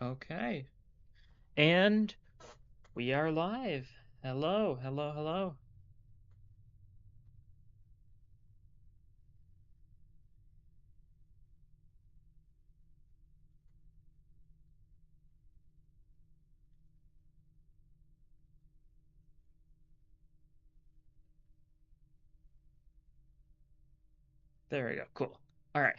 Okay. And we are live. Hello, hello, hello. There we go. Cool. All right.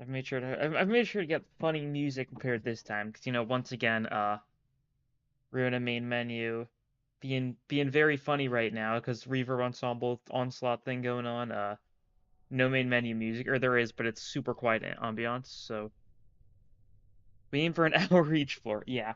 I've made sure to get funny music prepared this time because once again Ruina main menu being very funny right now because Reverb ensemble onslaught thing going on. No main menu music, or there is, but it's super quiet ambiance. So we aim for an hour each floor. Yeah.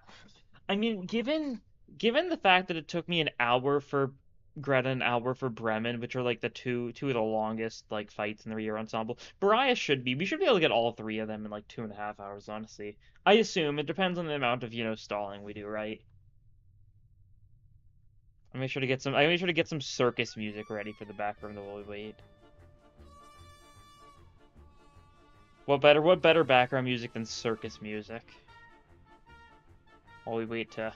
I mean, given the fact that it took me an hour for Greta, an hour for Bremen, which are like the two of the longest like fights in the Rear Ensemble, we should be able to get all three of them in like 2.5 hours, honestly. I assume it depends on the amount of, stalling we do, right? I make sure to get some circus music ready for the background while we wait. What better background music than circus music? While we wait to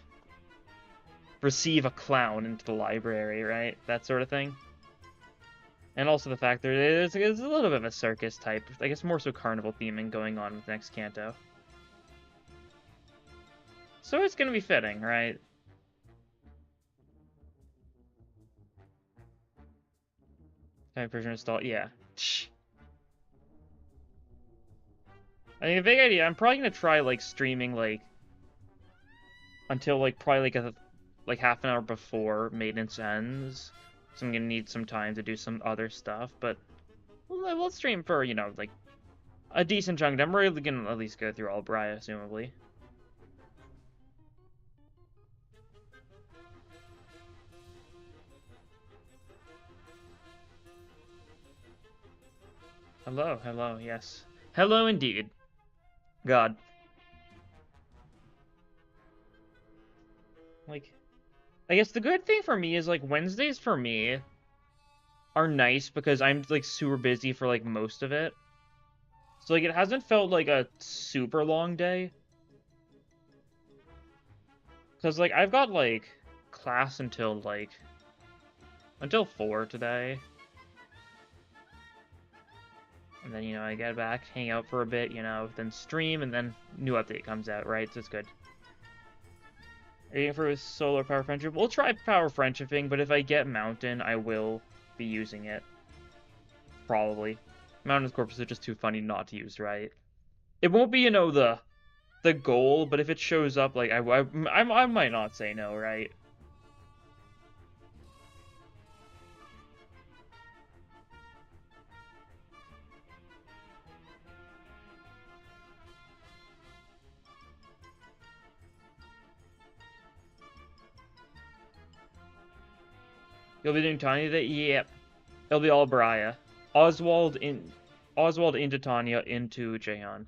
receive a clown into the library, right? That sort of thing. And also the fact that it's a little bit of a circus type, I guess more so carnival theming going on with next canto. So it's gonna be fitting, right? Type version install, yeah. I think a big idea, I'm probably gonna try like streaming like until like probably like half an hour before maintenance ends. So I'm gonna need some time to do some other stuff, but we'll stream for, like a decent chunk. I'm really gonna at least go through all Bria, assumably. Hello, hello, yes. Hello indeed. God. Like, I guess the good thing for me is, like, Wednesdays for me are nice because I'm, like, super busy for, like, most of it. So, like, it hasn't felt like a super long day. Because, like, I've got, like, class until 4 today. And then, I get back, hang out for a bit, then stream, and then new update comes out, right? So it's good. Aiming for a solar power friendship. We'll try power friendshiping, but if I get mountain, I will be using it. Probably. Mountain corpses are just too funny not to use, right? It won't be, the goal, but if it shows up, like, I might not say no, right? You'll be doing Tanya today? Yep. It'll be all Bria. Oswald into Tanya into Jaehyun.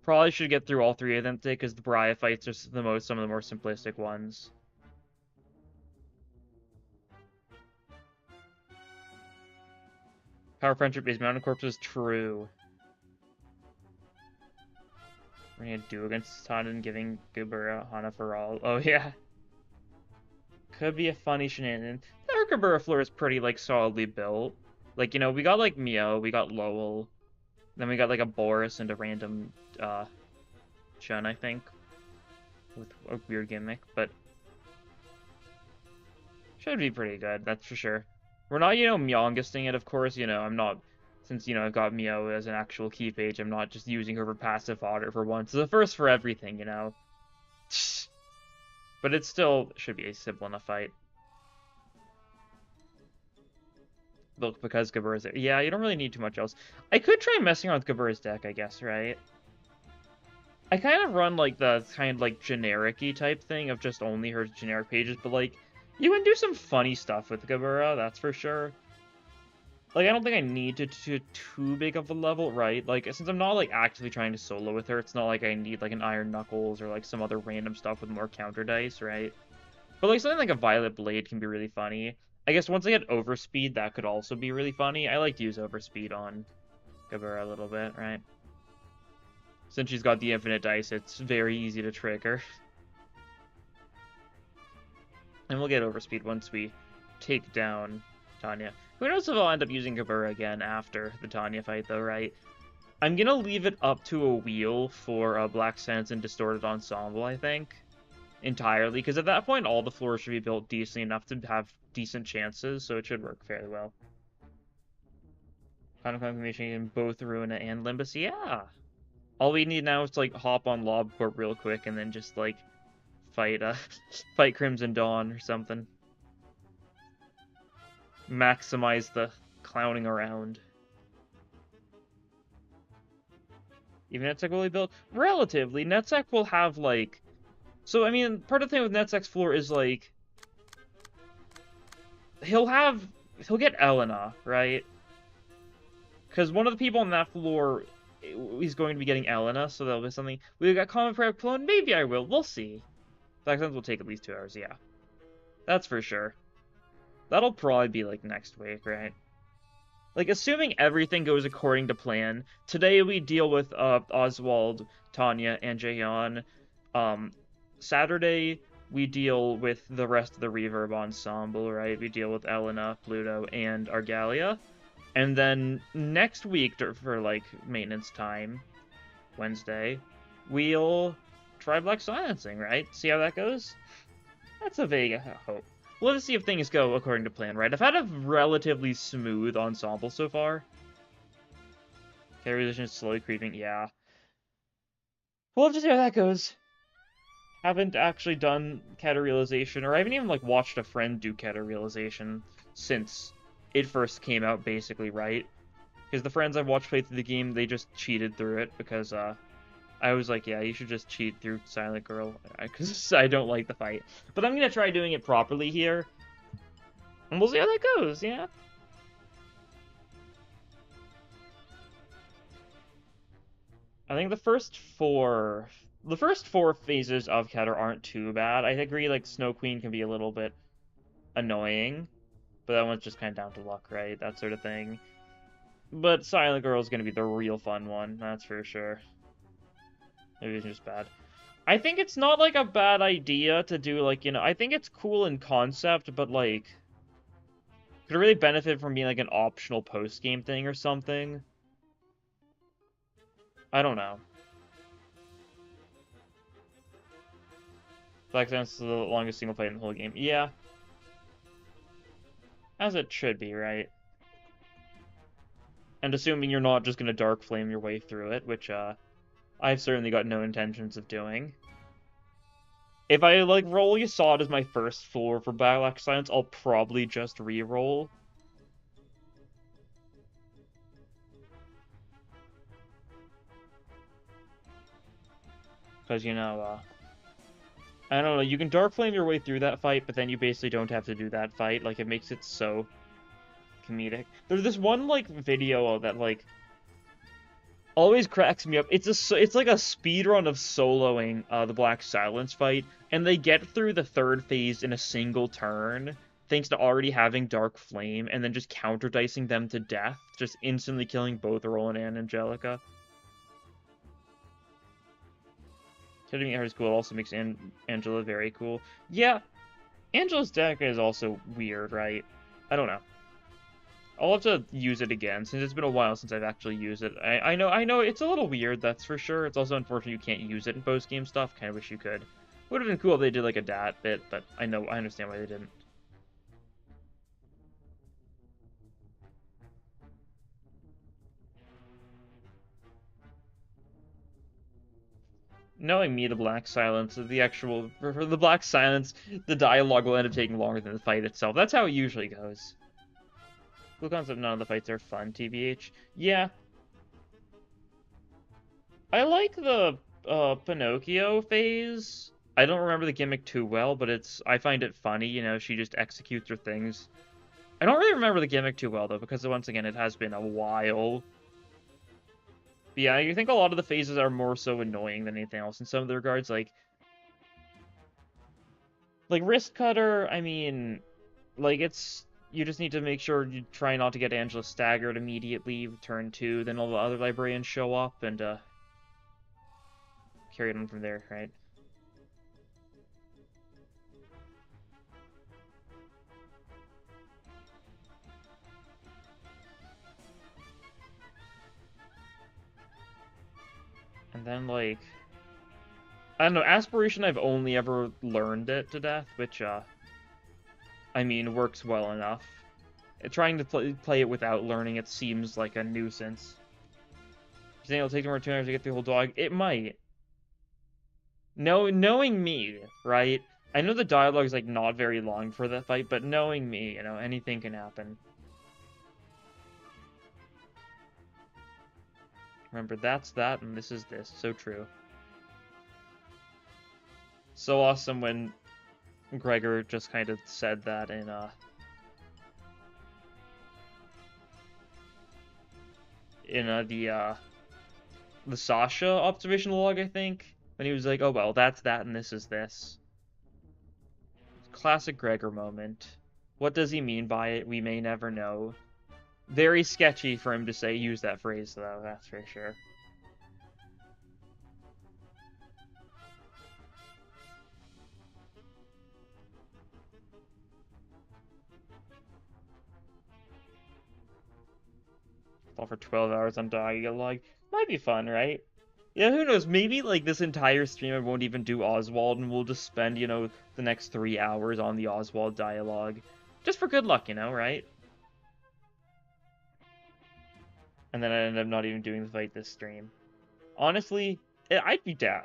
Probably should get through all three of them today because the Bria fights are some of the more simplistic ones. Power friendship is mountain corpses true. We're gonna do against Tanya giving Gabura Hana for all. Oh yeah. Could be a funny shenanigan. The Arkabura floor is pretty like solidly built. Like, we got like Mio, we got Lowell, then we got like a Boris and a random Chun, I think. With a weird gimmick, but should be pretty good, that's for sure. We're not, Myongisting it, of course, I'm not, since, I've got Mio as an actual key page, I'm not just using her for passive fodder for once. It's the first for everything, But it still should be a simple enough fight. Look, because Gabura's there. Yeah, you don't really need too much else. I could try messing around with Gabura's deck, I guess, right? I kind of run, like, the kind of, like, generic-y type thing of just only her generic pages, but, like, you can do some funny stuff with Gabura, that's for sure. Like, I don't think I need to do too big of a level, right? Like, since I'm not, like, actively trying to solo with her, it's not like I need, like, an Iron Knuckles or, like, some other random stuff with more counter dice, right? But, like, something like a Violet Blade can be really funny. I guess once I get Overspeed, that could also be really funny. I like to use Overspeed on Gabura a little bit, right? Since she's got the infinite dice, it's very easy to trick her. And we'll get overspeed once we take down Tanya. Who knows if I'll end up using Gabura again after the Tanya fight, though, right? I'm gonna leave it up to a wheel for Black Sense and Distorted Ensemble, I think. Entirely, because at that point, all the floors should be built decently enough to have decent chances, so it should work fairly well. Final confirmation in both Ruina and Limbus, yeah! All we need now is to, like, hop on Lob Corp real quick and then just, like, fight Crimson Dawn or something. Maximize the clowning around. Even Netsec will be built? Relatively. Netsec will have, like... So, I mean, part of the thing with Netsec's floor is, like... He'll get Elena, right? Because one of the people on that floor is going to be getting Elena, so that'll be something... We got Common Prayer Clone? Maybe I will. We'll see. Black Sense will take at least 2 hours, yeah. That's for sure. That'll probably be, like, next week, right? Like, assuming everything goes according to plan, today we deal with Oswald, Tanya, and Jaehyun. Saturday, we deal with the rest of the Reverb ensemble, right? We deal with Elena, Pluto, and Argalia. And then next week, for, like, maintenance time, Wednesday, we'll try Black Silencing, right? See how that goes? That's a vague hope. We'll have to see if things go according to plan, right? I've had a relatively smooth ensemble so far. Carry resistance is slowly creeping, yeah. We'll have to see how that goes. Haven't actually done Kata Realization, or I haven't even, like, watched a friend do Kata Realization since it first came out, basically, right? Because the friends I've watched play through the game, they just cheated through it, because, I was like, yeah, you should just cheat through Silent Girl, because I don't like the fight. But I'm going to try doing it properly here, and we'll see how that goes, yeah? I think the first four phases of Keter aren't too bad. I agree, like, Snow Queen can be a little bit annoying, but that one's just kind of down to luck, right? That sort of thing. But Silent Girl is going to be the real fun one, that's for sure. Maybe it's just bad. I think it's not, like, a bad idea to do, like, you know, I think it's cool in concept, but, like, could really benefit from being, like, an optional post-game thing or something. I don't know. Black Sense is the longest single fight in the whole game. Yeah. As it should be, right? And assuming you're not just gonna Dark Flame your way through it, which, I've certainly got no intentions of doing. If I, like, roll Yasod as my first floor for Black Silence, I'll probably just re-roll. Because, you know, I don't know, you can Dark Flame your way through that fight, but then you basically don't have to do that fight. Like, it makes it so comedic. There's this one, like, video that, like, always cracks me up. It's like a speedrun of soloing the Black Silence fight, and they get through the third phase in a single turn, thanks to already having Dark Flame, and then just counter-dicing them to death, just instantly killing both Roland and Angelica. Hitting her is cool. It also makes Angela very cool. Yeah, Angela's deck is also weird, right? I don't know. I'll have to use it again, since it's been a while since I've actually used it. I know it's a little weird, that's for sure. It's also unfortunate you can't use it in post-game stuff. Kind of wish you could. Would have been cool if they did, like, a DAT bit, but I understand why they didn't. Knowing me, the Black Silence, for the Black Silence, the dialogue will end up taking longer than the fight itself. That's how it usually goes. Cool concept, none of the fights are fun, TBH. Yeah. I like the Pinocchio phase. I don't remember the gimmick too well, but I find it funny, you know, she just executes her things. I don't really remember the gimmick too well, though, because once again, it has been a while. But yeah, I think a lot of the phases are more so annoying than anything else in some of the regards, like Wrist Cutter, I mean, like, it's You just need to make sure you try not to get Angela staggered immediately, turn 2, then all the other librarians show up, and, carry it on from there, right? And then, like, I don't know, Aspiration I've only ever learned it to death, which, I mean, works well enough. Trying to play it without learning it seems like a nuisance. You think it'll take more 2 hours to get the whole dog? It might. Knowing me, right? I know the dialogue's, like, not very long for the fight, but knowing me, you know, anything can happen. Remember, that's that, and this is this. So true. So awesome when Gregor just kind of said that in, the Sasha observation log, I think, when he was like, oh, well, that's that, and this is this. Classic Gregor moment. What does he mean by it? We may never know. Very sketchy for him to use that phrase, though, that's for sure. All for 12 hours on dialogue. Might be fun, right? Yeah, who knows? Maybe, like, this entire stream I won't even do Oswald, and we'll just spend, you know, the next 3 hours on the Oswald dialogue. Just for good luck, you know, right? And then I end up not even doing the fight this stream. Honestly, I'd be down.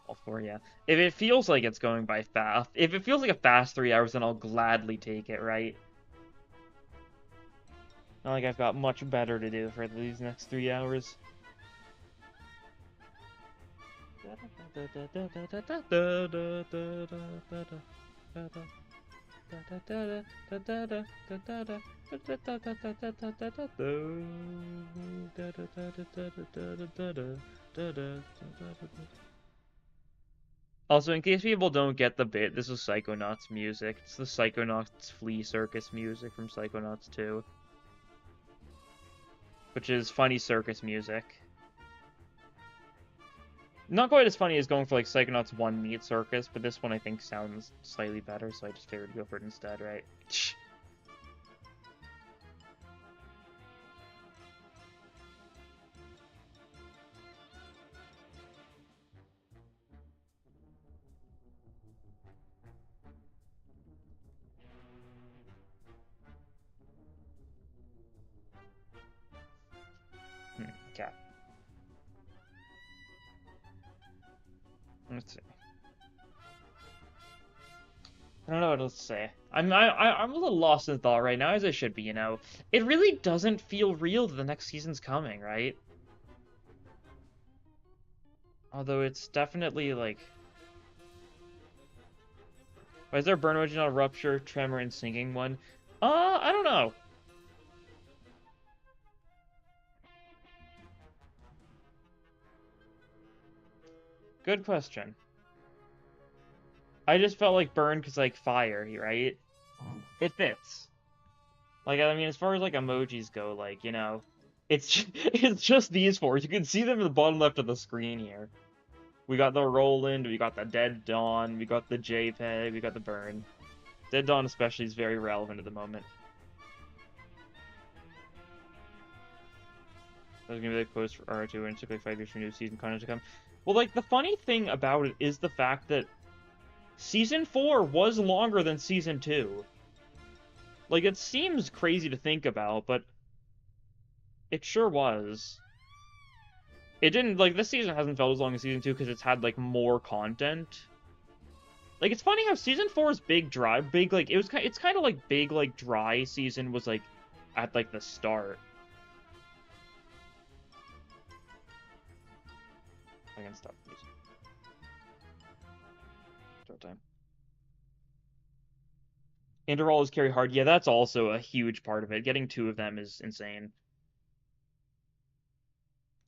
All for ya. If it feels like it's going by fast, if it feels like a fast 3 hours, then I'll gladly take it, right? Not like I've got much better to do for these next 3 hours. Also, in case people don't get the bit, this is Psychonauts music. It's the Psychonauts Flea Circus music from Psychonauts 2. Which is funny circus music. Not quite as funny as going for, like, Psychonauts 1 meets Circus, but this one I think sounds slightly better, so I just figured to go for it instead, right? Okay. Let's see. I don't know what else to say. I'm a little lost in thought right now, as I should be, you know. It really doesn't feel real that the next season's coming, right? Although it's definitely, like... Why is there a burn emoji, not a rupture, tremor, and sinking one? I don't know. Good question. I just felt like burn because, like, fire, right? It fits. Like, I mean, as far as, like, emojis go, like, you know, it's just these four. You can see them in the bottom left of the screen here. We got the Roland, we got the Dead Dawn, we got the JPEG, we got the burn. Dead Dawn especially is very relevant at the moment. That was gonna be like post for R2 and it took like 5 years for new season content to come. Well, like, the funny thing about it is the fact that Season 4 was longer than Season 2. Like, it seems crazy to think about, but it sure was. It didn't, like, this season hasn't felt as long as Season 2 because it's had, like, more content. Like, it's funny how Season 4's it's kind of like big, like, dry season was, like, at, like, the start. I can stop music. Start time. Interroll is carry hard. Yeah, that's also a huge part of it. Getting 2 of them is insane.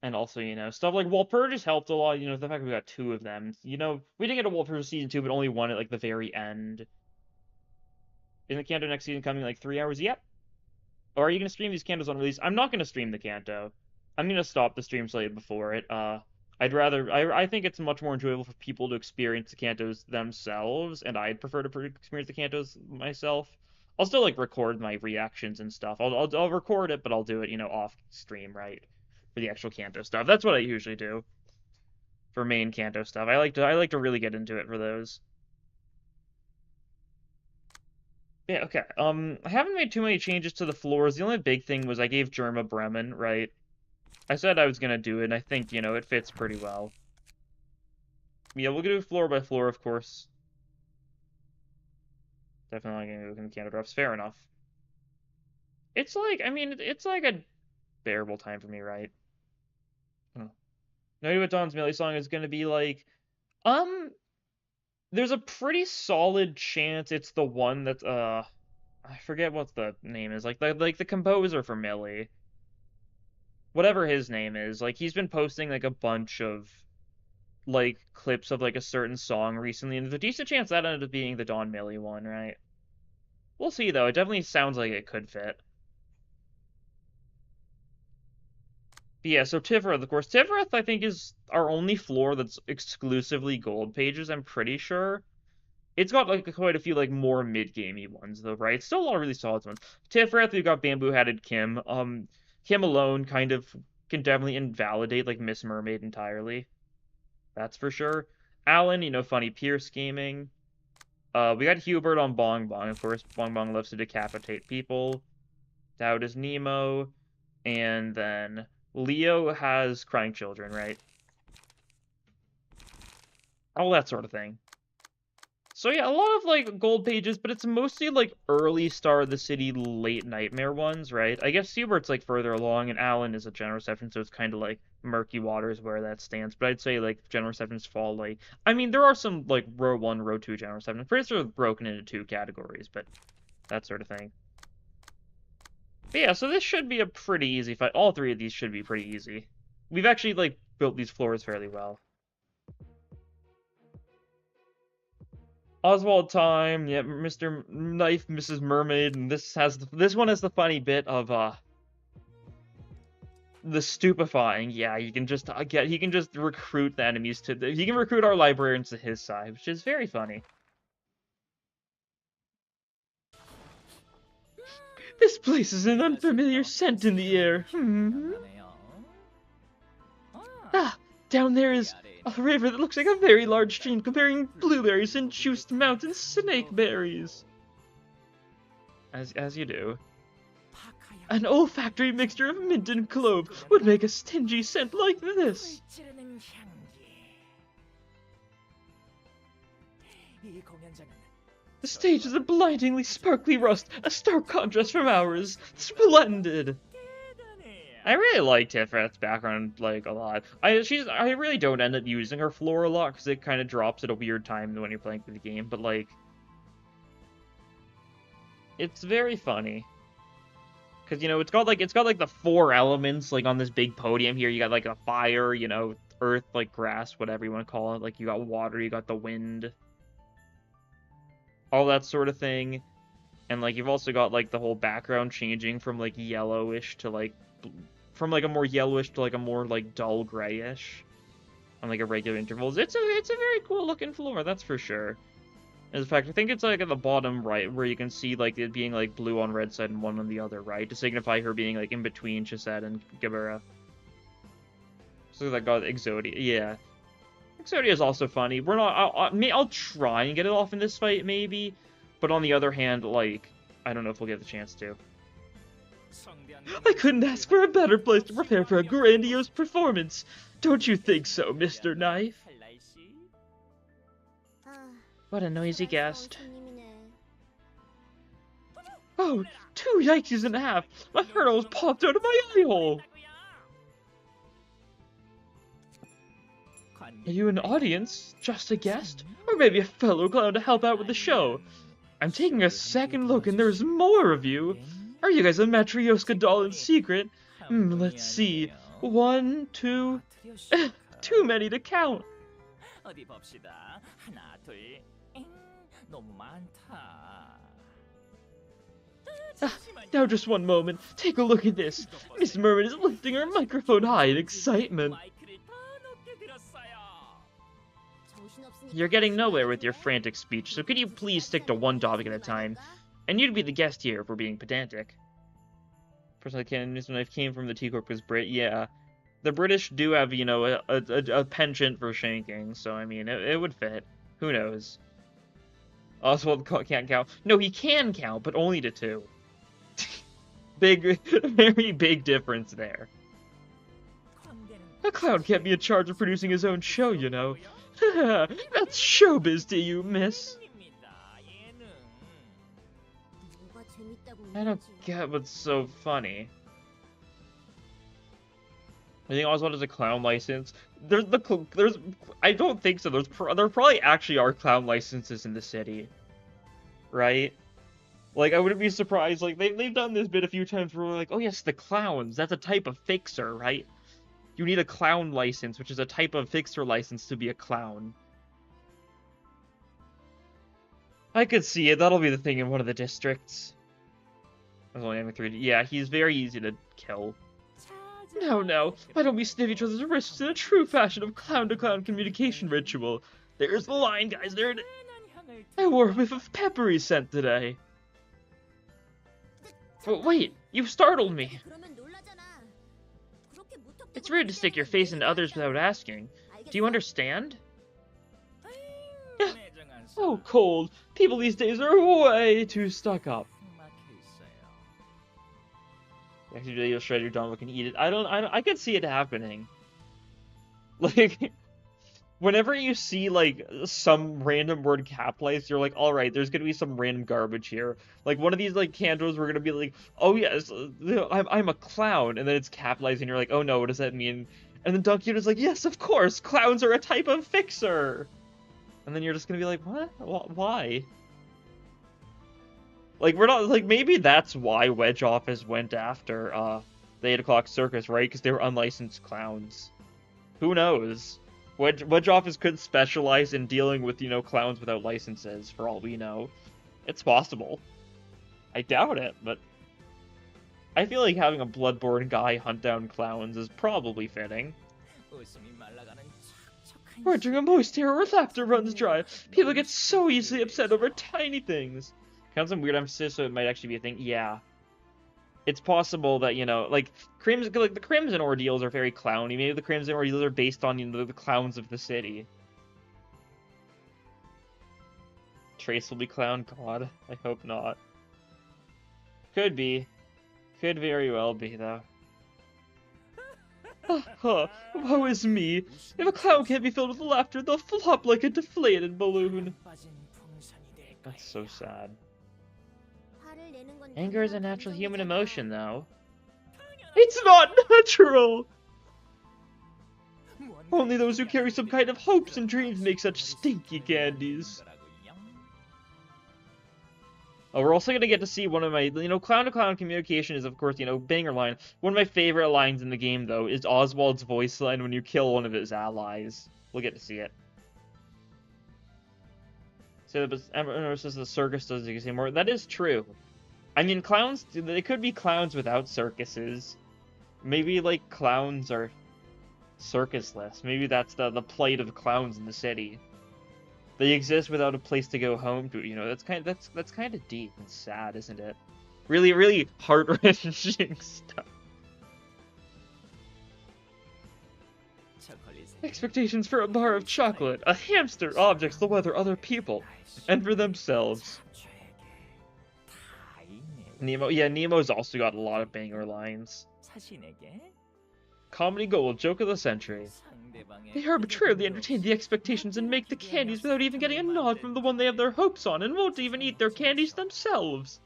And also, stuff like Walpurgis helped a lot, the fact we got 2 of them. We didn't get a Walpurgis season 2, but only one at, like, the very end. In the Kanto next season coming, like, 3 hours? Yep. Or are you going to stream these Kantos on release? I'm not going to stream the Kanto. I'm going to stop the stream slate before it. I'd rather... I think it's much more enjoyable for people to experience the Kantos themselves, and I'd prefer to experience the Kantos myself. I'll still, like, record my reactions and stuff. I'll record it, but I'll do it, off stream, right? For the actual Kanto stuff. That's what I usually do. For main Kanto stuff. I like to really get into it for those. Yeah, okay. I haven't made too many changes to the floors. The only big thing was I gave Germa Bremen, right? I said I was gonna do it, and I think, it fits pretty well. Yeah, we'll do floor by floor, of course. Definitely not gonna go in Kanto drops. Fair enough. It's like, it's like a bearable time for me, right? Know what Don's melee song is gonna be like. There's a pretty solid chance it's the one that's I forget what the name is. Like the composer for Melee. Whatever his name is. Like he's been posting like a bunch of like clips of like a certain song recently, and there's a decent chance that ended up being the Dawn Melee one, right? We'll see though. It definitely sounds like it could fit. But yeah, so Tifereth, of course. Tifereth, I think, is our only floor that's exclusively gold pages, I'm pretty sure. It's got like quite a few like more mid-gamey ones though, right? Still a lot of really solid ones. Tifereth, we've got Bamboo-Hatted Kim. Kim alone kind of can definitely invalidate like Miss Mermaid entirely. That's for sure. Alan, Funny Pierce Gaming. We got Hubert on Bong Bong, of course. Bong Bong loves to decapitate people. Dowd is Nemo. And then Leo has Crying Children, right? All that sort of thing. So yeah, a lot of, like, gold pages, but it's mostly, like, early Star of the City, late Nightmare ones, right? I guess Hubert's, like, further along, and Alan is a General Reception, so it's kind of, like, murky waters where that stands. But I'd say, like, General Receptions fall, like... I mean, there are some, like, Row 1, Row 2 General Receptions. Pretty sort of broken into 2 categories, but that sort of thing. But yeah, so this should be a pretty easy fight. All 3 of these should be pretty easy. We've actually, like, built these floors fairly well. Oswald time, yeah, Mr. Knife, Mrs. Mermaid, and this one has the funny bit of the stupefying. Yeah, he can just recruit the enemies he can recruit our librarians to his side, which is very funny. This place is an unfamiliar scent in the air. Ah, down there is a river that looks like a very large stream comparing blueberries and juiced mountain snakeberries. As you do. An olfactory mixture of mint and clove would make a stingy scent like this. The stage is a blindingly sparkly rust, a stark contrast from ours. Splendid! I really like Tifereth's background, like, a lot. I really don't end up using her floor a lot, because it kind of drops at a weird time when you're playing through the game, but, like... It's very funny. Because, it's got, like, the 4 elements, like, on this big podium here. You got, like, a fire, earth, like, grass, whatever you want to call it. Like, you got water, you got the wind. All that sort of thing. And, like, you've also got, like, the whole background changing from, like, yellowish to, like... From, like, a more yellowish to, like, a more, like, dull grayish. On, like, irregular intervals. It's a very cool looking floor, that's for sure. In fact, I think it's, like, at the bottom right, where you can see, like, it being, like, blue on red side and one on the other, right? To signify her being, like, in between Chesed and Gabura. So that got Exodia. Yeah. Exodia is also funny. We're not... I'll try and get it off in this fight, maybe. But on the other hand, like, I don't know if we'll get the chance to. I couldn't ask for a better place to prepare for a grandiose performance. Don't you think so, Mr. Knife? What a noisy guest. Oh, 2 yikes and a half! My heart almost popped out of my eye hole! Are you an audience? Just a guest? Or maybe a fellow clown to help out with the show? I'm taking a second look and there's more of you! Are you guys a Matryoshka doll in secret? Let's see. 1, 2... too many to count. 어디 봅시다. 하나, 둘, 너무 많다. Now just one moment. Take a look at this. Miss Mermaid is lifting her microphone high in excitement. You're getting nowhere with your frantic speech, so could you please stick to one topic at a time? And you'd be the guest here if we're being pedantic. Personally, this knife came from the T-Corp was Brit. Yeah. The British do have, you know, a penchant for shanking, so, I mean, it would fit. Who knows? Oswald can't count. No, he can count, but only to 2. Very big difference there. A clown can't be in charge of producing his own show, you know. That's showbiz to you, miss. I don't get what's so funny. I think Oswald has a clown license. I don't think so. There probably actually are clown licenses in the city, right? Like, I wouldn't be surprised. Like, they've done this bit a few times where we're like, oh yes, the clowns. That's a type of fixer, right? You need a clown license, which is a type of fixer license to be a clown. I could see it. That'll be the thing in one of the districts. I was only having 3. Yeah, he's very easy to kill. No. Why don't we sniff each other's wrists in a true fashion of clown-to-clown communication ritual? There's the line, guys. There it is. I wore a whiff of peppery scent today. But wait, you startled me. It's rude to stick your face into others without asking. Do you understand? Oh, cold. People these days are way too stuck up. Actually, you'll shred your donut and eat it. I could see it happening. Like, whenever you see, like, some random word capitalized, you're like, alright, there's gonna be some random garbage here. Like, one of these, like, cantos were gonna be like, oh yes, I'm a clown, and then it's capitalized, and you're like, oh no, what does that mean? And then Duncan is like, yes, of course, clowns are a type of fixer! And then you're just gonna be like, what? Why? Like, we're not, like, maybe that's why Wedge Office went after, the 8 o'clock Circus, right? Because they were unlicensed clowns. Who knows? Wedge Office could specialize in dealing with, you know, clowns without licenses, for all we know. It's possible. I doubt it, but I feel like having a Bloodborne guy hunt down clowns is probably fitting. We're doing a moist here where laughter runs dry. People get so easily upset over tiny things. Kind of some weird emphasis, so it might actually be a thing. Yeah. It's possible that, you know, like, the Crimson Ordeals are very clowny. Maybe the Crimson Ordeals are based on, you know, the clowns of the city. Trace will be clown? God, I hope not. Could be. Could very well be, though. Woe is me. If a clown can't be filled with laughter, they'll flop like a deflated balloon. That's so sad. Anger is a natural human emotion, though. It's not natural! Only those who carry some kind of hopes and dreams make such stinky candies. Oh, we're also gonna get to see one of my, you know, clown-to-clown communication is, of course, you know, banger line. One of my favorite lines in the game, though, is Oswald's voice line when you kill one of his allies. We'll get to see it. So, but Emma says the circus doesn't exist anymore. That is true. I mean, clowns, they could be clowns without circuses. Maybe, like, clowns are circusless. Maybe that's the plight of clowns in the city. They exist without a place to go home to. You know, that's kind of deep and sad, isn't it? Really, really heart-wrenching stuff. Expectations for a bar of chocolate, a hamster, objects, the weather, other people, and for themselves. Nemo, yeah, Nemo's also got a lot of banger lines. Comedy gold, joke of the century. They arbitrarily entertain the expectations and make the candies without even getting a nod from the one they have their hopes on, and won't even eat their candies themselves.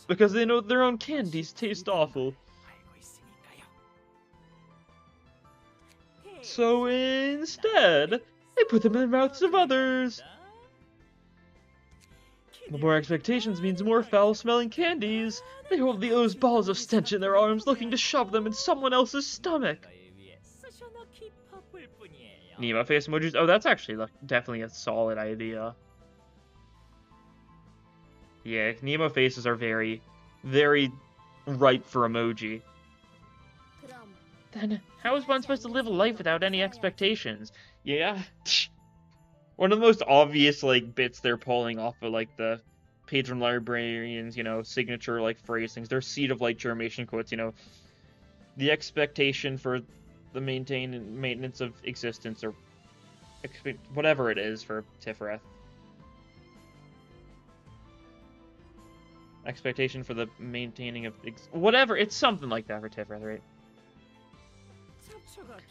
Because they know their own candies taste awful. So instead, they put them in the mouths of others. More expectations means more foul-smelling candies. They hold those balls of stench in their arms, looking to shove them in someone else's stomach. Nemo face emojis? Oh, that's actually definitely a solid idea. Yeah, Nemo faces are very, very ripe for emoji. Then, how is one supposed to live a life without any expectations? Yeah. One of the most obvious, like, bits they're pulling off of, like, the patron librarians, signature, like, phrasings. Their seed of, like, germination quotes, the expectation for the maintenance of existence, or whatever it is for Tiferet. Expectation for the maintaining of... whatever, it's something like that for Tiferet, right?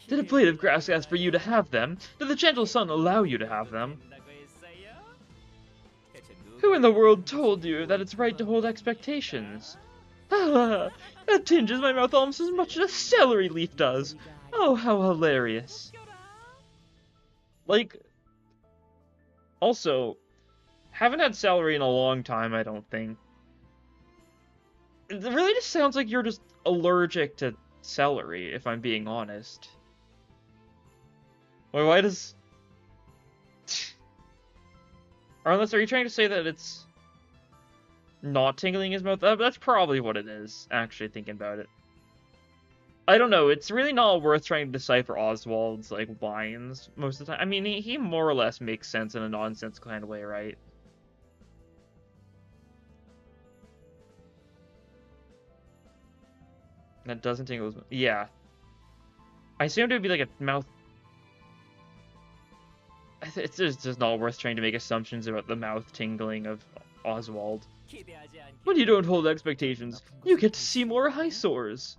Did a blade of grass ask for you to have them? Did the gentle sun allow you to have them? Who in the world told you that it's right to hold expectations? Ah, that tinges my mouth almost as much as a celery leaf does. Oh, how hilarious. Like, also, haven't had celery in a long time, I don't think. It really just sounds like you're just allergic to celery, if I'm being honest. Wait, why does... Or unless, are you trying to say that it's not tingling his mouth? That's probably what it is, actually, thinking about it. I don't know, it's really not worth trying to decipher Oswald's, like, lines most of the time. I mean, he more or less makes sense in a nonsensical kind of way, right? That doesn't tingle his mouth. Yeah. I assumed it would be like a mouth... It's just not worth trying to make assumptions about the mouth tingling of Oswald. When you don't hold expectations, you get to see more eyesores.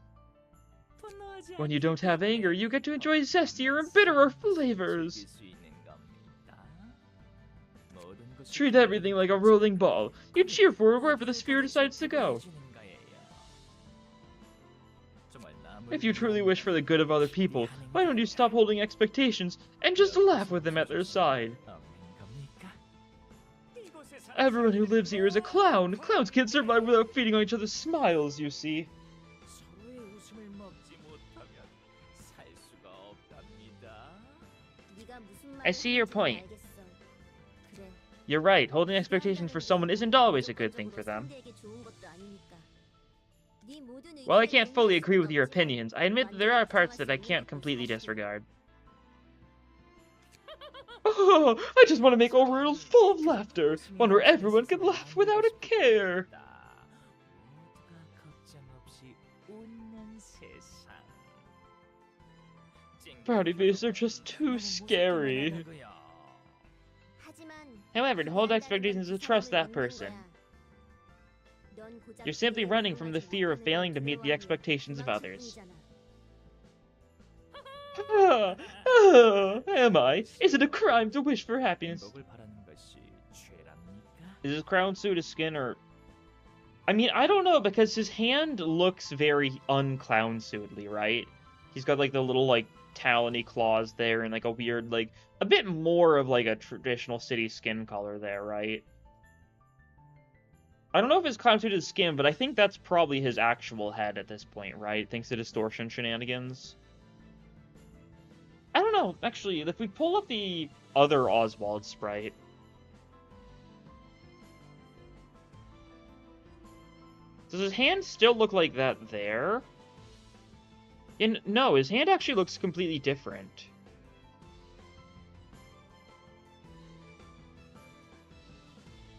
When you don't have anger, you get to enjoy zestier and bitterer flavors. Treat everything like a rolling ball. You cheer for it wherever the sphere decides to go. If you truly wish for the good of other people, why don't you stop holding expectations and just laugh with them at their side? Everyone who lives here is a clown. Clowns can't survive without feeding on each other's smiles, you see. I see your point. You're right, holding expectations for someone isn't always a good thing for them. While I can't fully agree with your opinions, I admit that there are parts that I can't completely disregard. Oh, I just want to make a world full of laughter, one where everyone can laugh without a care. Frowny faces are just too scary. However, to hold expectations is to trust that person. You're simply running from the fear of failing to meet the expectations of others. Am I? Is it a crime to wish for happiness? Is his crown suit his skin, or... I mean, I don't know, because his hand looks very unclown suitly, right? He's got, like, the little, like, talony claws there, and, like, a weird, like, a bit more of, like, a traditional city skin color there, right? I don't know if his clown suit is skin, but I think that's probably his actual head at this point, right? Thanks to distortion shenanigans. I don't know, actually, if we pull up the other Oswald sprite... Does his hand still look like that there? No, his hand actually looks completely different.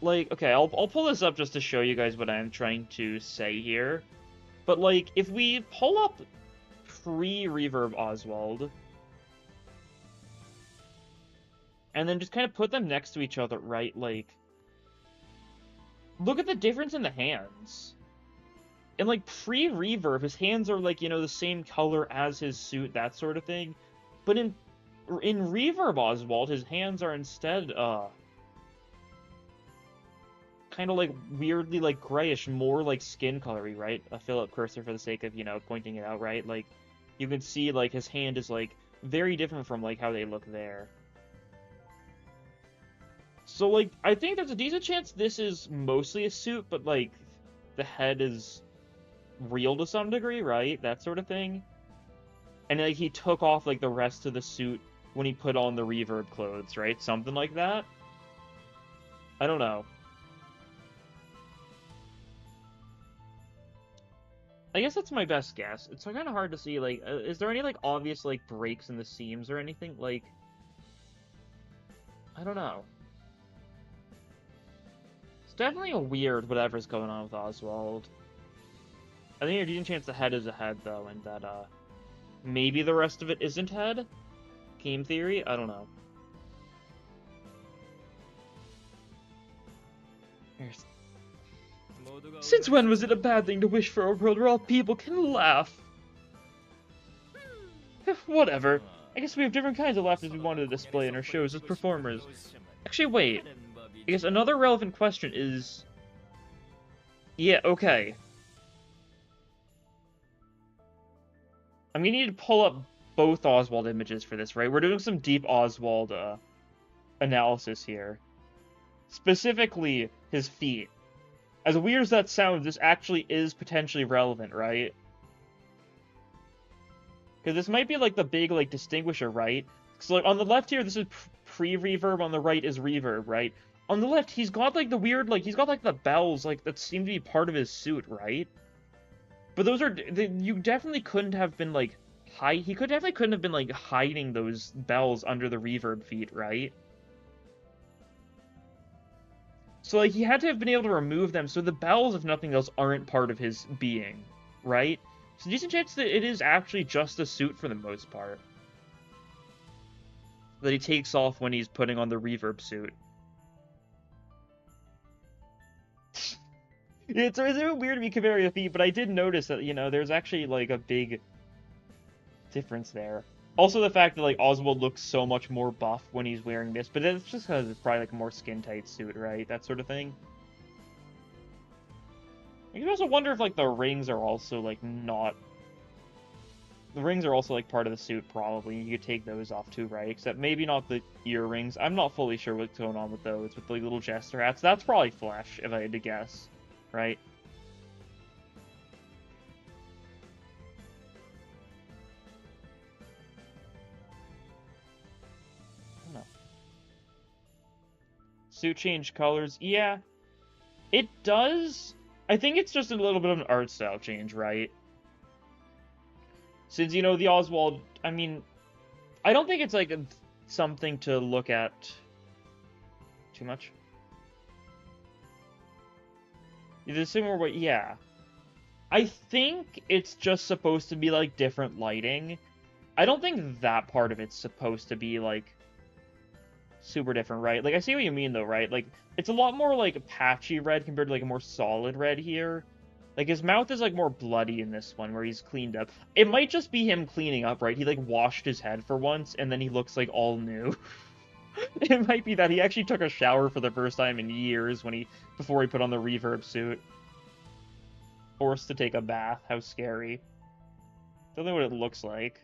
Like, okay, I'll pull this up just to show you guys what I'm trying to say here. But, like, if we pull up pre-Reverb Oswald, and then just kind of put them next to each other, right? Like, look at the difference in the hands. In, like, pre-Reverb, his hands are, like, the same color as his suit, that sort of thing. But in Reverb Oswald, his hands are instead, kind of, like, weirdly, like, grayish, more, like, skin colory, right? A fill-up cursor for the sake of, pointing it out, right? Like, you can see, like, his hand is, like, very different from, like, how they look there. So, like, I think there's a decent chance this is mostly a suit, but, like, the head is real to some degree, right? That sort of thing. And, like, he took off, like, the rest of the suit when he put on the Reverb clothes, right? Something like that? I don't know. I guess that's my best guess. It's kind of hard to see, like, is there any, like, obvious, like, breaks in the seams or anything? Like, I don't know. It's definitely a weird whatever's going on with Oswald. I think there's a decent chance the head is a head, though, and that, maybe the rest of it isn't head? Game theory? I don't know. Since when was it a bad thing to wish for a world where all people can laugh? Whatever. I guess we have different kinds of laughter we wanted to display in our shows as performers. Actually, wait. I guess another relevant question is... Yeah, okay. I'm gonna need to pull up both Oswald images for this, right? We're doing some deep Oswald, analysis here. Specifically, his feet. As weird as that sounds, this actually is potentially relevant, right? Because this might be, like, the big, like, distinguisher, right? So, like, on the left here, this is pre-reverb, on the right is reverb, right? On the left, he's got, like, the weird, like, he's got, like, the bells, like, that seem to be part of his suit, right? But those are, you definitely couldn't have been, like, he definitely couldn't have been, like, hiding those bells under the reverb feet, right? So, like, he had to have been able to remove them, so the bells, if nothing else, aren't part of his being, right? So, decent chance that it is actually just a suit for the most part. That he takes off when he's putting on the reverb suit. It's weird to be comparing the feet, but I did notice that, you know, there's actually, like, a big difference there. Also, the fact that, like, Oswald looks so much more buff when he's wearing this, but it's just because it's probably, like, a more skin-tight suit, right? That sort of thing. You can also wonder if, like, the rings are also, like, not... The rings are also, like, part of the suit, probably. You could take those off, too, right? Except maybe not the earrings. I'm not fully sure what's going on with those, with the like, little jester hats. That's probably flesh, if I had to guess, right? Suit change colors. Yeah, it does. I think it's just a little bit of an art style change, right? Since, you know, the Oswald, I mean, I don't think it's, like, something to look at too much. The similar way, yeah. I think it's just supposed to be, like, different lighting. I don't think that part of it's supposed to be, like, super different, right? Like, I see what you mean, though, right? Like, it's a lot more, like, patchy red compared to, like, a more solid red here. Like, his mouth is, like, more bloody in this one, where he's cleaned up. It might just be him cleaning up, right? He, like, washed his head for once, and then he looks, like, all new. It might be that he actually took a shower for the first time in years before he put on the reverb suit. Forced to take a bath. How scary. Don't know what it looks like.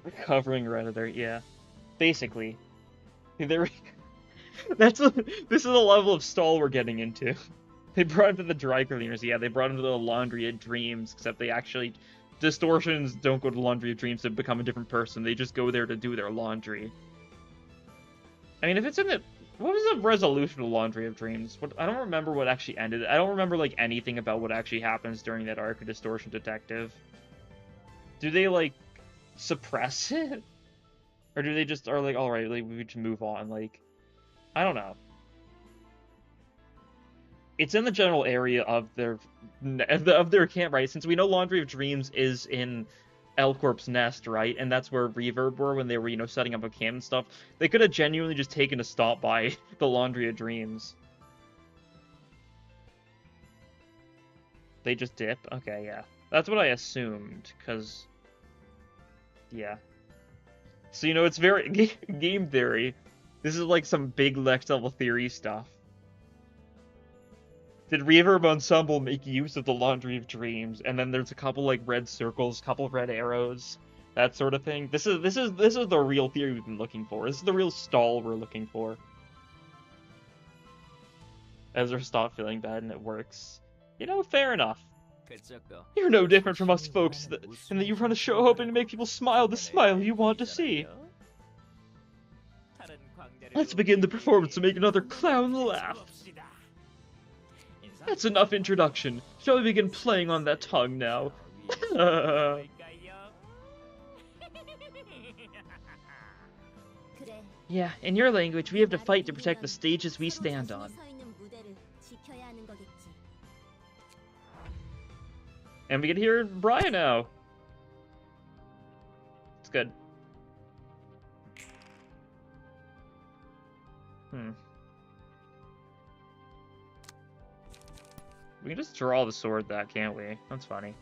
Recovering Redditor, yeah. Basically. This is the level of stall we're getting into. They brought him to the dry cleaners, yeah, they brought him to the Laundry of Dreams, except they actually... Distortions don't go to Laundry of Dreams to become a different person, they just go there to do their laundry. I mean, if it's in the... What was the resolution of Laundry of Dreams? I don't remember what actually ended it. I don't remember, like, anything about what actually happens during that arc of Distortion Detective. Do they, like, suppress it? Or do they just are like, alright, like, we should move on, like... I don't know. It's in the general area of their camp, right? Since we know Laundry of Dreams is in L Corp's nest, right? And that's where Reverb were when they were, you know, setting up a camp and stuff. They could have genuinely just taken a stop by the Laundry of Dreams. They just dip? Okay, yeah. That's what I assumed, because... Yeah. So, you know, it's very... game theory. This is like some big next level theory stuff. Did Reverb Ensemble make use of the Laundry of Dreams? And then there's a couple like red circles, couple red arrows, that sort of thing. This is the real theory we've been looking for. This is the real stall we're looking for. Ezra stopped feeling bad and it works. You know, fair enough. You're no different from us folks, in that you run a show hoping to make people smile the smile you want to see. Let's begin the performance to make another clown laugh. That's enough introduction. Shall we begin playing on that tongue now? Yeah, in your language, we have to fight to protect the stages we stand on. And we can hear Brian now. It's good. We can just draw the sword that, can't we? That's funny.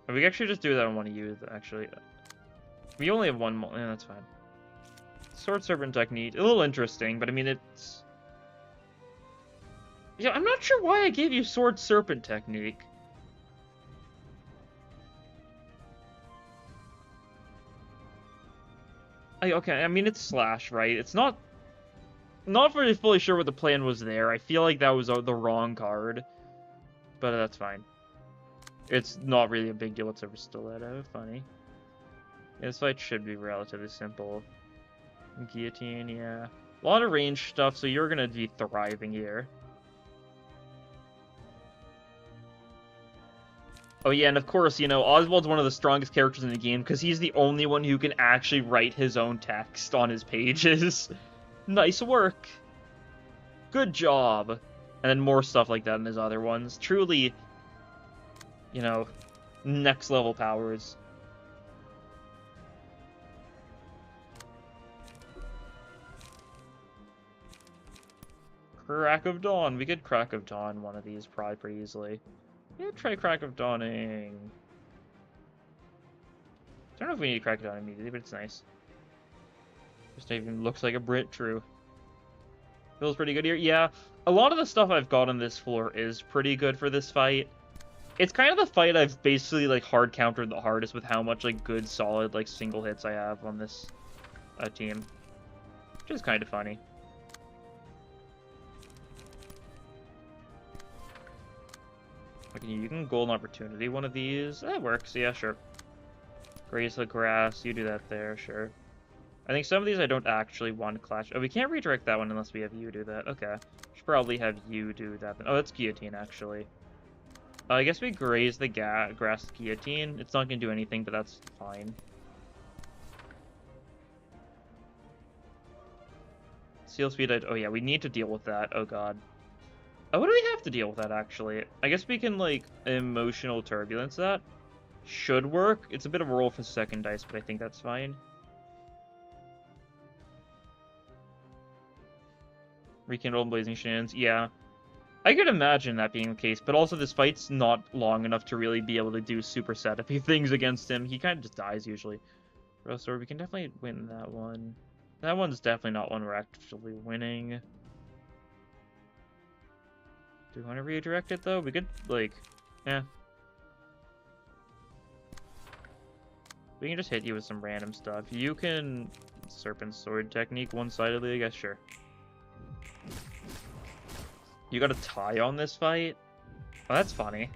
We can actually just do that on one of you, actually. We only have one more. Yeah, that's fine. Sword serpent technique. A little interesting, but I mean, it's... Yeah, I'm not sure why I gave you sword serpent technique. Okay, I mean, it's slash, right? It's not really fully sure what the plan was there. I feel like that was the wrong card. But that's fine. It's not really a big deal whatsoever. Stiletto, funny. Yeah, this fight should be relatively simple. Guillotine, yeah. A lot of range stuff, so you're gonna be thriving here. Oh yeah, and of course, you know, Oswald's one of the strongest characters in the game because he's the only one who can actually write his own text on his pages. Nice work. Good job. And then more stuff like that in his other ones. Truly, you know, next level powers. Crack of Dawn. We could Crack of Dawn one of these probably pretty easily. Yeah, try Crack of Dawning. I don't know if we need to Crack of Dawn immediately, but it's nice. Just even looks like a Brit, true. Feels pretty good here. Yeah, a lot of the stuff I've got on this floor is pretty good for this fight. It's kind of the fight I've basically, like, hard countered the hardest with how much, like, good, solid, like, single hits I have on this team. Which is kind of funny. Okay, you can golden opportunity one of these. That works, yeah, sure. Graze the grass, you do that there, sure. I think some of these I don't actually want to clash. Oh, we can't redirect that one unless we have you do that. Okay. Should probably have you do that. Oh, that's guillotine, actually. I guess we graze the grass guillotine. It's not going to do anything, but that's fine. Seal speed, oh yeah, we need to deal with that. Oh god. Oh, what do we have to deal with that, actually? I guess we can, like, emotional turbulence that. Should work. It's a bit of a roll for second dice, but I think that's fine. Rekindle Blazing Shands, yeah. I could imagine that being the case, but also this fight's not long enough to really be able to do super setup-y things against him. He kind of just dies, usually. So we can definitely win that one. That one's definitely not one we're actually winning. Do we want to redirect it, though? We could, like, eh. We can just hit you with some random stuff. You can Serpent Sword technique one-sidedly, I guess, sure. You got a tie on this fight? Oh, that's funny.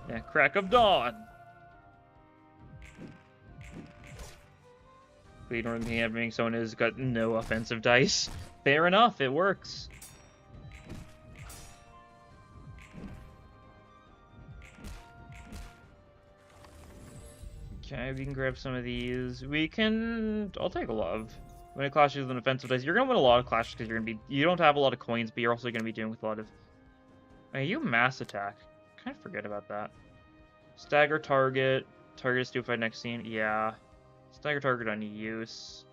Yeah, Crack of Dawn! We don't think having someone who's got no offensive dice. Fair enough, it works. Okay, we can grab some of these. We can... I'll take a love. When it clashes with an offensive dice, you're gonna win a lot of clashes because you're gonna be... You don't have a lot of coins, but you're also gonna be dealing with a lot of... Hey, you mass attack. Kind of forget about that. Stagger target. Target is stupefied next scene. Yeah. Stagger target on use.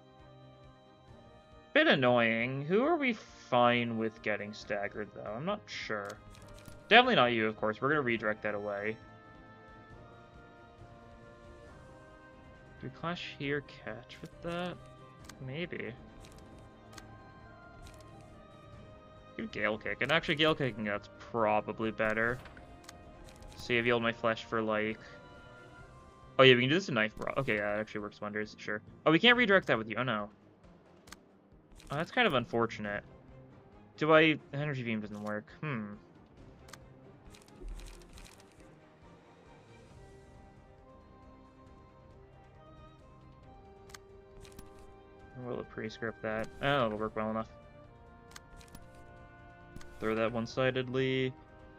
Bit annoying. Who are we fine with getting staggered, though? I'm not sure. Definitely not you, of course. We're gonna redirect that away. Do we clash here, catch with that? Maybe. Do Gale Kick. And actually, Gale Kicking that's probably better. Save yield my flesh for, like... Oh yeah, we can do this in Knife Bra. Okay, yeah, it actually works wonders, sure. Oh, we can't redirect that with you. Oh, no. Oh, that's kind of unfortunate. Energy Beam doesn't work. Will it pre-script that? Oh, it'll work well enough. Throw that one-sidedly.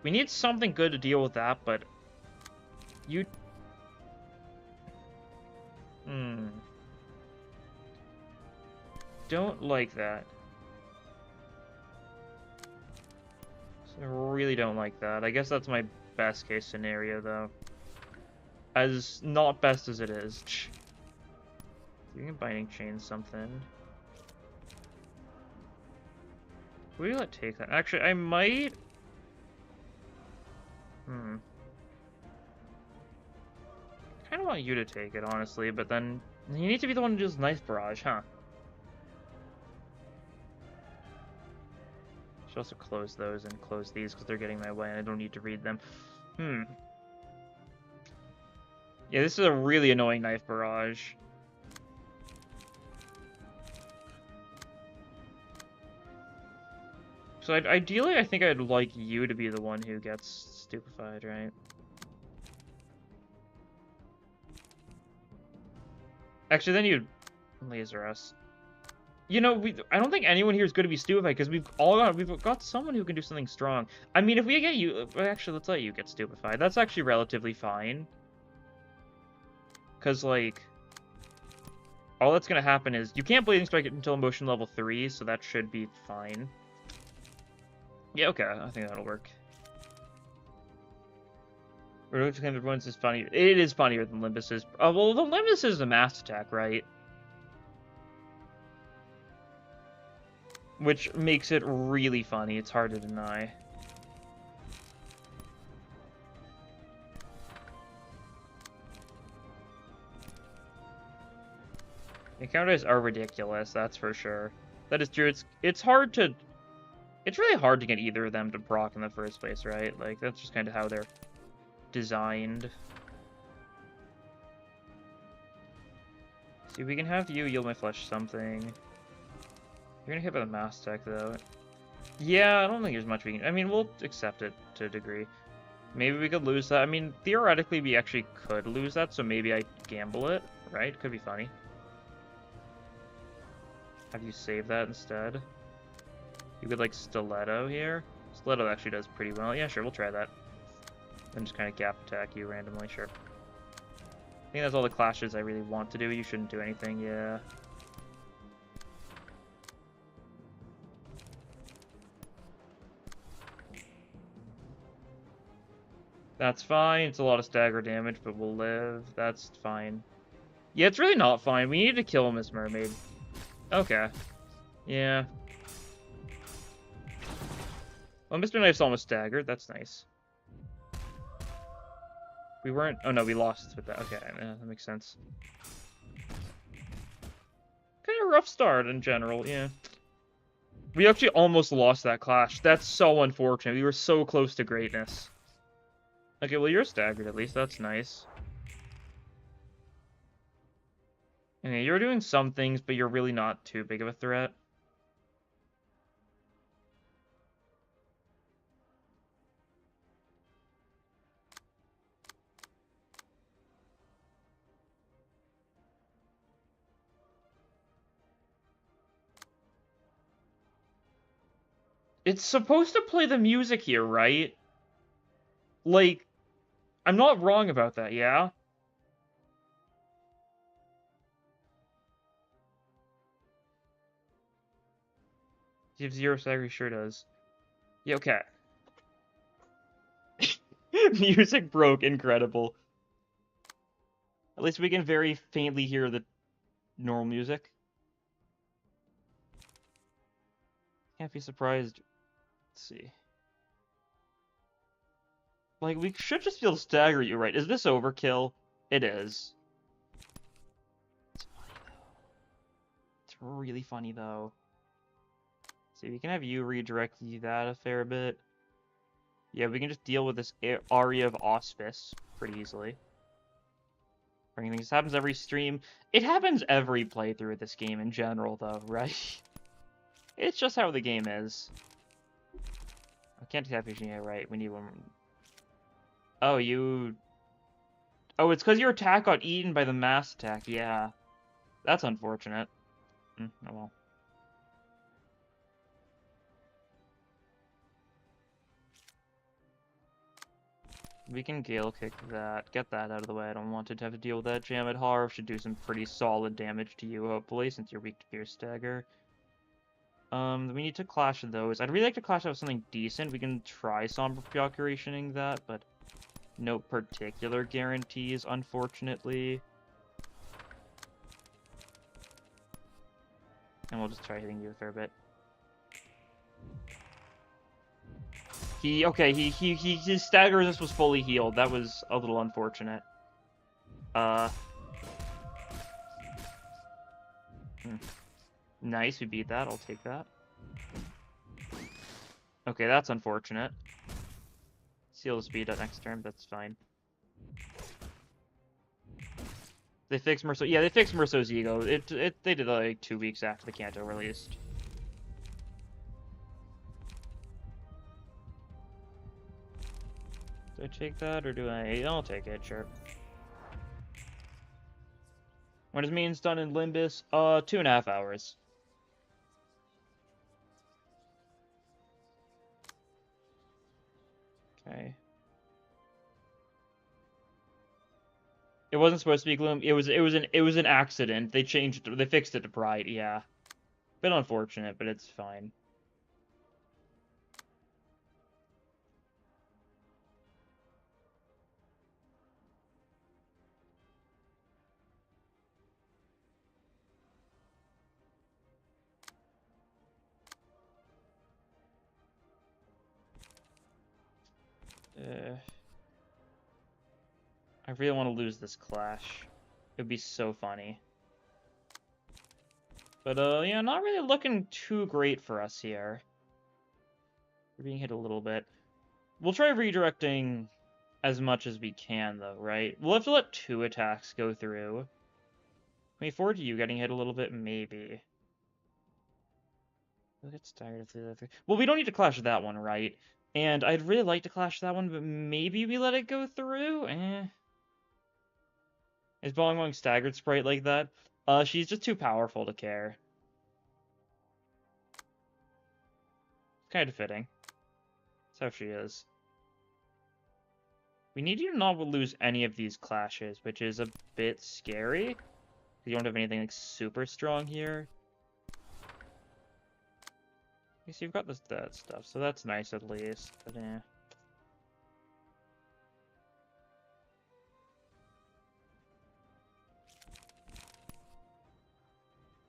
We need something good to deal with that, but... You... Don't like that. I really don't like that. I guess that's my best case scenario, though. As not best as it is. You can binding chain something. We let take that. Actually, I might. Kind of want you to take it, honestly, but then you need to be the one who does Knife Barrage, huh? Should also close those and close these because they're getting my way and I don't need to read them. Yeah, this is a really annoying Knife Barrage. So ideally, I think I'd like you to be the one who gets stupefied, right? Actually, then you'd laser us. You know, I don't think anyone here is going to be stupefied because we've got someone who can do something strong. I mean, if we get you, actually, let's let you get stupefied. That's actually relatively fine. Because, like, all that's going to happen is you can't Blazing Strike it until emotion level 3, so that should be fine. Yeah, okay, I think that'll work. Which kind of ones is funny? It is funnier than Limbus is. Well, the Limbus is a mass attack, right? Which makes it really funny. It's hard to deny. The counters are ridiculous, that's for sure. That is true. It's hard to... It's really hard to get either of them to proc in the first place, right? Like, that's just kind of how they're designed. See, we can have you yield my flesh something. You're gonna hit by the mass tech, though. Yeah, I don't think there's much we can... I mean, we'll accept it to a degree. Maybe we could lose that. I mean, theoretically, we actually could lose that, so maybe I gamble it, right? Could be funny. Have you save that instead? You could, like, Stiletto here. Stiletto actually does pretty well. Yeah, sure, we'll try that. And just kind of gap attack you randomly, sure. I think that's all the clashes I really want to do. You shouldn't do anything, yeah. That's fine. It's a lot of stagger damage, but we'll live. That's fine. Yeah, it's really not fine. We need to kill Miss Mermaid. Okay. Yeah. Well, Mr. Knife's almost staggered. That's nice. We weren't... Oh, no, we lost with that. Okay, yeah, that makes sense. Kind of a rough start in general, yeah. We actually almost lost that clash. That's so unfortunate. We were so close to greatness. Okay, well, you're staggered at least. That's nice. Okay, you're doing some things, but you're really not too big of a threat. It's supposed to play the music here, right? Like, I'm not wrong about that, yeah? You have 0 stagger, he sure does. Yeah, okay. Music broke, incredible. At least we can very faintly hear the normal music. Can't be surprised. Let's see. Like, we should just be able to stagger you, right? Is this overkill? It is. It's funny, though. It's really funny, though. See, we can have you redirect that a fair bit. Yeah, we can just deal with this Aria of Auspice pretty easily. This happens every stream. It happens every playthrough of this game in general, though, right? It's just how the game is. I can't tap yeah, right. We need one. Oh, you... Oh, it's because your attack got eaten by the mass attack. Yeah. That's unfortunate. Oh well. We can Gale Kick that. Get that out of the way. I don't want to have to deal with that. Jam at Harv should do some pretty solid damage to you, hopefully, since you're weak to Pierce Stagger. We need to clash those. I'd really like to clash out with something decent. We can try Somber Procurationing that, but no particular guarantees, unfortunately. And we'll just try hitting you a fair bit. His stagger resist was fully healed. That was a little unfortunate. Nice, we beat that. I'll take that. Okay, that's unfortunate. Seal the speed at next turn, that's fine. They fixed Merceau. Yeah, they fixed Merceau's ego. They did it like 2 weeks after the Kanto released. Do I take that, or do I... I'll take it, sure. When is means done in Limbus? 2.5 hours. Okay. It wasn't supposed to be Gloom. It was an accident. They changed it. They fixed it to Pride. Yeah. Bit unfortunate, but it's fine. I really want to lose this clash. It would be so funny. But, yeah, not really looking too great for us here. We're being hit a little bit. We'll try redirecting as much as we can, though, right? We'll have to let 2 attacks go through. Can we afford you getting hit a little bit? Maybe. We'll get staggered through that. Well, we don't need to clash that one, right? And I'd really like to clash that one, but maybe we let it go through? Is Bong going staggered sprite like that? She's just too powerful to care. Kind of fitting. That's how she is. We need you to not lose any of these clashes, which is a bit scary. You don't have anything like super strong here. You see, you've got this dead stuff, so that's nice at least. But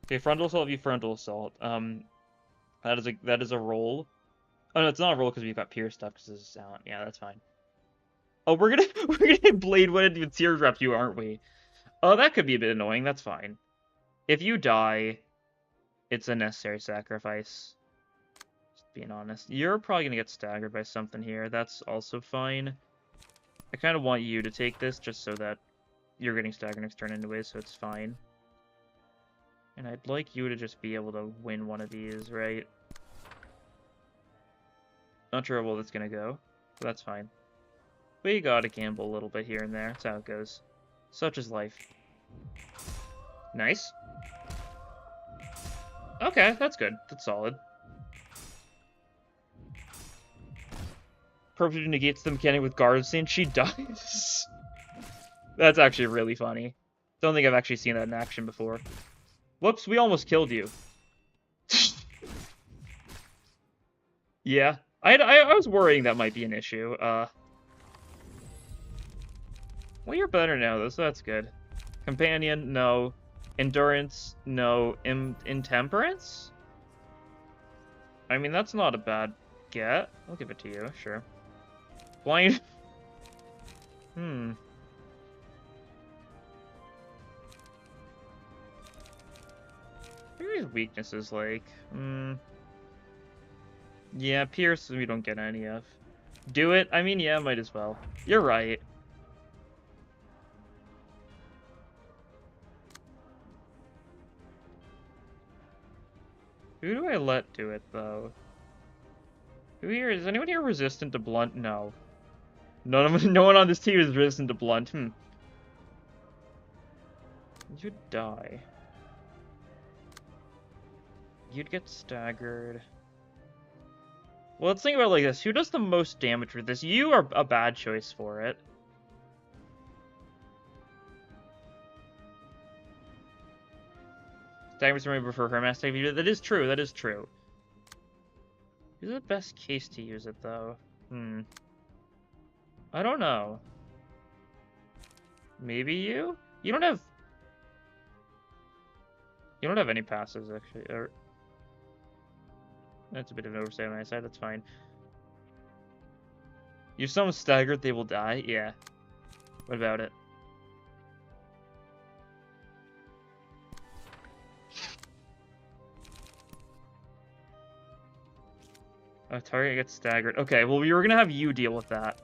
Okay, frontal assault. If you frontal assault, that is a roll. Oh no, it's not a roll because we've got pierce stuff because this is sound. Yeah, that's fine. Oh, we're gonna blade winded with teardrop you, aren't we? Oh, that could be a bit annoying. That's fine. If you die, it's a necessary sacrifice. Just being honest, you're probably gonna get staggered by something here. That's also fine. I kind of want you to take this just so that you're getting staggered next turn anyway, so it's fine. And I'd like you to just be able to win one of these, right? Not sure how well that's gonna go, but that's fine. We gotta gamble a little bit here and there. That's how it goes. Such is life. Nice. Okay, that's good. That's solid. Perfect negates the mechanic with guard scene. She dies. That's actually really funny. Don't think I've actually seen that in action before. Whoops, we almost killed you. Yeah. I was worrying that might be an issue. Well, you're better now, though, so that's good. Companion, no. Endurance, no. Intemperance? I mean, that's not a bad get. I'll give it to you, sure. Blind... Hmm. What are his weaknesses like? Yeah, Pierce we don't get any of. Do it? I mean, yeah, might as well. You're right. Who do I let do it, though? Who here? Is anyone here resistant to blunt? No. No one on this team is resistant to blunt. You'd die. You'd get staggered. Well, let's think about it like this. Who does the most damage with this? You are a bad choice for it. Staggers remember for her mass activity. That is true. That is true. Who's the best case to use it, though? I don't know. Maybe you? You don't have any passes, actually. Or... That's a bit of an oversight on my side. That's fine. If someone's staggered, they will die? Yeah. What about it? Oh, target gets staggered. Okay, well, we were gonna have you deal with that.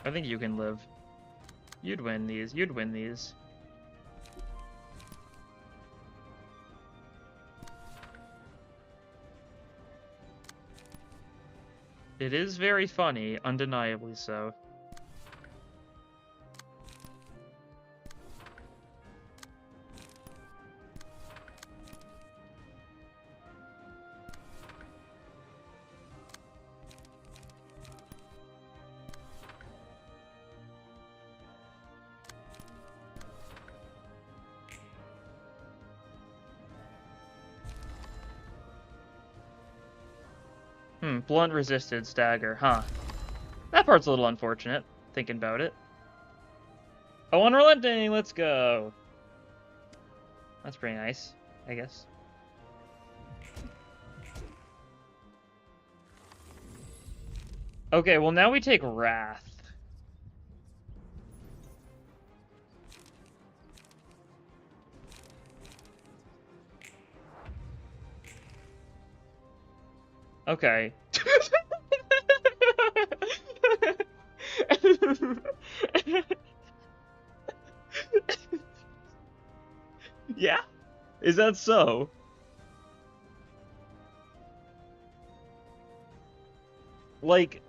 I think you can live. You'd win these. You'd win these. It is very funny, undeniably so. Blunt resisted stagger, huh? That part's a little unfortunate, thinking about it. Oh, unrelenting, let's go. That's pretty nice, I guess. Okay, well now we take Wrath. Okay. Yeah? Is that so? Like...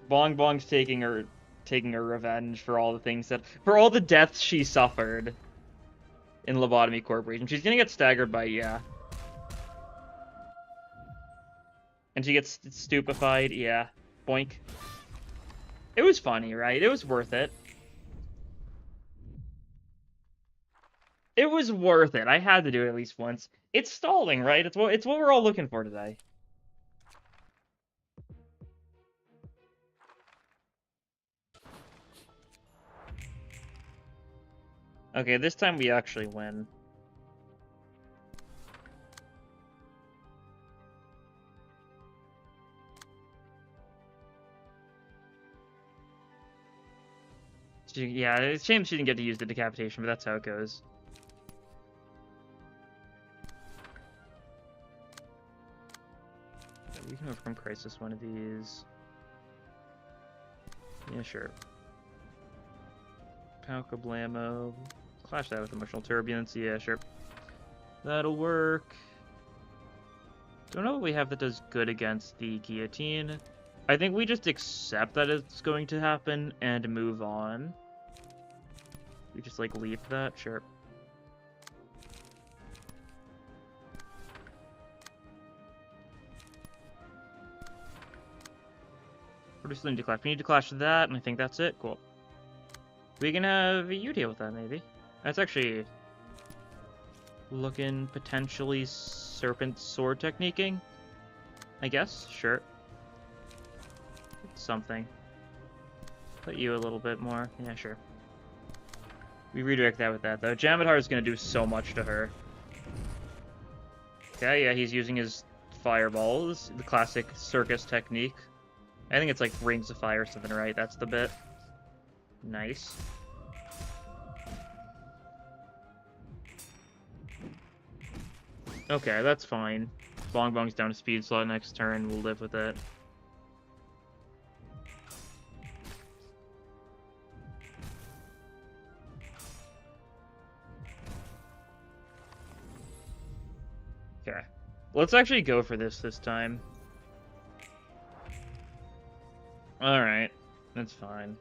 Bong Bong's taking her revenge for all the things for all the deaths she suffered in Lobotomy Corporation. She's gonna get staggered by, yeah. And she gets stupefied, yeah. Boink. It was funny, right? It was worth it. It was worth it. I had to do it at least once. It's stalling, right? It's what we're all looking for today. Okay, this time we actually win. Yeah, it's a shame she didn't get to use the decapitation, but that's how it goes. We can overcome Crisis one of these. Yeah, sure. Pauka Blammo. Clash that with Emotional Turbulence. Yeah, sure. That'll work. Don't know what we have that does good against the Guillotine. I think we just accept that it's going to happen and move on. We just, like, leap that? Sure. We're just going to clash. We need to clash that, and I think that's it. Cool. We can have you deal with that, maybe. That's actually looking potentially Serpent Sword techniquing. I guess? Sure. It's something. Put you a little bit more. Yeah, sure. We redirect that with that, though. Jamitar is going to do so much to her. Okay, yeah, he's using his fireballs, the classic Circus technique. I think it's like Rings of Fire or something, right? That's the bit. Nice. Okay, that's fine. Bong Bong's down to speed slot next turn. We'll live with it. Okay. Let's actually go for this time. Alright. That's fine.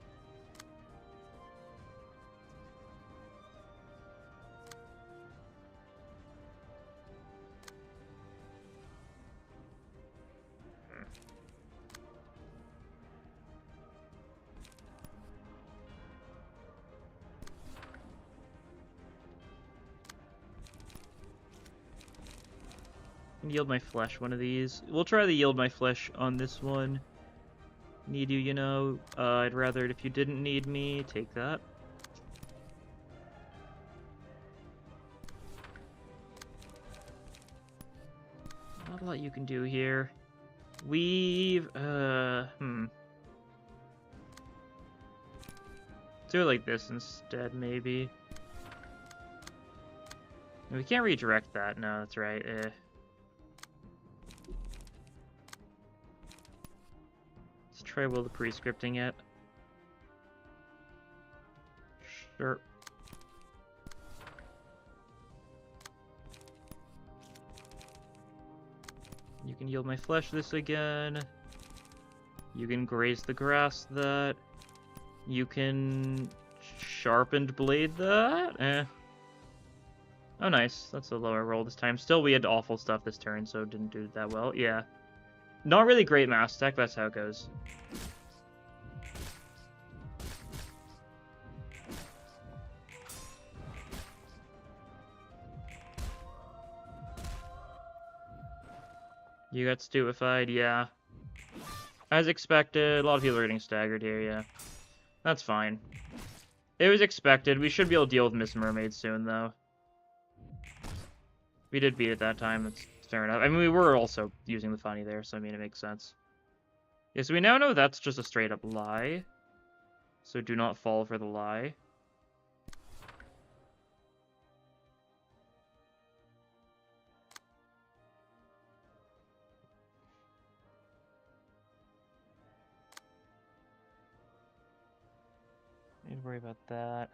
Yield my flesh, one of these. We'll try to yield my flesh on this one. Need you, you know. I'd rather it if you didn't need me. Take that. Not a lot you can do here. Weave, Do it like this instead, maybe. We can't redirect that. No, that's right. Let's try Will the Prescripting it. Sure. You can yield my flesh this again. You can graze the grass that. You can sharpened blade that. Oh, nice. That's a lower roll this time. Still, we had awful stuff this turn, so it didn't do that well. Yeah. Not really great mass tech, that's how it goes. You got stupefied, yeah. As expected, a lot of people are getting staggered here, yeah. That's fine. It was expected. We should be able to deal with Miss Mermaid soon, though. We did beat it that time, that's fair enough. I mean, we were also using the funny there, so I mean, it makes sense. Yeah, so we now know that's just a straight-up lie. So do not fall for the lie. Don't worry about that.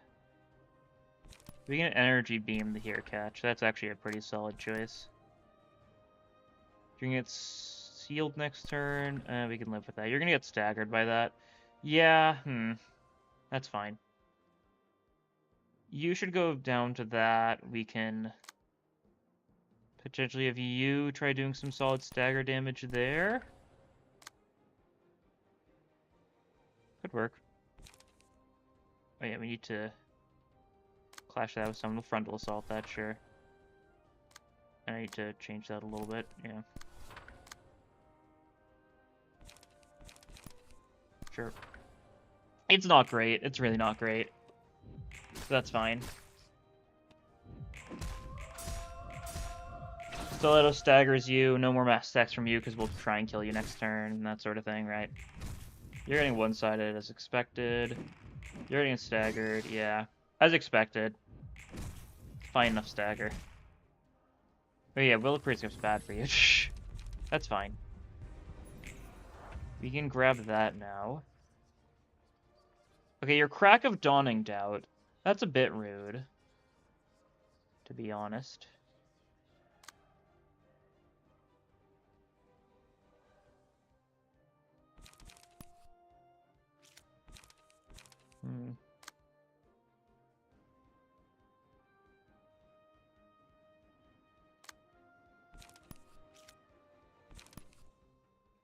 We can energy beam the here catch. That's actually a pretty solid choice. You're gonna get sealed next turn. We can live with that. You're gonna get staggered by that. Yeah, that's fine. You should go down to that. We can potentially have you try doing some solid stagger damage there. Could work. Oh yeah, we need to clash that with some frontal assault, that, sure. I need to change that a little bit, yeah. Sure. It's not great. It's really not great. That's fine. Stiletto staggers you. No more mass stacks from you because we'll try and kill you next turn. That sort of thing, right? You're getting one-sided as expected. You're getting staggered, yeah. As expected. Fine enough stagger. Oh yeah, Will of Prescript's bad for you. That's fine. We can grab that now. Okay, your Crack of Dawning Doubt. That's a bit rude, to be honest.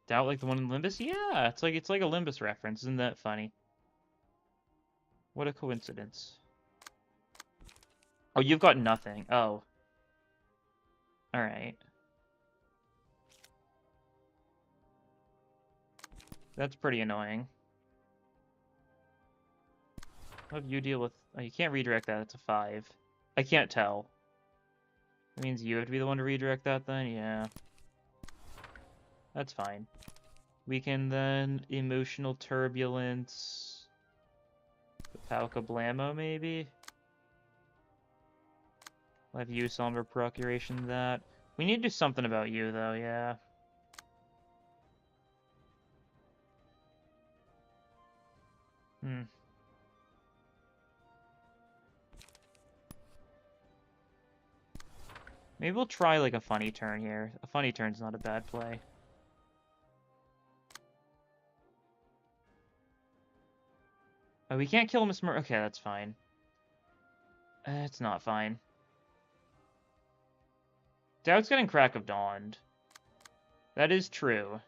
Doubt like the one in Limbus? Yeah, it's like a Limbus reference. Isn't that funny? What a coincidence. Oh, you've got nothing. Oh. Alright. That's pretty annoying. What have you deal with? Oh, you can't redirect that. It's a 5. I can't tell. That means you have to be the one to redirect that then? Yeah. That's fine. We can then emotional turbulence. Palca Blammo, maybe? I'll have you somber procuration that. We need to do something about you, though, yeah. Maybe we'll try, like, a funny turn here. A funny turn's not a bad play. Oh, we can't kill Miss Okay, that's fine. It's not fine. Doubt's getting Crack of Dawn. That is true.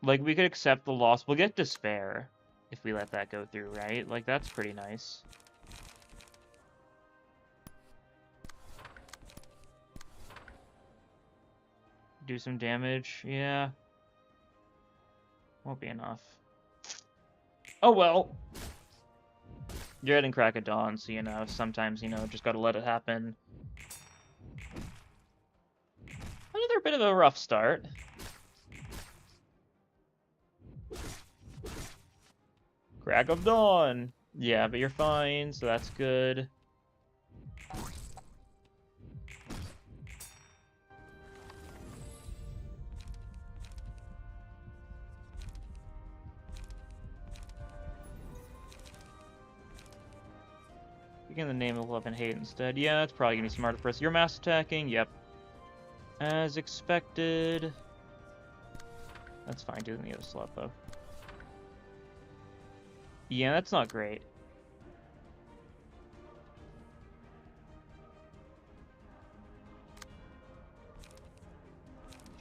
Like, we could accept the loss. We'll get Despair if we let that go through, right? Like, that's pretty nice. Do some damage. Yeah. Won't be enough. Oh, well. You're getting Crack of Dawn, so, you know, sometimes, you know, just gotta let it happen. Another bit of a rough start. Crack of Dawn! Yeah, but you're fine, so that's good. Begin the name of love and hate instead. Yeah, that's probably gonna be smarter for us. You're mass attacking? Yep. As expected. That's fine, doing the other slot, though. Yeah, that's not great.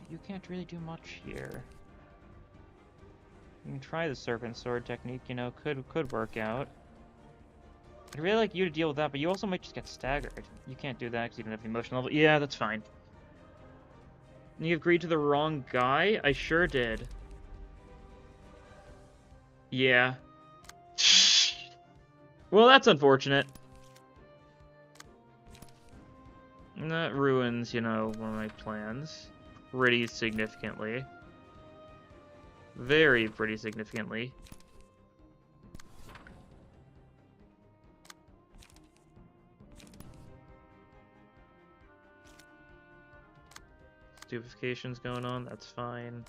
You can't really do much here. You can try the Serpent Sword technique, you know, could work out. I'd really like you to deal with that, but you also might just get staggered. You can't do that because you don't have the emotion level. Yeah, that's fine. You agreed to the wrong guy? I sure did. Yeah. Well, that's unfortunate. And that ruins, you know, one of my plans. Pretty significantly. Very pretty significantly. Stupefacition's going on, that's fine.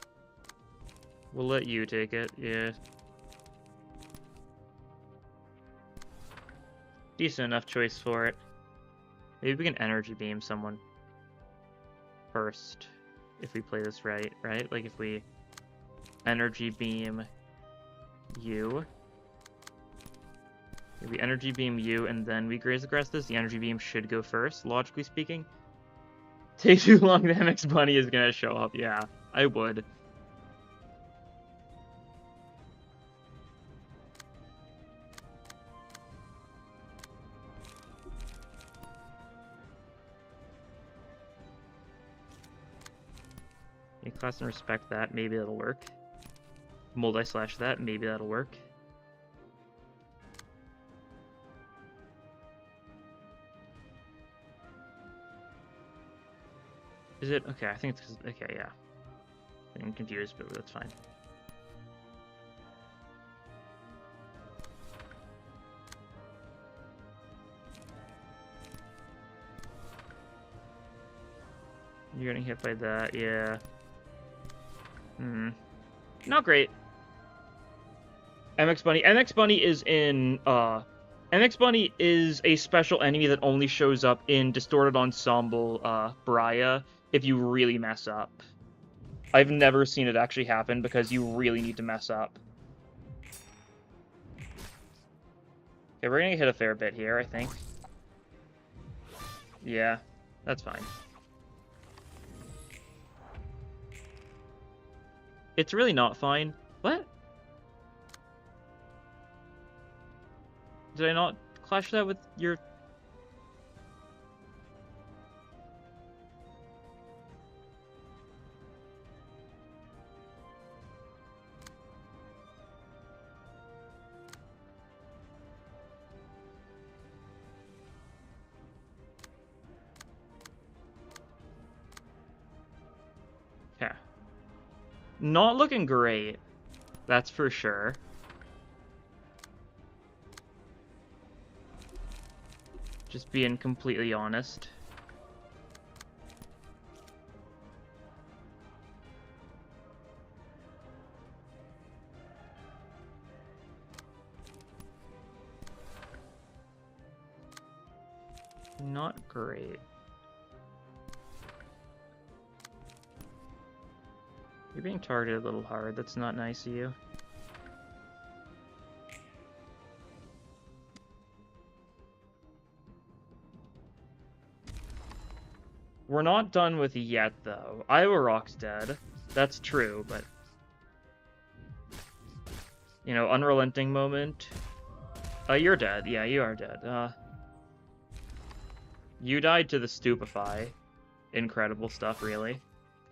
We'll let you take it, yeah. Decent enough choice for it. Maybe we can energy beam someone first, if we play this right? Like if we energy beam you. If we energy beam you and then we graze across this, the energy beam should go first, logically speaking. Take too long, the MX Bunny is gonna show up. Yeah, I would. You class and respect that, maybe that'll work. Multi-slash that, maybe that'll work. Is it? Okay, I think it's... Okay, yeah. I'm confused, but that's fine. You're getting hit by that, yeah. Not great. MX Bunny. MX Bunny is in, MX Bunny is a special enemy that only shows up in Distorted Ensemble, Braya, if you really mess up. I've never seen it actually happen because you really need to mess up. Okay, we're gonna hit a fair bit here, I think. Yeah, that's fine. It's really not fine. What? Did I not clash that with your... Not looking great. That's for sure. Just being completely honest. Not great. You're being targeted a little hard. That's not nice of you. We're not done with yet, though. Iowa Rock's dead. That's true, but... You know, unrelenting moment. You're dead. Yeah, you are dead. You died to the stupefy. Incredible stuff, really.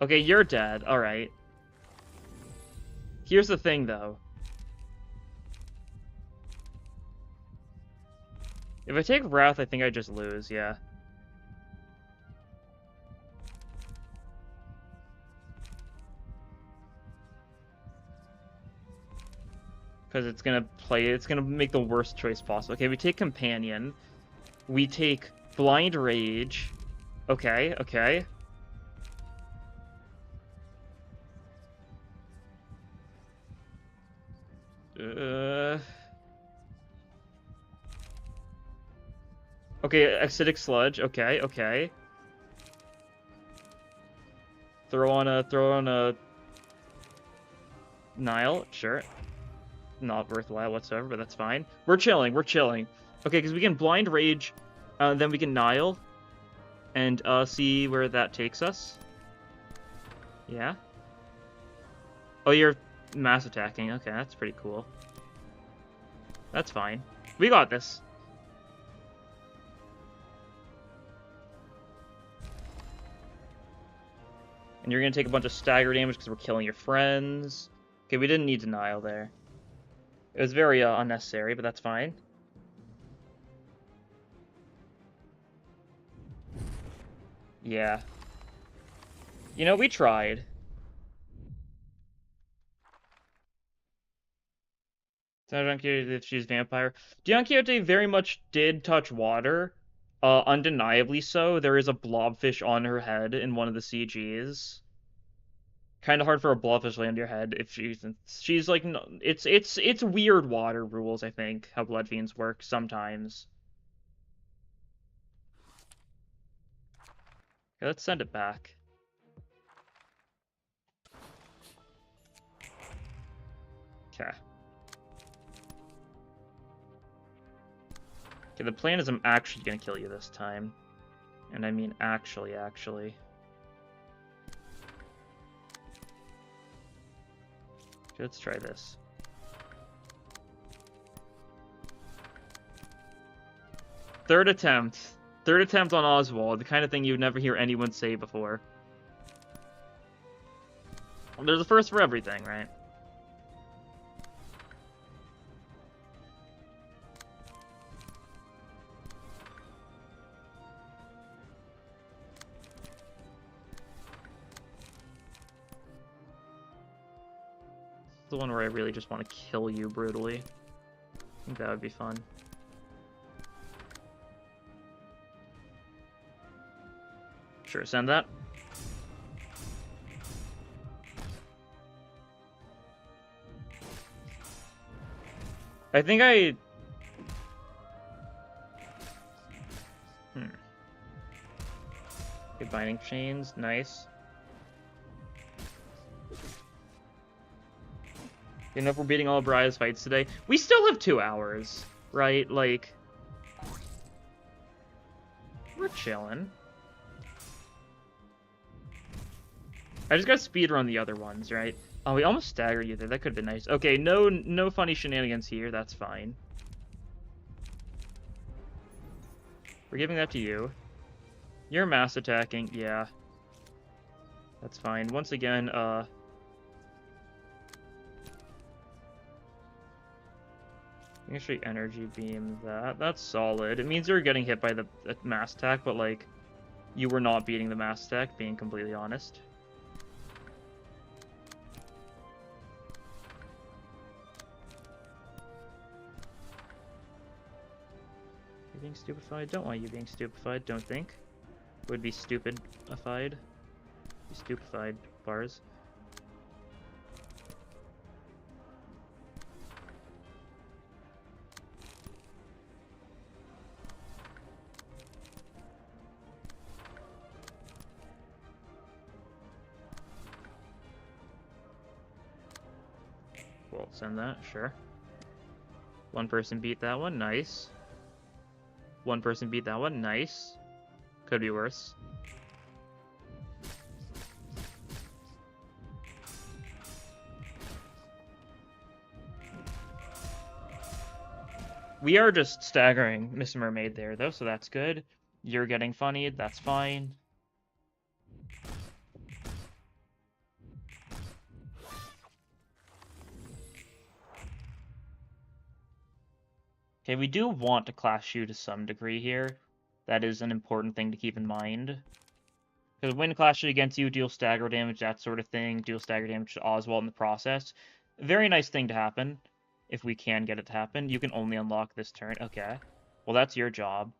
Okay, you're dead. Alright. Here's the thing, though. If I take Wrath, I think I just lose, yeah. Because it's gonna make the worst choice possible. Okay, we take Companion. We take Blind Rage. Okay, okay. Okay, Acidic Sludge. Okay, okay. Throw on a Nile. Sure. Not worthwhile whatsoever, but that's fine. We're chilling. We're chilling. Okay, because we can Blind Rage, then we can Nile, and see where that takes us. Yeah. Oh, you're mass attacking. Okay, that's pretty cool. That's fine. We got this. And you're gonna take a bunch of stagger damage because we're killing your friends. Okay, we didn't need denial there. It was very unnecessary, but that's fine. Yeah. You know, we tried. Don Quixote if she's vampire. Don Quixote very much did touch water. Undeniably so. There is a blobfish on her head in one of the CGs. Kind of hard for a blobfish to land your head if she's like no, it's weird water rules, I think, how blood fiends work sometimes. Okay, let's send it back. Okay. Okay, the plan is I'm actually gonna kill you this time. And I mean actually. Okay, let's try this. Third attempt. Third attempt on Oswald, the kind of thing you'd never hear anyone say before. Well, there's a first for everything, right? The one where I really just want to kill you brutally. I think that would be fun. Sure, send that. I think I... Okay, binding chains, nice. You know, if we're beating all of Briar's fights today, we still have 2 hours, right? Like, we're chilling. I just got speedrun the other ones, right? Oh, we almost staggered you there. That could have been nice. Okay, no funny shenanigans here. That's fine. We're giving that to you. You're mass attacking. Yeah. That's fine. Once again, actually energy beam that. That's solid. It means you're getting hit by the mass attack, but like, you were not beating the mass attack, being completely honest. being stupefied. Don't want you being stupefied, don't think. Would be stupidified. Be stupefied, bars. We'll send that, sure. One person beat that one, nice. One person beat that one, nice. Could be worse. We are just staggering Miss Mermaid there, though, so that's good. You're getting funny, that's fine. Okay, we do want to clash you to some degree here. That is an important thing to keep in mind. Because when clashing against you, deal stagger damage, that sort of thing. Deal stagger damage to Oswald in the process. Very nice thing to happen. If we can get it to happen. You can only unlock this turn. Okay. Well, that's your job.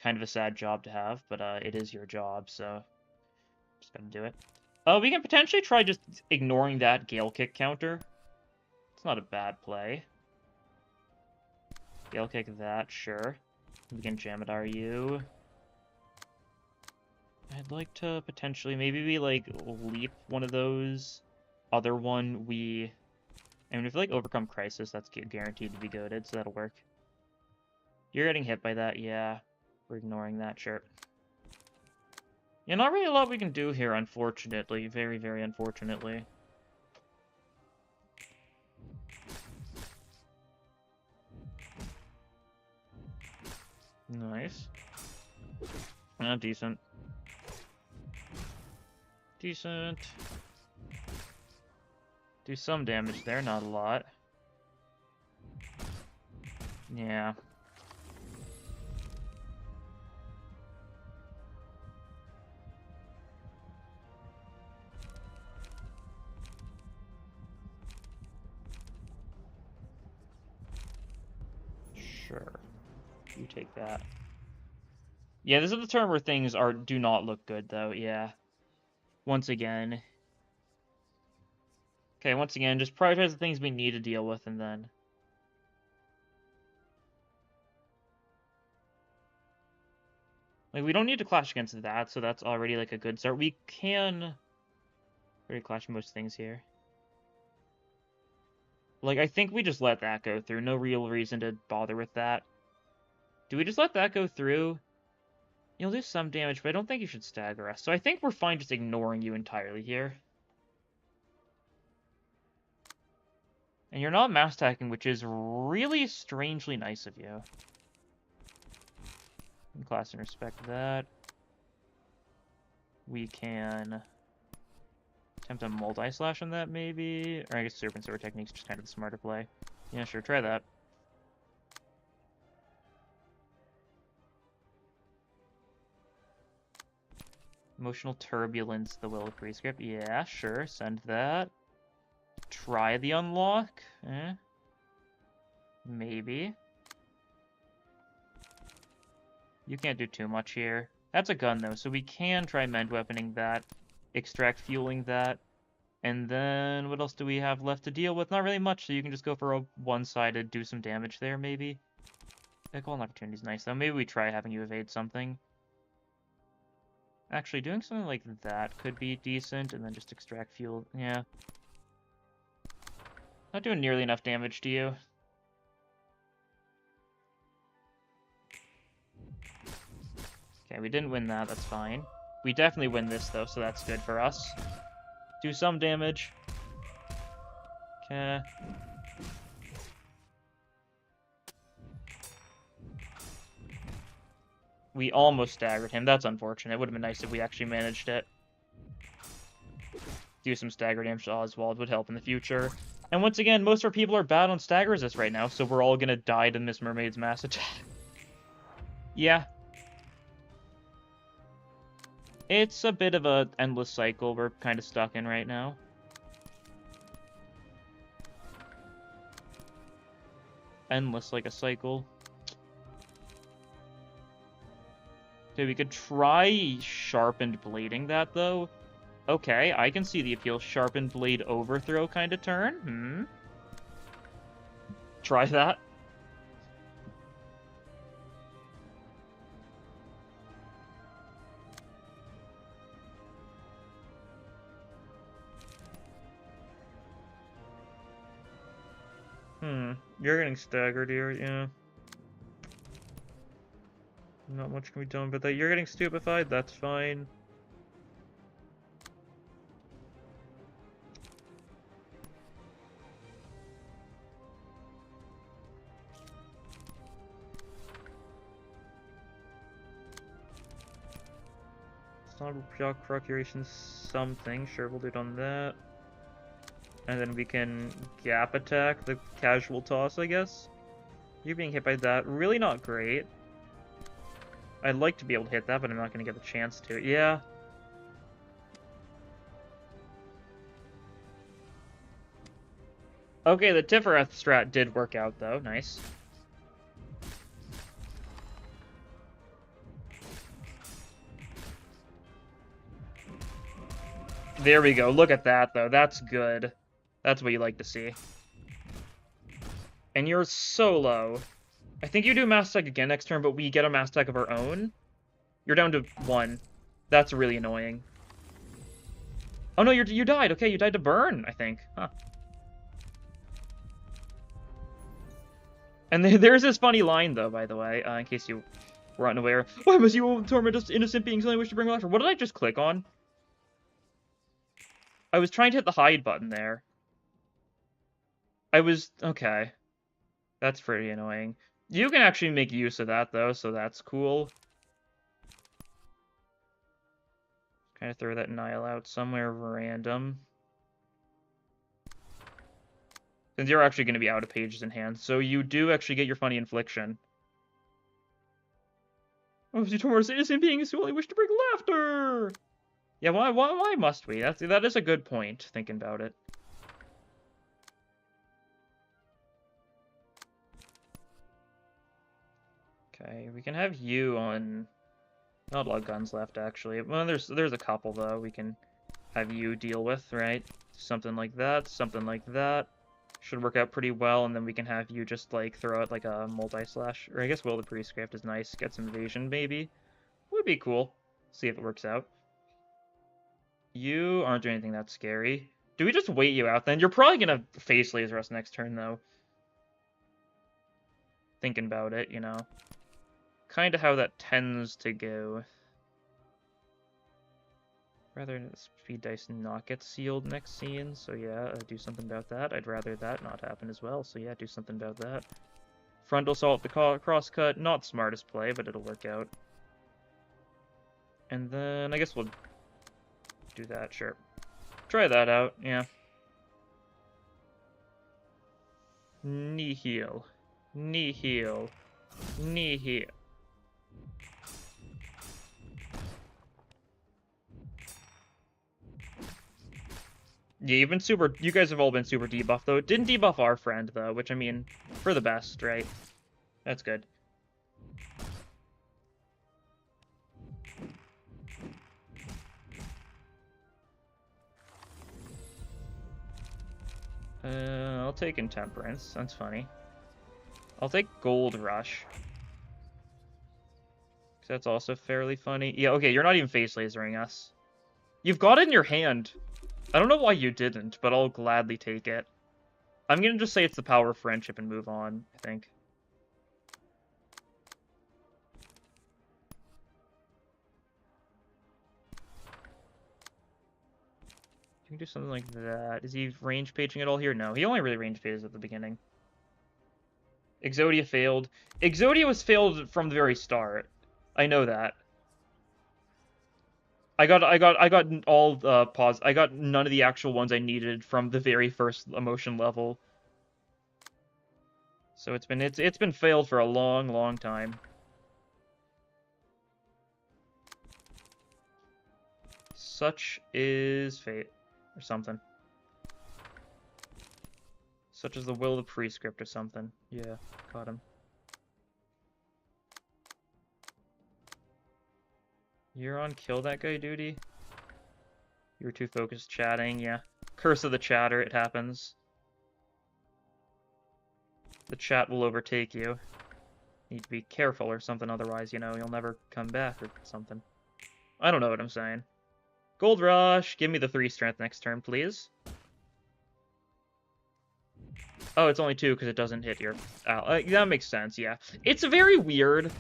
Kind of a sad job to have, but it is your job, so... Just gotta do it. We can potentially try just ignoring that Gale Kick counter. It's not a bad play. Gale Kick that, sure. We can Jamadar you. I'd like to potentially, maybe we, like, leap one of those. Other one, we... I mean, if we, like, overcome Crisis, that's guaranteed to be goated, so that'll work. You're getting hit by that, yeah. We're ignoring that, sure. Yeah, not really a lot we can do here, unfortunately. Very, very unfortunately. Nice. Decent. Decent. Do some damage there, not a lot. Yeah. Sure. You take that. Yeah, this is the turn where things do not look good, though, yeah. Once again. Okay, once again, just prioritize the things we need to deal with, and then... Like, we don't need to clash against that, so that's already, like, a good start. We can... already clash most things here. Like, I think we just let that go through. No real reason to bother with that. Do we just let that go through? You'll do some damage, but I don't think you should stagger us. So I think we're fine just ignoring you entirely here. And you're not mass attacking, which is really strangely nice of you. In class and respect that. We can attempt a multi-slash on that, maybe? Or I guess Serpent Sword Technique's just kind of the smarter play. Yeah, sure, try that. Emotional Turbulence, the Will of Prescript. Yeah, sure, send that. Try the unlock? Maybe. You can't do too much here. That's a gun, though, so we can try mend weaponing that, extract fueling that, and then what else do we have left to deal with? Not really much, so you can just go for a one-sided, do some damage there, maybe. Call an opportunity is nice, though. Maybe we try having you evade something. Actually, doing something like that could be decent, and then just extract fuel. Yeah. Not doing nearly enough damage to you. Okay, we didn't win that, that's fine. We definitely win this, though, so that's good for us. Do some damage. Okay. We almost staggered him. That's unfortunate. It would have been nice if we actually managed it. Do some stagger damage to Oswald would help in the future. And once again, most of our people are bad on stagger resist right now, so we're all gonna die to Miss Mermaid's mass attack. Yeah. It's a bit of a endless cycle we're kind of stuck in right now. Endless like a cycle. Okay, we could try sharpened blading that, though. Okay, I can see the appeal. Sharpened blade overthrow kind of turn. Try that. You're getting staggered here, yeah. Not much can be done about that. You're getting stupefied, that's fine. Shock procuration something. Sure, we'll do it on that. And then we can gap attack the casual toss, I guess. You being hit by that, really not great. I'd like to be able to hit that, but I'm not going to get the chance to. Yeah. Okay, the Tiffereth strat did work out, though. Nice. There we go. Look at that, though. That's good. That's what you like to see. And you're so low. I think you do Mass Attack again next turn, but we get a Mass Attack of our own. You're down to 1. That's really annoying. Oh no, you died. Okay, you died to burn, I think. Huh. And there's this funny line, though, by the way, in case you were unaware. Why must you torment us innocent beings only wish to bring laughter? What did I just click on? I was trying to hit the hide button there. Okay. That's pretty annoying. You can actually make use of that, though, so that's cool. Kind of throw that Nile out somewhere random. Since you're actually going to be out of pages in hand, so you do actually get your funny infliction. Oh, if you torment innocent beings who only wish to bring laughter! Yeah, why must we? That is a good point, thinking about it. Okay, we can have you on... Not a lot of guns left, actually. Well, there's a couple, though, we can have you deal with, right? Something like that, something like that. Should work out pretty well, and then we can have you just, like, throw out, like, a multi-slash. Or I guess Will the Prescript is nice. Get some evasion, maybe. Would be cool. See if it works out. You aren't doing anything that scary. Do we just wait you out, then? You're probably gonna face laser us next turn, though. Thinking about it, you know. Kind of how that tends to go. Rather speed dice not get sealed next scene, so yeah, do something about that. I'd rather that not happen as well, so yeah, do something about that. Frontal assault, the crosscut, not smartest play, but it'll work out. And then I guess we'll do that, sure. Try that out, yeah. Nihil. Nihil. Nihil. Yeah, you guys have all been super debuffed, though. It didn't debuff our friend, though, which, I mean, for the best, right? That's good. I'll take Intemperance. That's funny. I'll take Gold Rush. That's also fairly funny. Yeah, okay, you're not even face lasering us. You've got it in your hand. I don't know why you didn't, but I'll gladly take it. I'm gonna just say it's the power of friendship and move on, I think. You can do something like that. Is he range paging at all here? No, he only really range pages at the beginning. Exodia failed. Exodia was failed from the very start. I know that. I got all pause. I got none of the actual ones I needed from the very first emotion level. So it's been failed for a long, long time. Such is fate, or something. Such as the will of the prescript, or something. Yeah, caught him. You're on kill that guy duty? You were too focused chatting, yeah. Curse of the chatter, it happens. The chat will overtake you. Need to be careful or something, otherwise, you know, you'll never come back or something. I don't know what I'm saying. Gold Rush, give me the 3 strength next turn, please. Oh, it's only 2 because it doesn't hit your... that makes sense, yeah. It's very weird.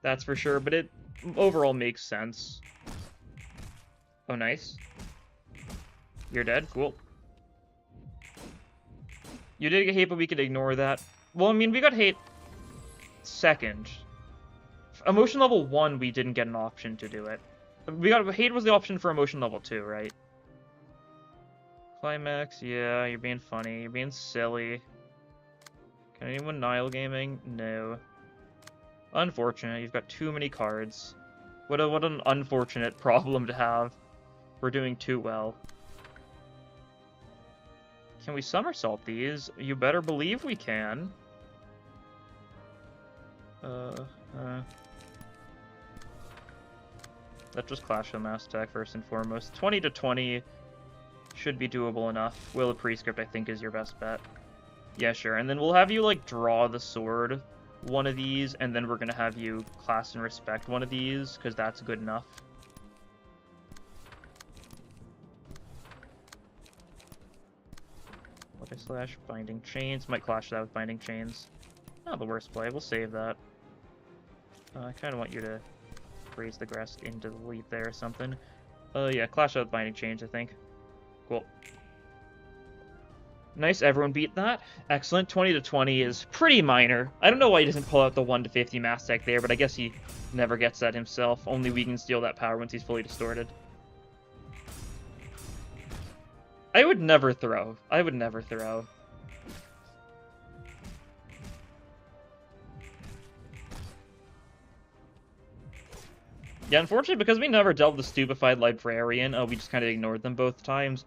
That's for sure, but it overall makes sense. Oh, nice. You're dead? Cool. You did get hate, but we could ignore that. Well, I mean, we got hate second. Emotion level 1, we didn't get an option to do it. Hate was the option for emotion level 2, right? Climax, yeah, you're being funny. You're being silly. Can anyone Nile gaming? No. Unfortunate, you've got too many cards. What an unfortunate problem to have. We're doing too well. Can we somersault these? You better believe we can. Let's just clash the mass attack first and foremost. 20 to 20 should be doable enough. Will of Prescript, I think, is your best bet. Yeah, sure. And then we'll have you, like, draw the sword one of these, and then we're going to have you class and respect one of these, because that's good enough. Slash Binding Chains. Might clash that with Binding Chains. Not the worst play. We'll save that. I kind of want you to raise the grass into the lead there or something. Yeah, clash that with Binding Chains, I think. Cool. Nice, everyone beat that. Excellent. 20 to 20 is pretty minor. I don't know why he doesn't pull out the 1 to 50 mass tech there, but I guess he never gets that himself. Only we can steal that power once he's fully distorted. I would never throw. I would never throw. Yeah, unfortunately, because we never dealt with the stupefied librarian, we just kind of ignored them both times.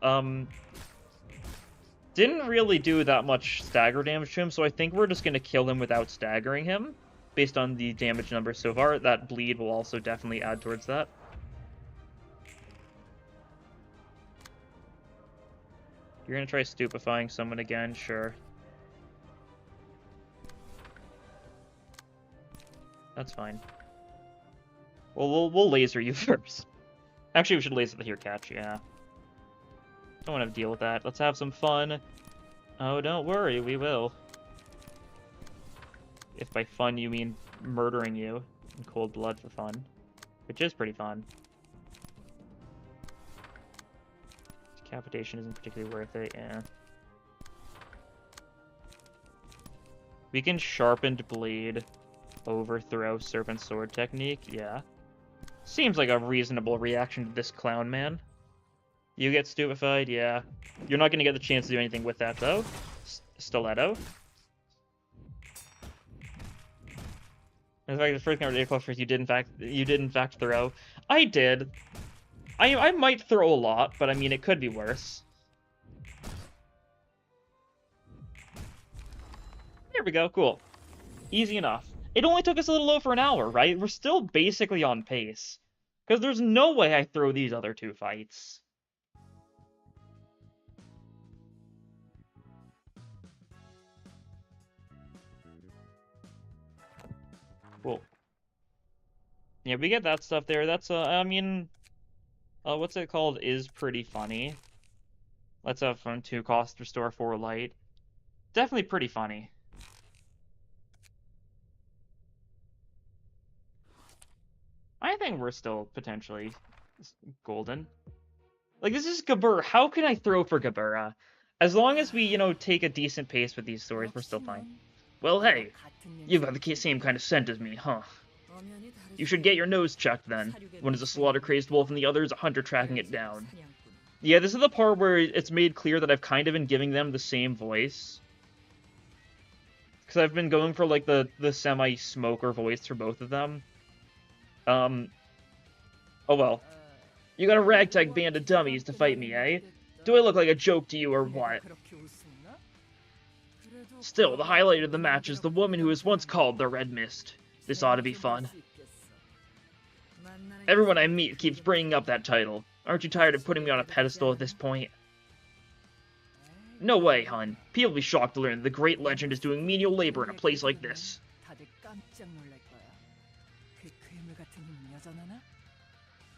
Didn't really do that much stagger damage to him, so I think we're just going to kill him without staggering him. Based on the damage numbers so far, that bleed will also definitely add towards that. You're going to try stupefying someone again? Sure. That's fine. Well, we'll laser you first. Actually, we should laser the here catch, yeah. Don't want to deal with that. Let's have some fun. Oh, don't worry, we will. If by fun you mean murdering you in cold blood for fun. Which is pretty fun. Decapitation isn't particularly worth it, yeah. We can Sharpened Blade overthrow Serpent Sword technique, yeah. Seems like a reasonable reaction to this clown man. You get stupefied, yeah. You're not going to get the chance to do anything with that, though. Stiletto. In fact, the first kind of ridiculous first, you did in fact throw. I did. I might throw a lot, but I mean, it could be worse. There we go, cool. Easy enough. It only took us a little over an hour, right? We're still basically on pace. Because there's no way I throw these other 2 fights. Cool. Yeah, we get that stuff there. That's, I mean... what's it called? Is pretty funny. Let's have fun. 2 cost, restore 4 light. Definitely pretty funny. I think we're still potentially golden. Like, this is Gabur. How can I throw for Gabura? As long as we, you know, take a decent pace with these stories, we're still fine. Well, hey, you've got the same kind of scent as me, huh? You should get your nose checked, then. One is a slaughter-crazed wolf, and the other is a hunter tracking it down. Yeah, this is the part where it's made clear that I've kind of been giving them the same voice. Because I've been going for, like, the semi-smoker voice for both of them. Oh well. You got a ragtag band of dummies to fight me, eh? Do I look like a joke to you or what? Still, the highlight of the match is the woman who was once called the Red Mist. This ought to be fun. Everyone I meet keeps bringing up that title. Aren't you tired of putting me on a pedestal at this point? No way, hun. People will be shocked to learn that the great legend is doing menial labor in a place like this.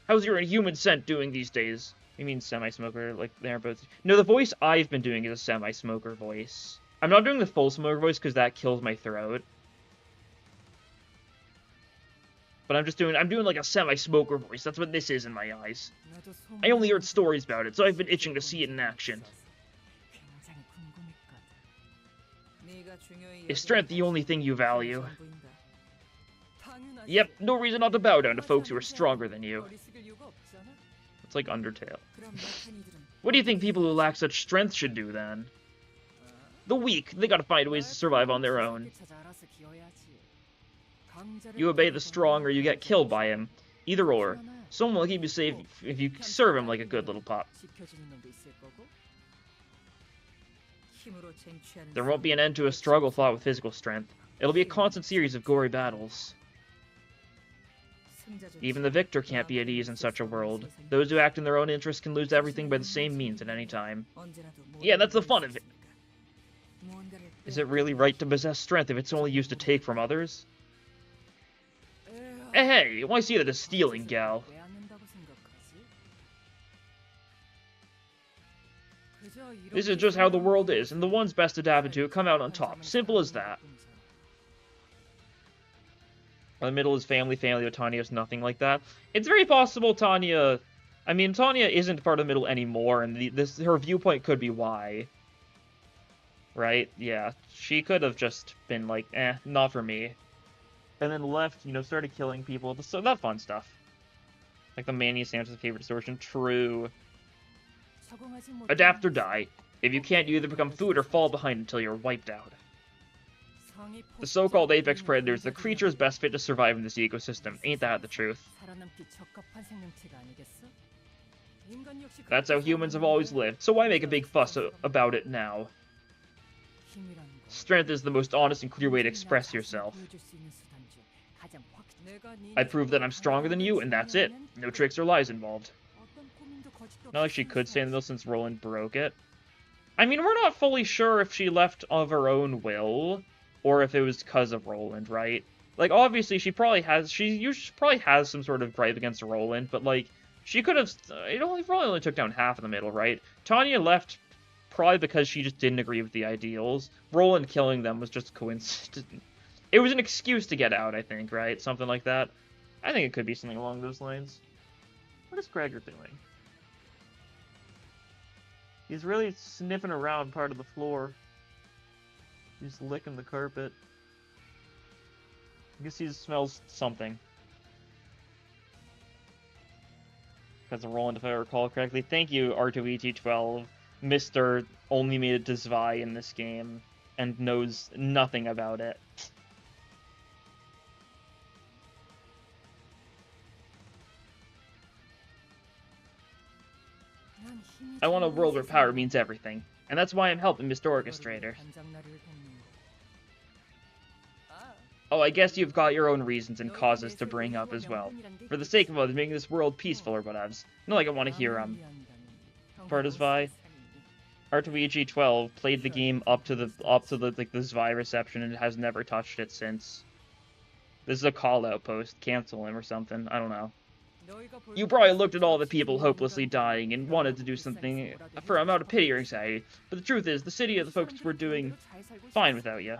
How's your inhuman scent doing these days? You mean semi-smoker, like they're both... No, the voice I've been doing is a semi-smoker voice. I'm not doing the full smoker voice because that kills my throat. But I'm doing like a semi-smoker voice. That's what this is in my eyes. I only heard stories about it, so I've been itching to see it in action. Is strength the only thing you value? Yep, no reason not to bow down to folks who are stronger than you. It's like Undertale. What do you think people who lack such strength should do, then? The weak, they gotta find ways to survive on their own. You obey the strong or you get killed by him. Either or. Someone will keep you safe if you serve him like a good little pup. There won't be an end to a struggle fought with physical strength. It'll be a constant series of gory battles. Even the victor can't be at ease in such a world. Those who act in their own interest can lose everything by the same means at any time. Yeah, that's the fun of it. Is it really right to possess strength if it's only used to take from others? Hey, why see that as stealing, gal? This is just how the world is, and the ones best adapted to it come out on top. Simple as that. The middle is family, but Tanya's nothing like that. It's very possible Tanya... I mean, Tanya isn't part of the middle anymore, and her viewpoint could be why. Right? Yeah. She could have just been like, not for me. And then left, started killing people. So that fun stuff. Like the Mania Santa's favorite distortion. True. Adapt or die. If you can't, you either become food or fall behind until you're wiped out. The so-called apex predator is the creatures best fit to survive in this ecosystem. Ain't that the truth? That's how humans have always lived, so why make a big fuss about it now? Strength is the most honest and clear way to express yourself. I prove that I'm stronger than you, and that's it. No tricks or lies involved. Not like she could say in the middle since Roland broke it. I mean, we're not fully sure if she left of her own will, or if it was because of Roland, right? Like, obviously, she probably has some sort of gripe against Roland, but, like, she could have... It probably only took down half of the middle, right? Tanya left probably because she just didn't agree with the ideals. Roland killing them was just a coincidence. It was an excuse to get out, I think, right? Something like that. I think it could be something along those lines. What is Gregor doing? He's really sniffing around part of the floor. He's licking the carpet. I guess he smells something. Because of Roland, if I recall correctly. Thank you, R2ET12. Mr. only made it to Zwei in this game and knows nothing about it. I want a world where power means everything, and that's why I'm helping Mr. Orchestrator. Oh, I guess you've got your own reasons and causes to bring up as well. For the sake of others, making this world peaceful or whatevs. Not like I want to hear, part of Zwei. R2EG12 played the game up to the Zwei reception and has never touched it since. This is a call-out post. Cancel him or something. I don't know. You probably looked at all the people hopelessly dying and wanted to do something for out of pity or anxiety, but the truth is, the city of the folks were doing fine without you.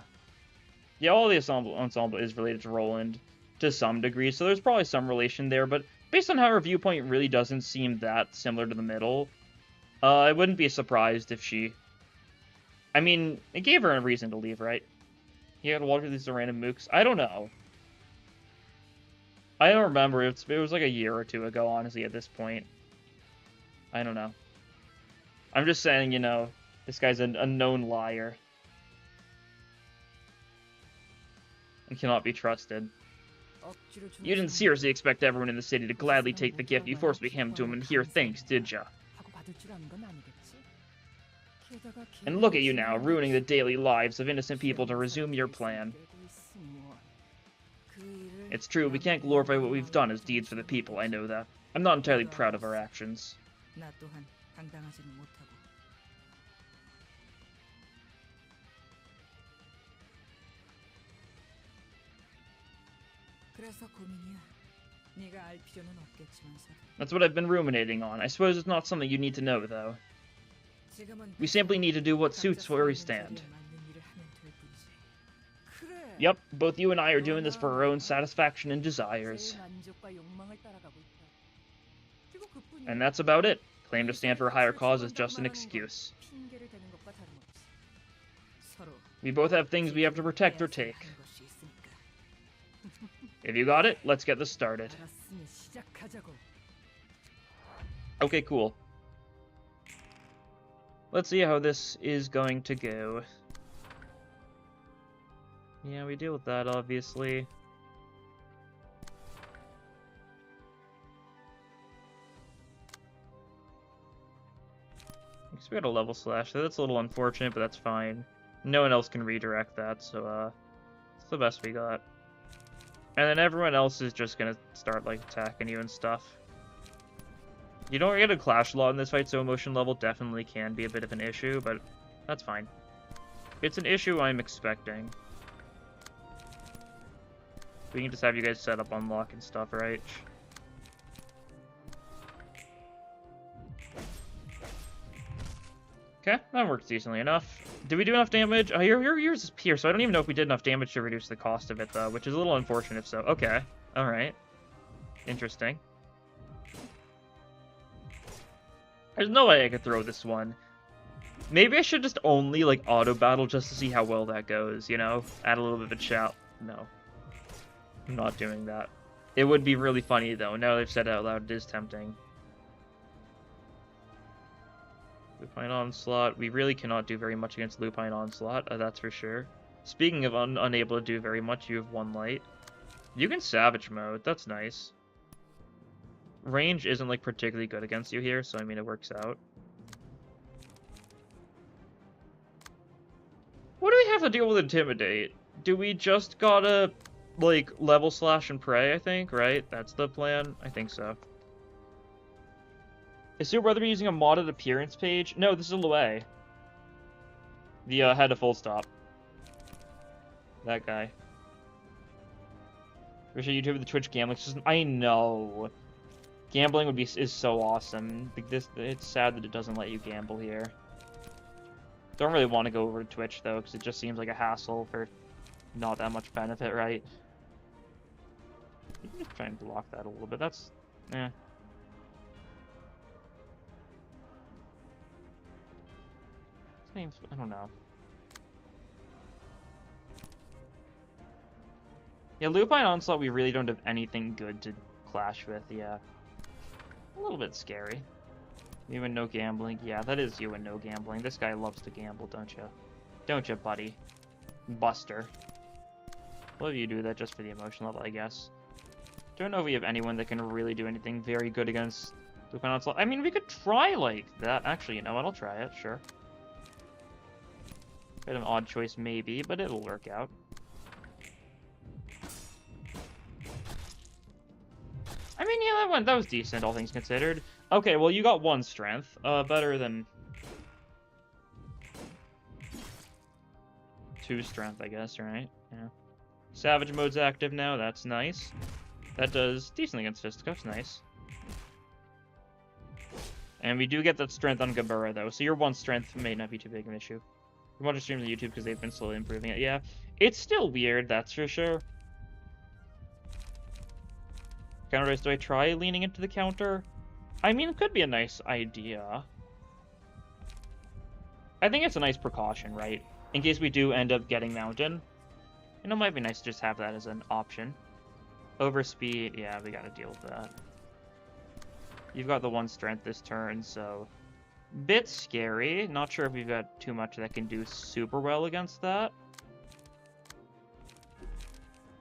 Yeah, all the ensemble is related to Roland to some degree, so there's probably some relation there, but based on how her viewpoint really doesn't seem that similar to the middle, I wouldn't be surprised if she... I mean, it gave her a reason to leave, right? You had to walk through these random mooks? I don't know. I don't remember. It was like a year or two ago, honestly, at this point. I don't know. I'm just saying, this guy's a known liar. And cannot be trusted. You didn't seriously expect everyone in the city to gladly take the gift you forcibly handed to him and hear thanks, did ya? And look at you now, ruining the daily lives of innocent people to resume your plan. It's true, we can't glorify what we've done as deeds for the people, I know that. I'm not entirely proud of our actions. 나 또한 당당하지는 못하고. 그래서 고민이야. 네가 알 필요는 없겠지만서. That's what I've been ruminating on. I suppose it's not something you need to know, though. We simply need to do what suits where we stand. Yep, both you and I are doing this for our own satisfaction and desires. And that's about it. Claim to stand for a higher cause is just an excuse. We both have things we have to protect or take. If you got it, let's get this started. Okay, cool. Let's see how this is going to go. Yeah, we deal with that, obviously. Guess we got a level slash, so that's a little unfortunate, but that's fine. No one else can redirect that, so, it's the best we got. And then everyone else is just gonna start, like, attacking you and stuff. You don't get a clash a lot in this fight, so emotion level definitely can be a bit of an issue, but that's fine. It's an issue I'm expecting. We can just have you guys set up unlock and stuff, right? Okay, that works decently enough. Did we do enough damage? Oh, yours is pierce, so I don't even know if we did enough damage to reduce the cost of it, though, which is a little unfortunate if so. Okay, alright. Interesting. There's no way I could throw this one. Maybe I should just only, like, auto-battle just to see how well that goes, you know? Add a little bit of a shout. No. I'm not doing that. It would be really funny, though. Now they've said it out loud, it is tempting. Lupine Onslaught. We really cannot do very much against Lupine Onslaught, that's for sure. Speaking of unable to do very much, you have 1 light. You can Savage Mode, that's nice. Range isn't, like, particularly good against you here, so, I mean, it works out. What do we have to deal with Intimidate? Do we just gotta, like, level slash and pray, I think, right? That's the plan? I think so. Is your brother using a modded appearance page? No, this is Lue. The head of full stop. That guy. Wish YouTube with the Twitch gambling system. I know. Gambling would be is so awesome. Like this, it's sad that it doesn't let you gamble here. Don't really want to go over to Twitch though, because it just seems like a hassle for not that much benefit, right? You can just try and block that a little bit. That's, eh. I don't know. Yeah, Lupine Onslaught, we really don't have anything good to clash with, yeah. A little bit scary. You and no gambling. Yeah, that is you and no gambling. This guy loves to gamble, don't you? Don't you, buddy? Buster. Well, you do that just for the emotion level, I guess. Don't know if we have anyone that can really do anything very good against Lupine Onslaught. I mean, we could try like that. Actually, you know what? I'll try it, sure. Bit of an odd choice, maybe, but it'll work out. I mean, yeah, that was decent, all things considered. Okay, well, you got 1 strength. Better than 2 strength, I guess, right? Yeah. Savage mode's active now, that's nice. That does decently against fisticuffs, nice. And we do get that strength on Gabura, though, so your 1 strength may not be too big of an issue. You watch streams on YouTube because they've been slowly improving it, yeah. It's still weird, that's for sure. Counter race, do I try leaning into the counter? I mean, it could be a nice idea. I think it's a nice precaution, right? In case we do end up getting mountain. And it might be nice to just have that as an option. Overspeed, yeah, we gotta deal with that. You've got the 1 strength this turn, so... Bit scary. Not sure if we've got too much that can do super well against that.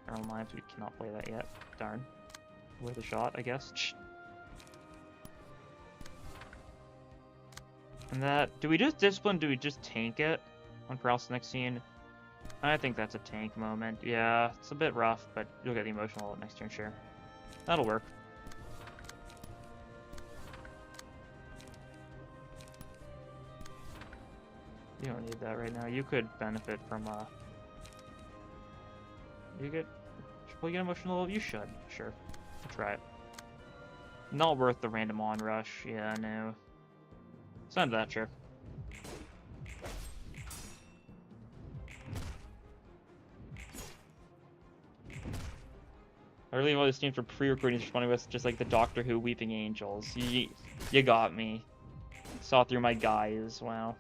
Never mind, we cannot play that yet. Darn. Worth a shot, I guess. And that... Do we just discipline? Do we just tank it on paralysis next scene? I think that's a tank moment. Yeah, it's a bit rough, but you'll get the emotional next turn, sure. That'll work. You don't need that right now. You could benefit from, Will you get emotional? You should. Sure. I'll try it. Not worth the random onrush. Yeah, no. Send that, sure. I really want this team for pre-recording responding with just like the Doctor Who Weeping Angels. You got me. Saw through my guys. Wow.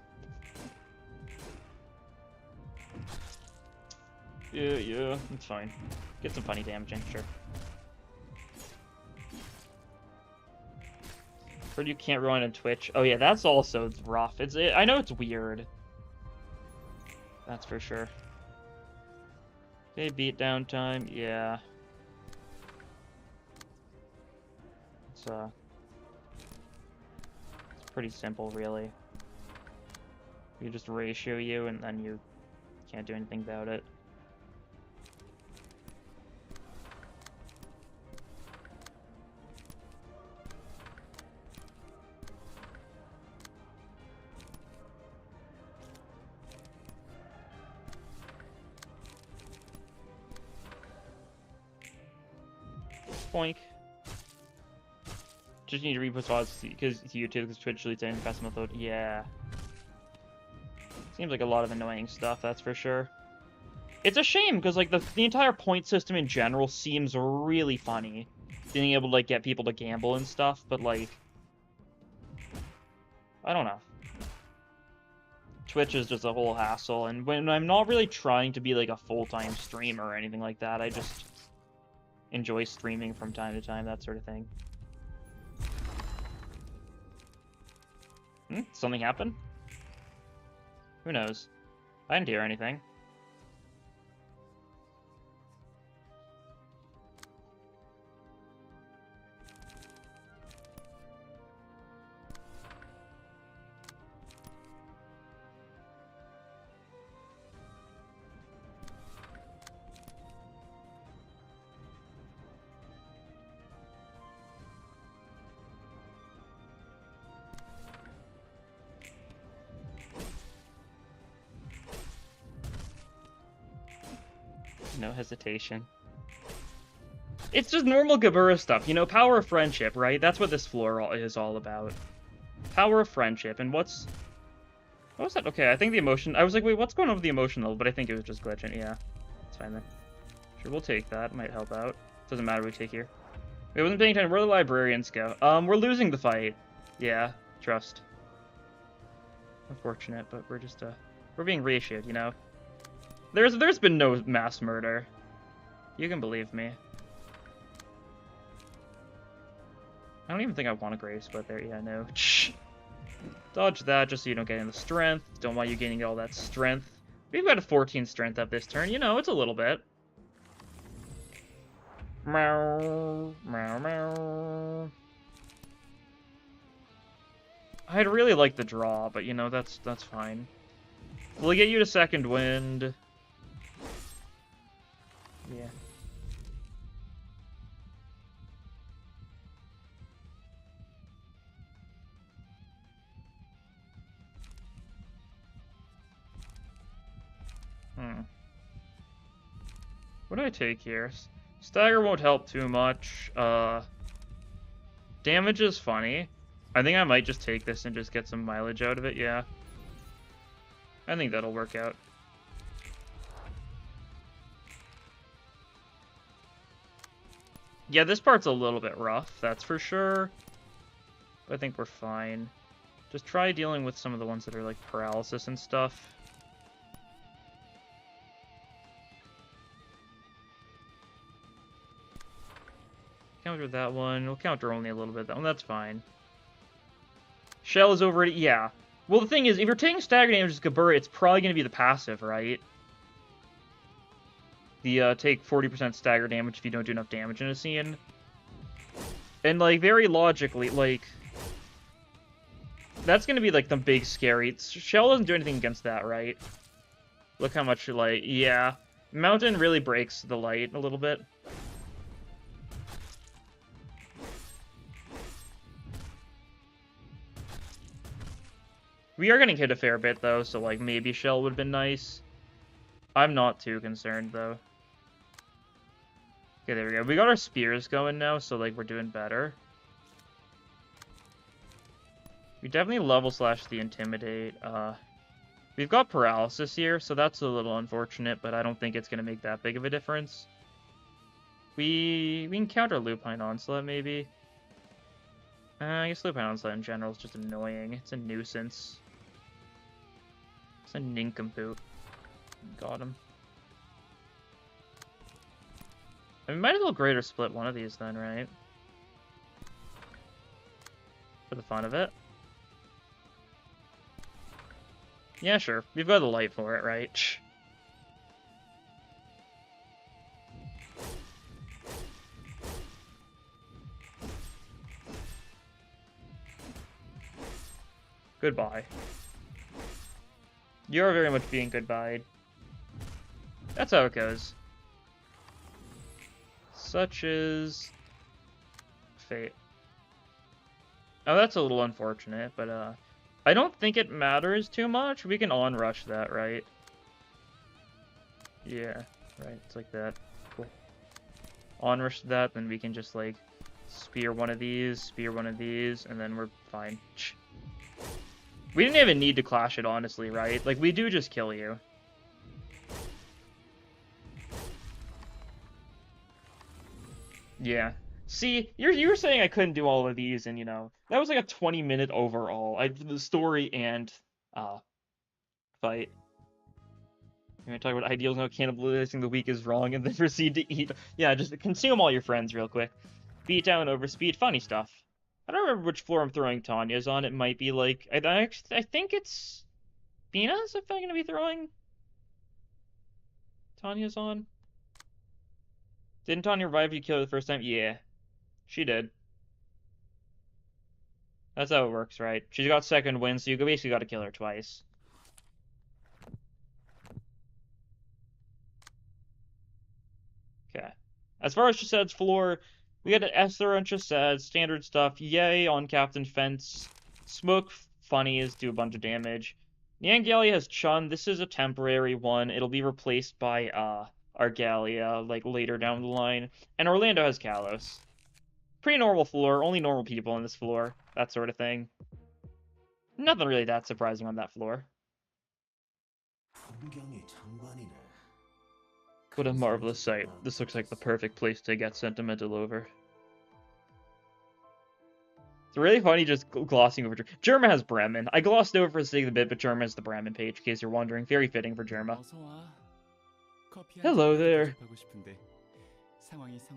Yeah, it's fine. Get some funny damaging, sure. Heard you can't rewind on Twitch. Oh yeah, that's also rough. I know it's weird. That's for sure. Okay, beat down time. Yeah. It's pretty simple, really. You just ratio you, and then you can't do anything about it. Boink. Just need to repost VODs because YouTube, because Twitch deletes any custom upload. Yeah. Seems like a lot of annoying stuff, that's for sure. It's a shame, because like the entire point system in general seems really funny. Being able to like get people to gamble and stuff, but like... I don't know. Twitch is just a whole hassle, and when I'm not really trying to be like a full-time streamer or anything like that, I just enjoy streaming from time to time, that sort of thing. Something happened? Who knows? I didn't hear anything. No hesitation. It's just normal Gabura stuff, you know, power of friendship, right? That's what this floor is all about. Power of friendship, and what was that? Okay, I think the emotion, I was like, wait, what's going on with the emotion level? But I think it was just glitching, yeah. It's fine then. Sure, we'll take that, might help out. Doesn't matter what we take here. We wasn't paying attention, where the librarians go? We're losing the fight. Yeah, trust. Unfortunate, but we're just, we're being reissued, you know? There's been no mass murder. You can believe me. I don't even think I want a grave split there. Yeah, no. Dodge that just so you don't get any the strength. Don't want you gaining all that strength. We've got a 14 strength up this turn. You know, it's a little bit. Meow, meow, meow. I'd really like the draw, but you know, that's fine. Will it get you to second wind? Yeah. What do I take here? Stagger won't help too much. Damage is funny. I think I might just take this and just get some mileage out of it, yeah. I think that'll work out. Yeah, this part's a little bit rough, that's for sure. But I think we're fine. Just try dealing with some of the ones that are like paralysis and stuff. Counter that one. We'll counter only a little bit. That one, that's fine. Shell is over it. Yeah. Well, the thing is, if you're taking stagger damage as Gabura, it's probably going to be the passive, right? The take 40% stagger damage if you don't do enough damage in a scene. And, like, very logically, like... That's going to be, like, the big scary... Shell doesn't do anything against that, right? Look how much light. Yeah. Mountain really breaks the light a little bit. We are getting hit a fair bit, though, so, like, maybe Shell would have been nice. I'm not too concerned, though. Okay, there we go. We got our spears going now, so, like, we're doing better. We definitely level slash the Intimidate. We've got Paralysis here, so that's a little unfortunate, but I don't think it's going to make that big of a difference. We can counter Lupine Onslaught, maybe. I guess Lupine Onslaught in general is just annoying. It's a nuisance. It's a nincompoop. Got him. I mean, might as well greater split one of these then, right? For the fun of it. Yeah, sure. We've got the light for it, right? Goodbye. You're very much being goodbye. That's how it goes. Such is fate. Oh, that's a little unfortunate, but I don't think it matters too much. We can on-rush that, right? Yeah, right. It's like that. Cool. On-rush that, then we can just, like, spear one of these, and then we're fine. We didn't even need to clash it, honestly, right? Like, we do just kill you. Yeah. See, you were saying I couldn't do all of these, and, you know, that was like a 20-minute overall. The story and, fight. You're gonna talk about ideals, no cannibalizing the weak is wrong, and then proceed to eat. Yeah, just consume all your friends real quick. Beat down, overspeed, funny stuff. I don't remember which floor I'm throwing Tanya's on. It might be like, I think it's Bina's if I'm gonna be throwing Tanya's on. Didn't Tanya revive you kill her the first time? Yeah. She did. That's how it works, right? She's got second win, so you basically got to kill her twice. Okay. As far as Chased's floor, we got an Esther on Chased, standard stuff. Yay on Captain Fence. Smoke funnies, do a bunch of damage. Niangalia has Chun. This is a temporary one. It'll be replaced by Argalia, like, later down the line. And Orlando has Kalos. Pretty normal floor, only normal people on this floor, that sort of thing. Nothing really that surprising on that floor. What a marvelous sight. This looks like the perfect place to get sentimental over. It's really funny just glossing over. Germa has Bremen. I glossed over for the sake of the bit, but Germa has the Bremen page, in case you're wondering. Very fitting for Germa. Hello there.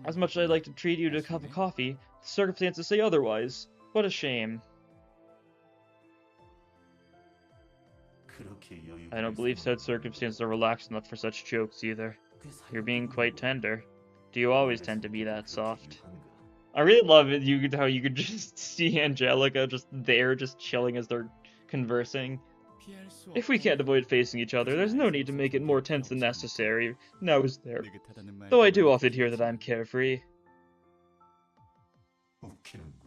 As much as I'd like to treat you to a cup of coffee, the circumstances say otherwise. What a shame. I don't believe said circumstances are relaxed enough for such jokes either. You're being quite tender. Do you always tend to be that soft? I really love it how you could just see Angelica just there, just chilling as they're conversing. If we can't avoid facing each other, there's no need to make it more tense than necessary. Now is there? Though I do often hear that I'm carefree.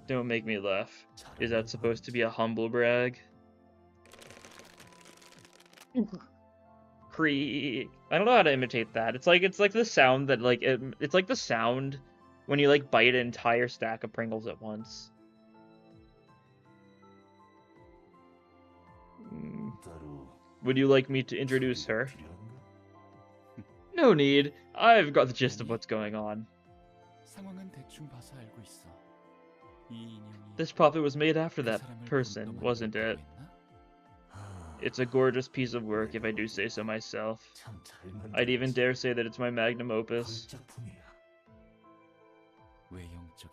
Don't make me laugh. Is that supposed to be a humble brag? Creak. I don't know how to imitate that. It's like the sound that like it's like the sound when you like bite an entire stack of Pringles at once. Would you like me to introduce her? No need. I've got the gist of what's going on. This puppet was made after that person, wasn't it? It's a gorgeous piece of work, if I do say so myself. I'd even dare say that it's my magnum opus.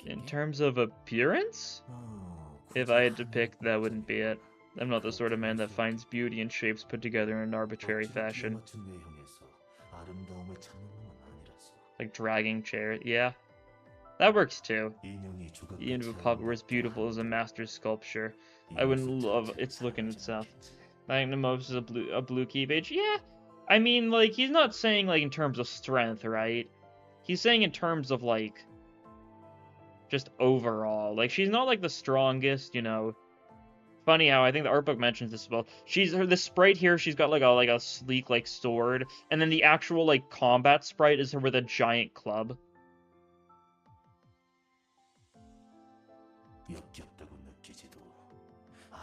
In terms of appearance? If I had to pick, that wouldn't be it. I'm not the sort of man that finds beauty in shapes put together in an arbitrary fashion. Like dragging chair, yeah. That works too. Even if a puppet were as beautiful as a master's sculpture, I wouldn't love its look in itself. Magnum Opus is a blue key page, yeah. I mean, like, he's not saying, like, in terms of strength, right? He's saying in terms of, like, just overall. Like, she's not, like, the strongest, you know. Funny how I think the art book mentions this as well. The sprite here, she's got, like a sleek, like, sword. And then the actual, like, combat sprite is her with a giant club.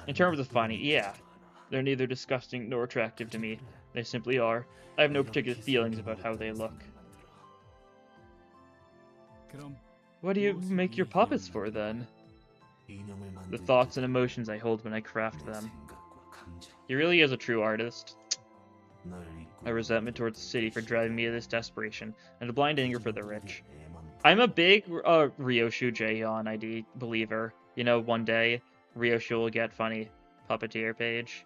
In terms of funny, yeah. They're neither disgusting nor attractive to me. They simply are. I have no particular feelings about how they look. What do you make your puppets for, then? The thoughts and emotions I hold when I craft them. He really is a true artist. A resentment towards the city for driving me to this desperation, and a blind anger for the rich. I'm a big Ryoshu Jaehyun ID believer. You know, one day, Ryoshu will get funny puppeteer page.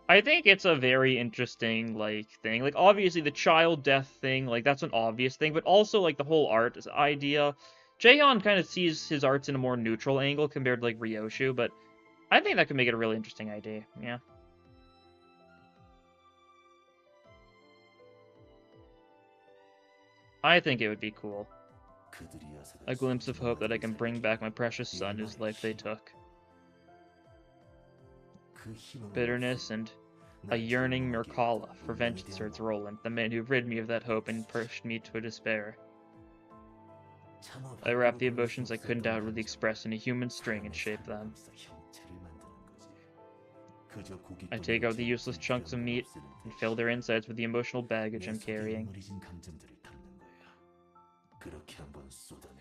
I think it's a very interesting, like, thing. Like, obviously, the child death thing, like, that's an obvious thing, but also, like, the whole art idea. Jaehyun kind of sees his arts in a more neutral angle compared to, like, Ryoshu, but I think that could make it a really interesting idea, yeah. I think it would be cool. A glimpse of hope that I can bring back my precious son whose life they took. Bitterness and a yearning Merkala for vengeance towards Roland, the man who rid me of that hope and pushed me to despair. I wrap the emotions I couldn't outwardly express in a human string and shape them. I take out the useless chunks of meat and fill their insides with the emotional baggage I'm carrying.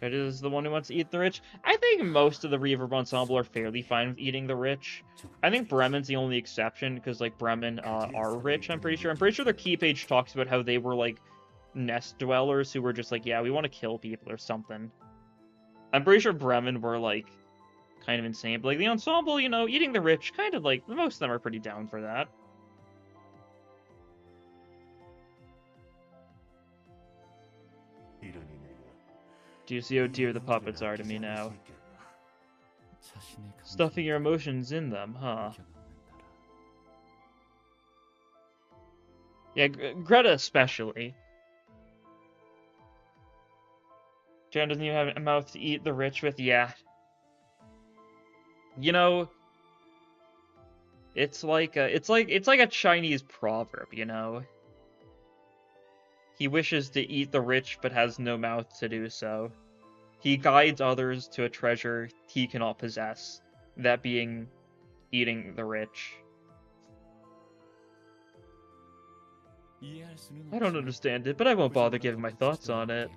It is the one who wants to eat the rich. I think most of the Reverb ensemble are fairly fine with eating the rich. I think Bremen's the only exception, because, like, Bremen are rich, I'm pretty sure. I'm pretty sure their key page talks about how they were, like, nest dwellers who were just like, yeah, we want to kill people or something. I'm pretty sure Bremen were, like, kind of insane. But, like, the ensemble, you know, eating the rich, kind of, like, most of them are pretty down for that. Do you see how dear the puppets are to me now? Stuffing your emotions in them, huh? Yeah, Greta especially. Jan doesn't even have a mouth to eat the rich with, yeah. You know, it's like a Chinese proverb, you know? He wishes to eat the rich, but has no mouth to do so. He guides others to a treasure he cannot possess, that being eating the rich. I don't understand it, but I won't bother giving my thoughts on it.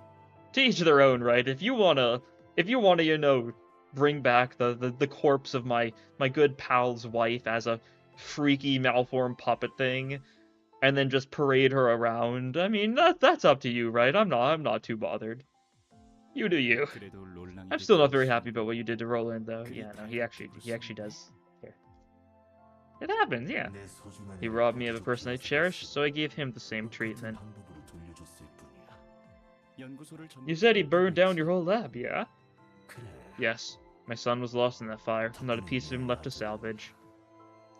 To each their own, right? If you wanna, you know, bring back the corpse of my good pal's wife as a freaky malformed puppet thing, and then just parade her around. I mean, that's up to you, right? I'm not too bothered. You do you. I'm still not very happy about what you did to Roland, though. Yeah, no, he actually does care. It happens, yeah. He robbed me of a person I cherished, so I gave him the same treatment. You said he burned down your whole lab, yeah? Yes. My son was lost in that fire. Not a piece of him left to salvage.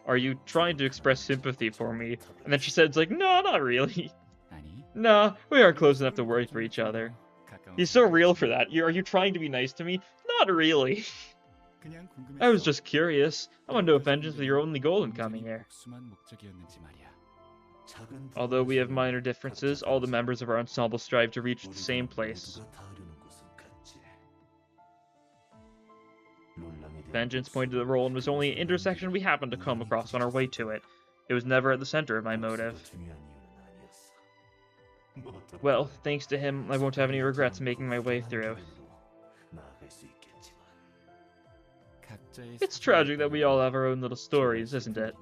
Are you trying to express sympathy for me? And then she said, it's like, no, not really. No, we aren't close enough to worry for each other. He's so real for that. Are you trying to be nice to me? Not really. I was just curious. I want to know if vengeance was your only goal in coming here. Although we have minor differences, all the members of our ensemble strive to reach the same place. Vengeance pointed to the role and was only an intersection we happened to come across on our way to it. It was never at the center of my motive. Well, thanks to him, I won't have any regrets making my way through. It's tragic that we all have our own little stories, isn't it?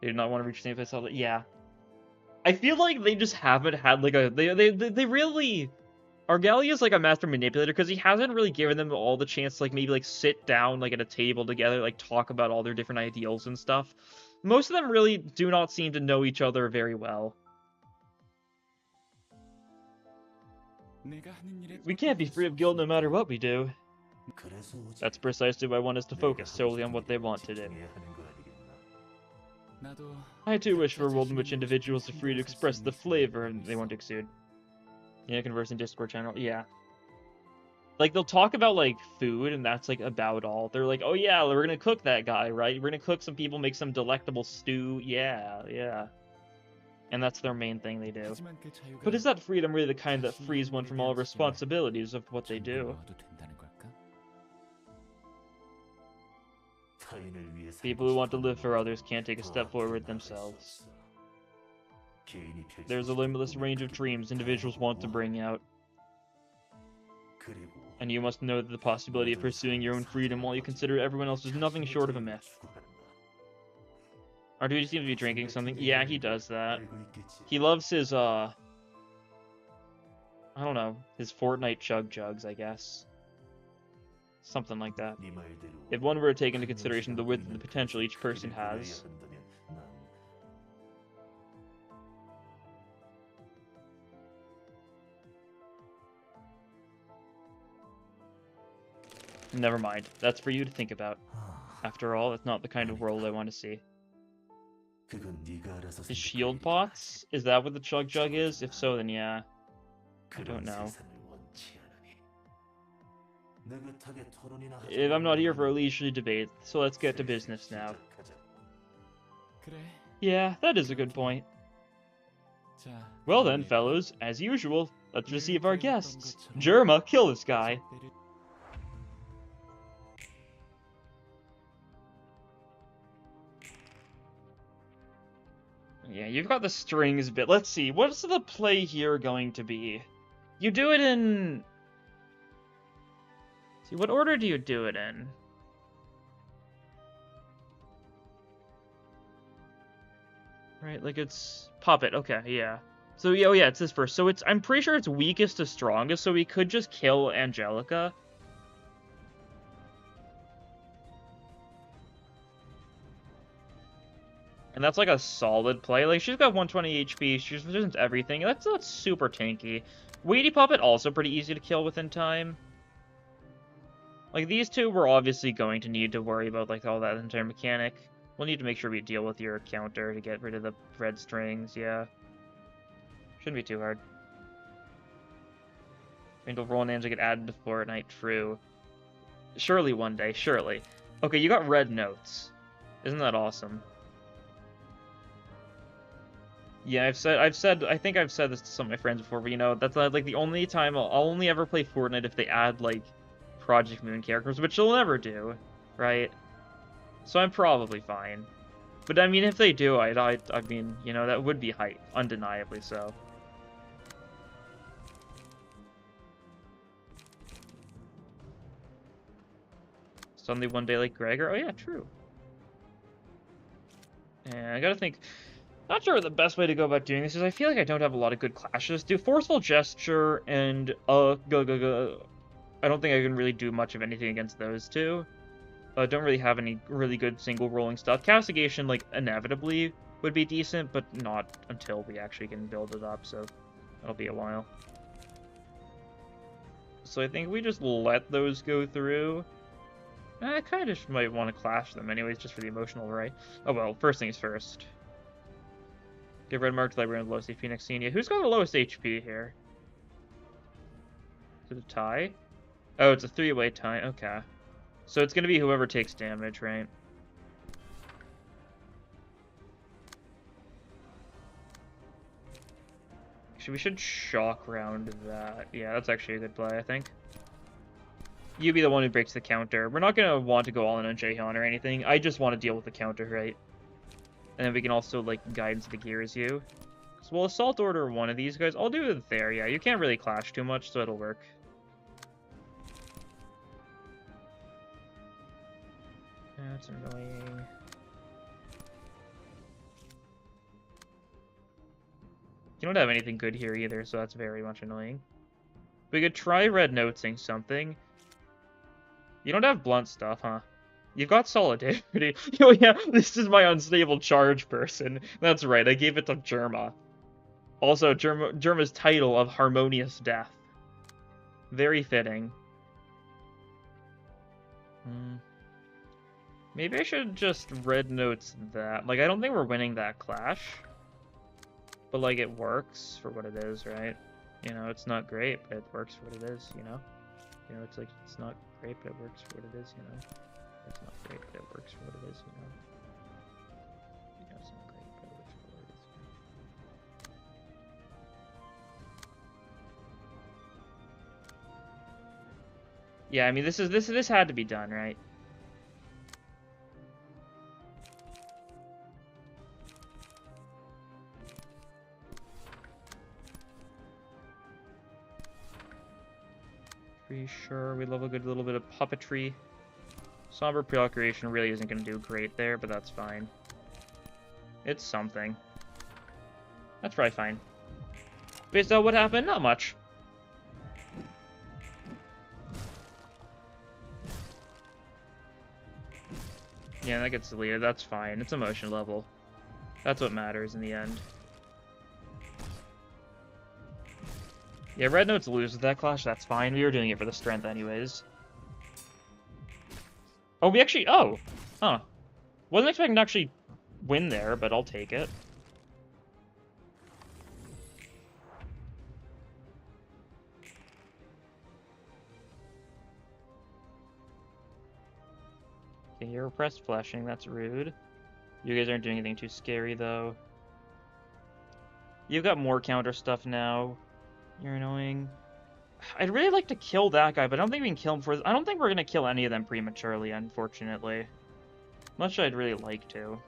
They do not want to reach the same place. Yeah. I feel like they just haven't had, like, they really... Argalia's like a master manipulator because he hasn't really given them all the chance to, like, maybe, like, sit down, like, at a table together, like, talk about all their different ideals and stuff. Most of them really do not seem to know each other very well. We can't be free of guilt no matter what we do. That's precisely why I want us to focus solely on what they want to do. I too wish for a world in which individuals are free to express the flavor and they won't exude. Yeah, conversing Discord channel. Yeah. Like, they'll talk about, like, food, and that's, like, about all. They're like, oh, yeah, we're gonna cook that guy, right? We're gonna cook some people, make some delectable stew. Yeah, yeah. And that's their main thing they do. But is that freedom really the kind that frees one from all responsibilities of what they do? People who want to live for others can't take a step forward themselves. There's a limitless range of dreams individuals want to bring out. And you must know that the possibility of pursuing your own freedom while you consider everyone else is nothing short of a myth. Our dude seems to be drinking something. Yeah, he does that. He loves his, I don't know, his Fortnite chug jugs, I guess. Something like that. If one were to take into consideration the width and the potential each person has. Never mind. That's for you to think about. After all, it's not the kind of world I want to see. His shield pots? Is that what the chug jug is? If so, then yeah. I don't know. If I'm not here for a leisurely debate, so let's get to business now. Yeah, that is a good point. Well then, fellows, as usual, let's receive our guests. Germa, kill this guy. Yeah, you've got the strings bit. Let's see, what's the play here going to be? You do it in... See, what order do you do it in? Right, like it's... Puppet, okay, yeah. So, yeah, oh yeah, it's this first. So it's... I'm pretty sure it's weakest to strongest, so we could just kill Angelica. And that's like a solid play. Like, she's got 120 HP, she's resistant to everything. That's super tanky. Weedy Puppet, also pretty easy to kill within time. Like, these two we're obviously going to need to worry about, like, all that entire mechanic. We'll need to make sure we deal with your counter to get rid of the red strings, yeah. Shouldn't be too hard. Rainbow Roll names that get added to Fortnite, true. Surely one day, surely. Okay, you got red notes. Isn't that awesome? Yeah, I think I've said this to some of my friends before, but you know, that's like the only time I'll only ever play Fortnite if they add, like, Project Moon characters, which they'll never do, right? So I'm probably fine. But I mean, if they do, I mean, you know, that would be hype, undeniably so. Suddenly one day like Gregor? Oh yeah, true. And I gotta think... Not sure the best way to go about doing this is I feel like I don't have a lot of good clashes. Do Forceful Gesture and I don't think I can really do much of anything against those two. Don't really have any really good single rolling stuff. Castigation, like, inevitably would be decent, but not until we actually can build it up, so that'll be a while. So I think we just let those go through. I kind of might want to clash them anyways, just for the emotional array. Oh well, first things first. Give red mark to Librarian with the lowest HP next scene. Yeah, who's got the lowest HP here? Is it a tie? Oh, it's a three-way tie. Okay. So it's going to be whoever takes damage, right? Actually, we should shock round that. Yeah, that's actually a good play, I think. You be the one who breaks the counter. We're not going to want to go all in on Jaehyun or anything. I just want to deal with the counter, right? And then we can also, like, guidance the gears you. So we'll assault order one of these guys. I'll do it there, yeah. You can't really clash too much, so it'll work. That's annoying. You don't have anything good here either, so that's very much annoying. We could try red notesing something. You don't have blunt stuff, huh? You've got solidarity. Oh yeah, this is my unstable charge person. That's right, I gave it to Germa. Also, Germa's title of Harmonious Death. Very fitting. Maybe I should just red notes that. Like, I don't think we're winning that clash. But, like, it works for what it is, right? You know, it's not great, but it works for what it is, you know? You know, it's like, it's not great, but it works for what it is, you know? It's not great, but it works for what it is, you know? You know, it's not great, but it works for what it is, you know? Yeah, I mean, this had to be done, right? Pretty sure we love a good little bit of puppetry. Somber Preoccupation really isn't going to do great there, but that's fine. It's something. That's probably fine. Based on what happened, not much. Yeah, that gets deleted. That's fine. It's emotion level. That's what matters in the end. Yeah, red notes lose with that clash. That's fine. We were doing it for the strength anyways. Oh, we actually... Oh! Huh. Wasn't expecting to actually win there, but I'll take it. Okay, you're repressed flashing. That's rude. You guys aren't doing anything too scary, though. You've got more counter stuff now. You're annoying. I'd really like to kill that guy, but I don't think we can kill him for... I don't think we're going to kill any of them prematurely, unfortunately. Much I'd really like to.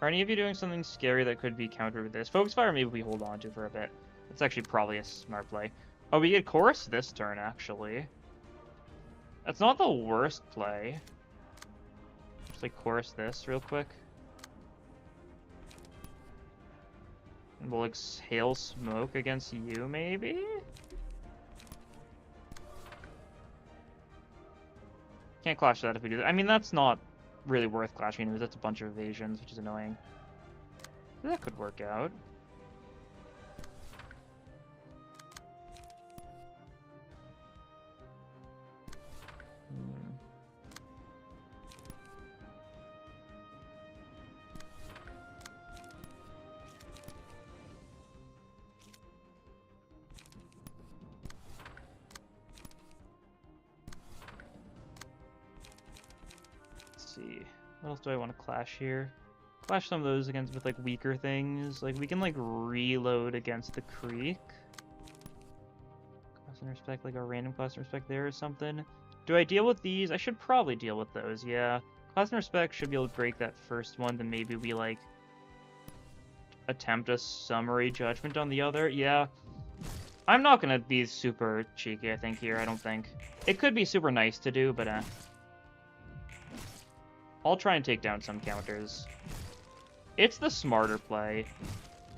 Are any of you doing something scary that could be countered with this? Focus Fire maybe we hold on to for a bit. It's actually probably a smart play. Oh, we get Chorus this turn, actually. That's not the worst play. Just like Chorus this real quick. And we'll exhale smoke against you, maybe? Can't clash that if we do that. I mean, that's not really worth clashing because that's a bunch of evasions, which is annoying. That could work out. See, what else do I want to clash here? Clash some of those against with like weaker things. Like we can like reload against the creek. Class and respect, like a random class and respect there or something. Do I deal with these? I should probably deal with those, yeah. Class and respect should be able to break that first one, then maybe we like attempt a summary judgment on the other. Yeah. I'm not gonna be super cheeky, I think, here, I don't think. It could be super nice to do, but I'll try and take down some counters. It's the smarter play.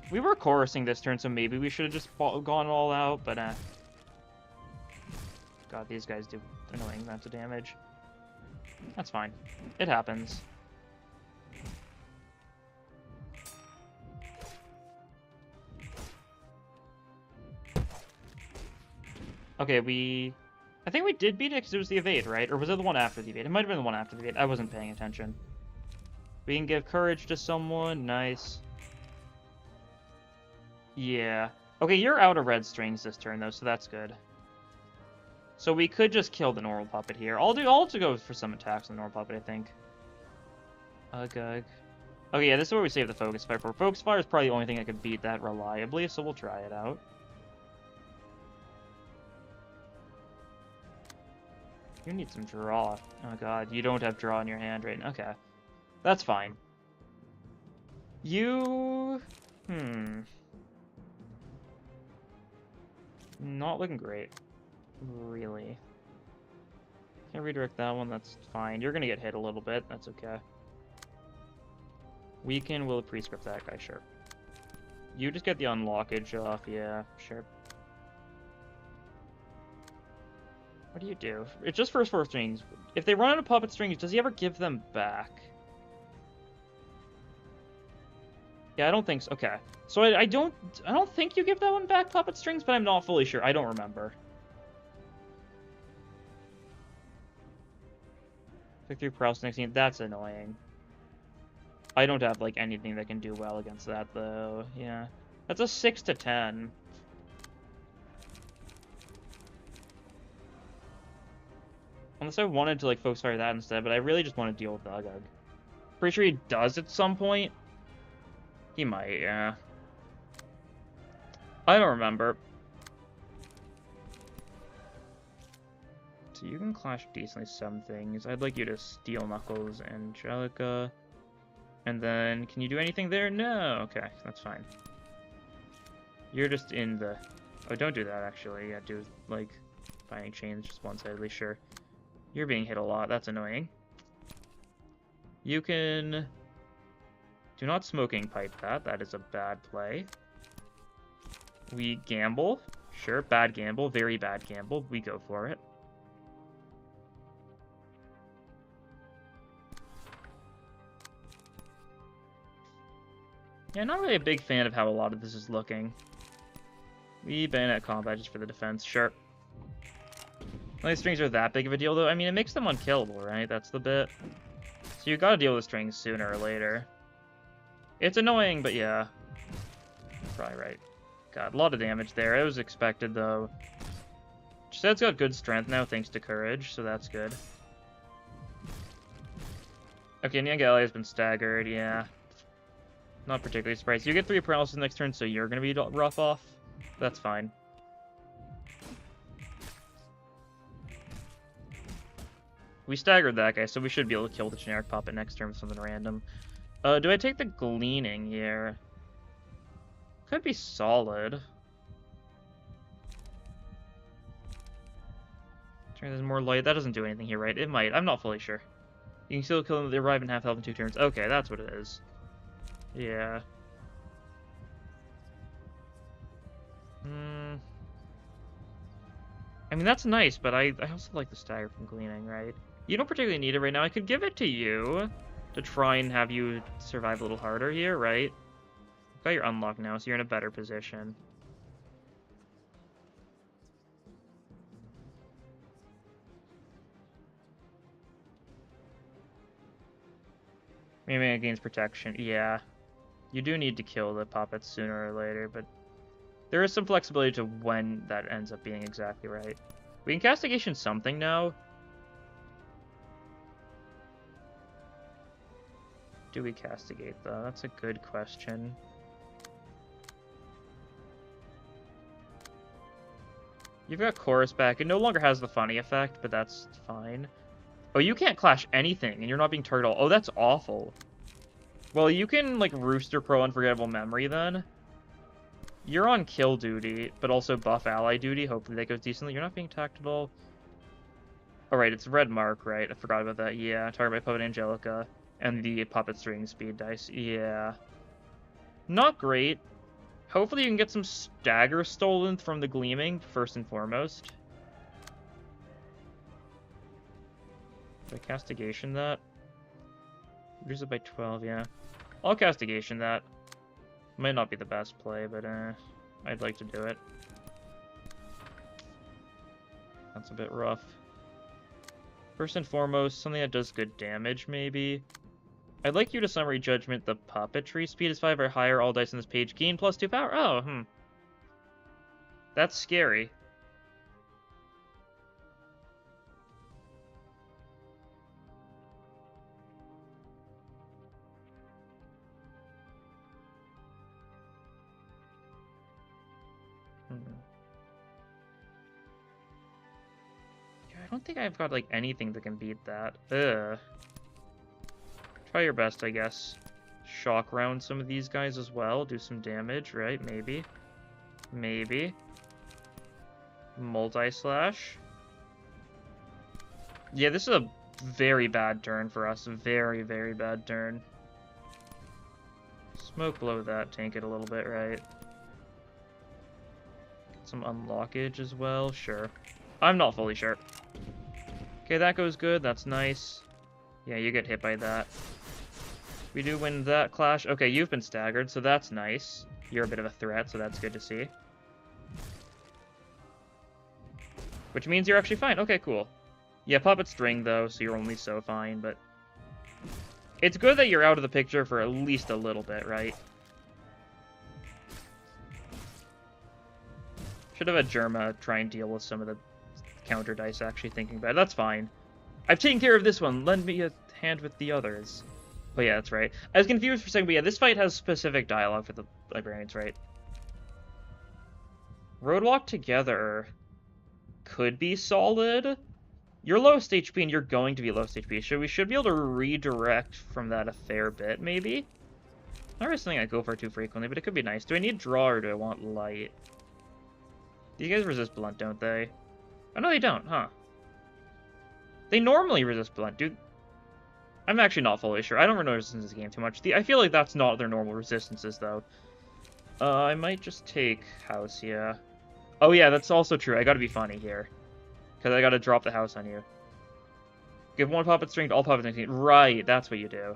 We were chorusing this turn, so maybe we should have just gone all out, but God, these guys do annoying amounts of damage. That's fine. It happens. Okay, I think we did beat it because it was the evade, right? Or was it the one after the evade? It might have been the one after the evade. I wasn't paying attention. We can give courage to someone. Nice. Yeah. Okay, you're out of red strings this turn, though, so that's good. So we could just kill the normal puppet here. I'll have to go for some attacks on the normal puppet, I think. Ugh. Okay, yeah, this is where we save the Focus Fire for. Focus Fire is probably the only thing I could beat that reliably, so we'll try it out. You need some draw. Oh god, you don't have draw in your hand right now. Okay. That's fine. You... Not looking great. Really. Can't redirect that one, that's fine. You're gonna get hit a little bit, that's okay. Weaken will prescript that guy, sure. You just get the unlockage off, yeah, sure. What do you do? It's just first 4 strings. If they run out of puppet strings, does he ever give them back? Yeah, I don't think so. Okay. So I don't think you give that one back, puppet strings, but I'm not fully sure. I don't remember. Click through paralysis next scene. That's annoying. I don't have, like, anything that can do well against that, though. Yeah. That's a 6 to 10. Unless I wanted to, like, focus fire that instead, but I really just want to deal with the Ugug. Pretty sure he does at some point. He might, yeah. I don't remember. So you can clash decently some things. I'd like you to Steel Knuckles Angelica. And then, can you do anything there? No. Okay, that's fine. You're just in the... Oh, don't do that, actually. Yeah, do, like, binding chains just one-sidedly, sure. You're being hit a lot. That's annoying. You can... Do not smoking pipe that. That is a bad play. We gamble. Sure, bad gamble. Very bad gamble. We go for it. Yeah, not really a big fan of how a lot of this is looking. We bayonet combat just for the defense, sure. These strings are that big of a deal, though. I mean, it makes them unkillable, right? That's the bit. So you gotta deal with strings sooner or later. It's annoying, but yeah. Probably right. God, a lot of damage there. It was expected, though. Chised's got good strength now, thanks to courage, so that's good. Okay, Niangeli has been staggered, yeah. Not particularly surprised. You get 3 paralysis next turn, so you're gonna be rough off. That's fine. We staggered that guy, so we should be able to kill the generic puppet next turn with something random. Do I take the Gleaning here? Could be solid. Turn this more light. That doesn't do anything here, right? It might. I'm not fully sure. You can still kill them if they arrive in half health in 2 turns. Okay, that's what it is. Yeah. I mean, that's nice, but I also like the stagger from Gleaning, right? You don't particularly need it right now. I could give it to you to try and have you survive a little harder here, right? You've got your unlock now, so you're in a better position. Maybe it gains protection. Yeah. You do need to kill the puppets sooner or later, but there is some flexibility to when that ends up being exactly right. We can castigation something now. Do we castigate, though? That's a good question. You've got Chorus back. It no longer has the funny effect, but that's fine. Oh, you can't clash anything, and you're not being targeted. Oh, that's awful. Well, you can, like, Rooster Pro Unforgettable Memory, then. You're on kill duty, but also buff ally duty. Hopefully that goes decently. You're not being attacked at all. Oh, right, it's Red Mark, right? I forgot about that. Yeah, target by Puppet Angelica. And the Puppet String Speed dice. Yeah. Not great. Hopefully you can get some stagger stolen from the Gleaming, first and foremost. Did I castigation that? Reduce it by 12, yeah. I'll castigation that. Might not be the best play, but I'd like to do it. That's a bit rough. First and foremost, something that does good damage, maybe. I'd like you to Summary Judgment the Puppetry. Speed is 5 or higher, all dice on this page gain +2 power. Oh, That's scary. I don't think I've got, like, anything that can beat that. Ugh. Try your best, I guess. Shock round some of these guys as well. Do some damage, right? Maybe. Maybe. Multi-slash. Yeah, this is a very bad turn for us. A very, very bad turn. Smoke blow that, tank it a little bit, right? Get some unlockage as well, sure. I'm not fully sure. Okay, that goes good, that's nice. Yeah, you get hit by that. We do win that clash. Okay, you've been staggered, so that's nice. You're a bit of a threat, so that's good to see. Which means you're actually fine. Okay, cool. Yeah, puppet string, though, so you're only so fine, but... It's good that you're out of the picture for at least a little bit, right? Should have had Germa try and deal with some of the counter dice, actually thinking about it. That's fine. I've taken care of this one. Lend me a hand with the others. Oh yeah, that's right. I was confused for a second, but yeah, this fight has specific dialogue for the librarians, right? Roadwalk together could be solid. You're lowest HP and you're going to be lowest HP, so we should be able to redirect from that a fair bit, maybe? Not really something I go for too frequently, but it could be nice. Do I need draw or do I want light? These guys resist blunt, don't they? Oh, no, they don't, huh? They normally resist blunt, dude. I'm actually not fully sure. I don't really resist this game too much. I feel like that's not their normal resistances, though. I might just take house, yeah. Oh, yeah, that's also true. I gotta be funny here. Because I gotta drop the house on you. Give one puppet string to all puppets in the team. Right, that's what you do.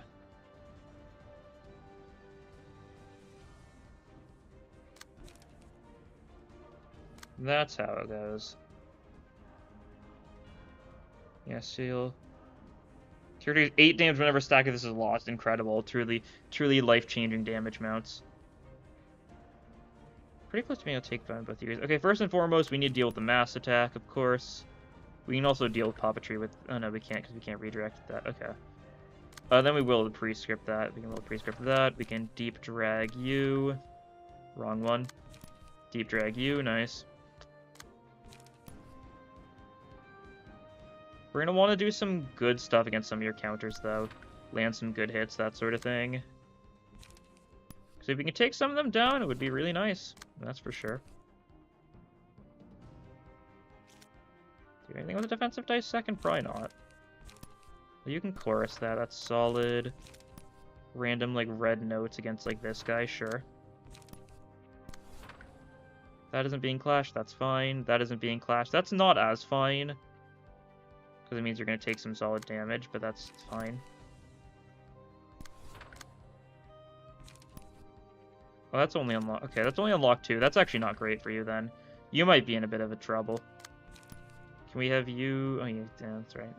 That's how it goes. Yeah, seal. Tier 2, 8 damage whenever stack of this is lost. Incredible. Truly life-changing damage mounts. Pretty close to being able to take down both of you guys. Okay, first and foremost, we need to deal with the mass attack, of course. We can also deal with puppetry with... Oh, no, we can't, because we can't redirect that. Okay. Then we will pre-script that. We can will pre-script that. We can deep drag you. Wrong one. Deep drag you. Nice. We're going to want to do some good stuff against some of your counters, though. Land some good hits, that sort of thing. So if we can take some of them down, it would be really nice. That's for sure. Do anything with the defensive dice second? Probably not. You can chorus that. That's solid. Random, like, red notes against, like, this guy. Sure. That isn't being clashed. That's fine. That isn't being clashed. That's not as fine. Because it means you're going to take some solid damage, but that's fine. Oh, that's only unlocked. Okay, that's only unlocked 2. That's actually not great for you, then. You might be in a bit of a trouble. Can we have you... Oh, yeah, that's right.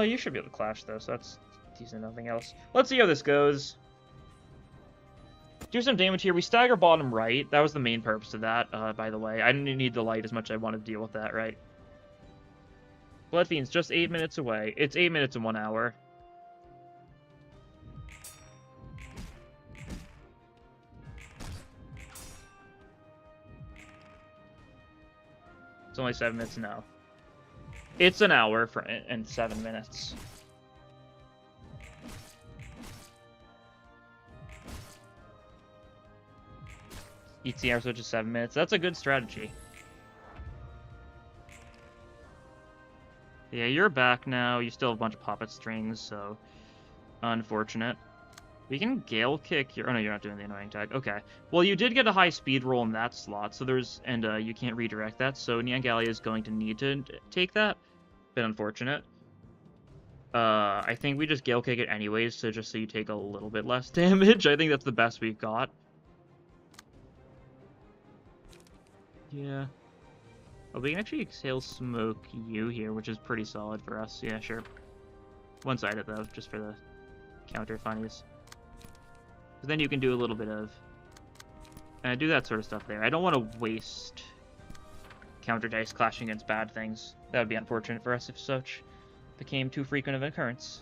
You should be able to clash, though, so that's decent. Nothing else. Let's see how this goes. Do some damage here. We stagger bottom right. That was the main purpose of that, by the way. I didn't need the light as much as I wanted to deal with that, right? Blood Fiend's just 8 minutes away. It's 8 minutes and 1 hour. It's only 7 minutes now. It's an hour and 7 minutes. Eats the hour, so it's just 7 minutes. That's a good strategy. Yeah, you're back now. You still have a bunch of puppet strings, so unfortunate. We can Gale Kick your... Oh, no, you're not doing the annoying tag. Okay. Well, you did get a high speed roll in that slot, so there's... And you can't redirect that, so Niangalia is going to need to take that. Bit unfortunate. I think we just Gale Kick it anyways, so just so you take a little bit less damage. I think that's the best we've got. Yeah. Oh, we can actually exhale smoke you here, which is pretty solid for us. Yeah, sure. One-sided, though, just for the counter funnies. Because then you can do a little bit of... do that sort of stuff there. I don't want to waste counter dice clashing against bad things. That would be unfortunate for us if such became too frequent of an occurrence.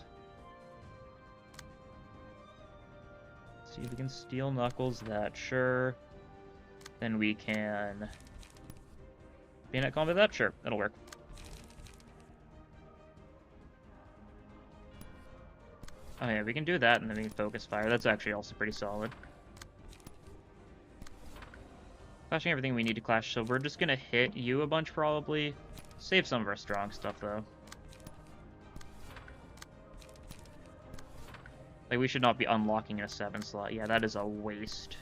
Let's see if we can Steel Knuckles that, sure. Then we can... Bayonet combo that? Sure, that'll work. Oh yeah, we can do that, and then we can focus fire. That's actually also pretty solid. Clashing everything we need to clash, so we're just gonna hit you a bunch, probably. Save some of our strong stuff, though. Like, we should not be unlocking in a 7 slot. Yeah, that is a waste.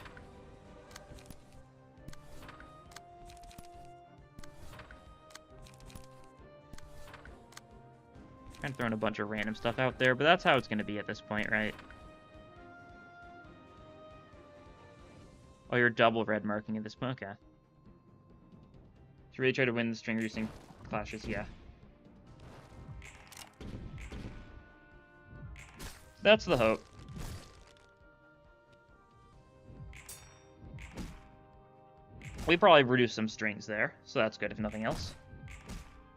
Kind of throwing a bunch of random stuff out there, but that's how it's going to be at this point, right? Oh, you're double red marking at this point? Okay. To really try to win the string reducing clashes, yeah. That's the hope. We probably reduced some strings there, so that's good if nothing else.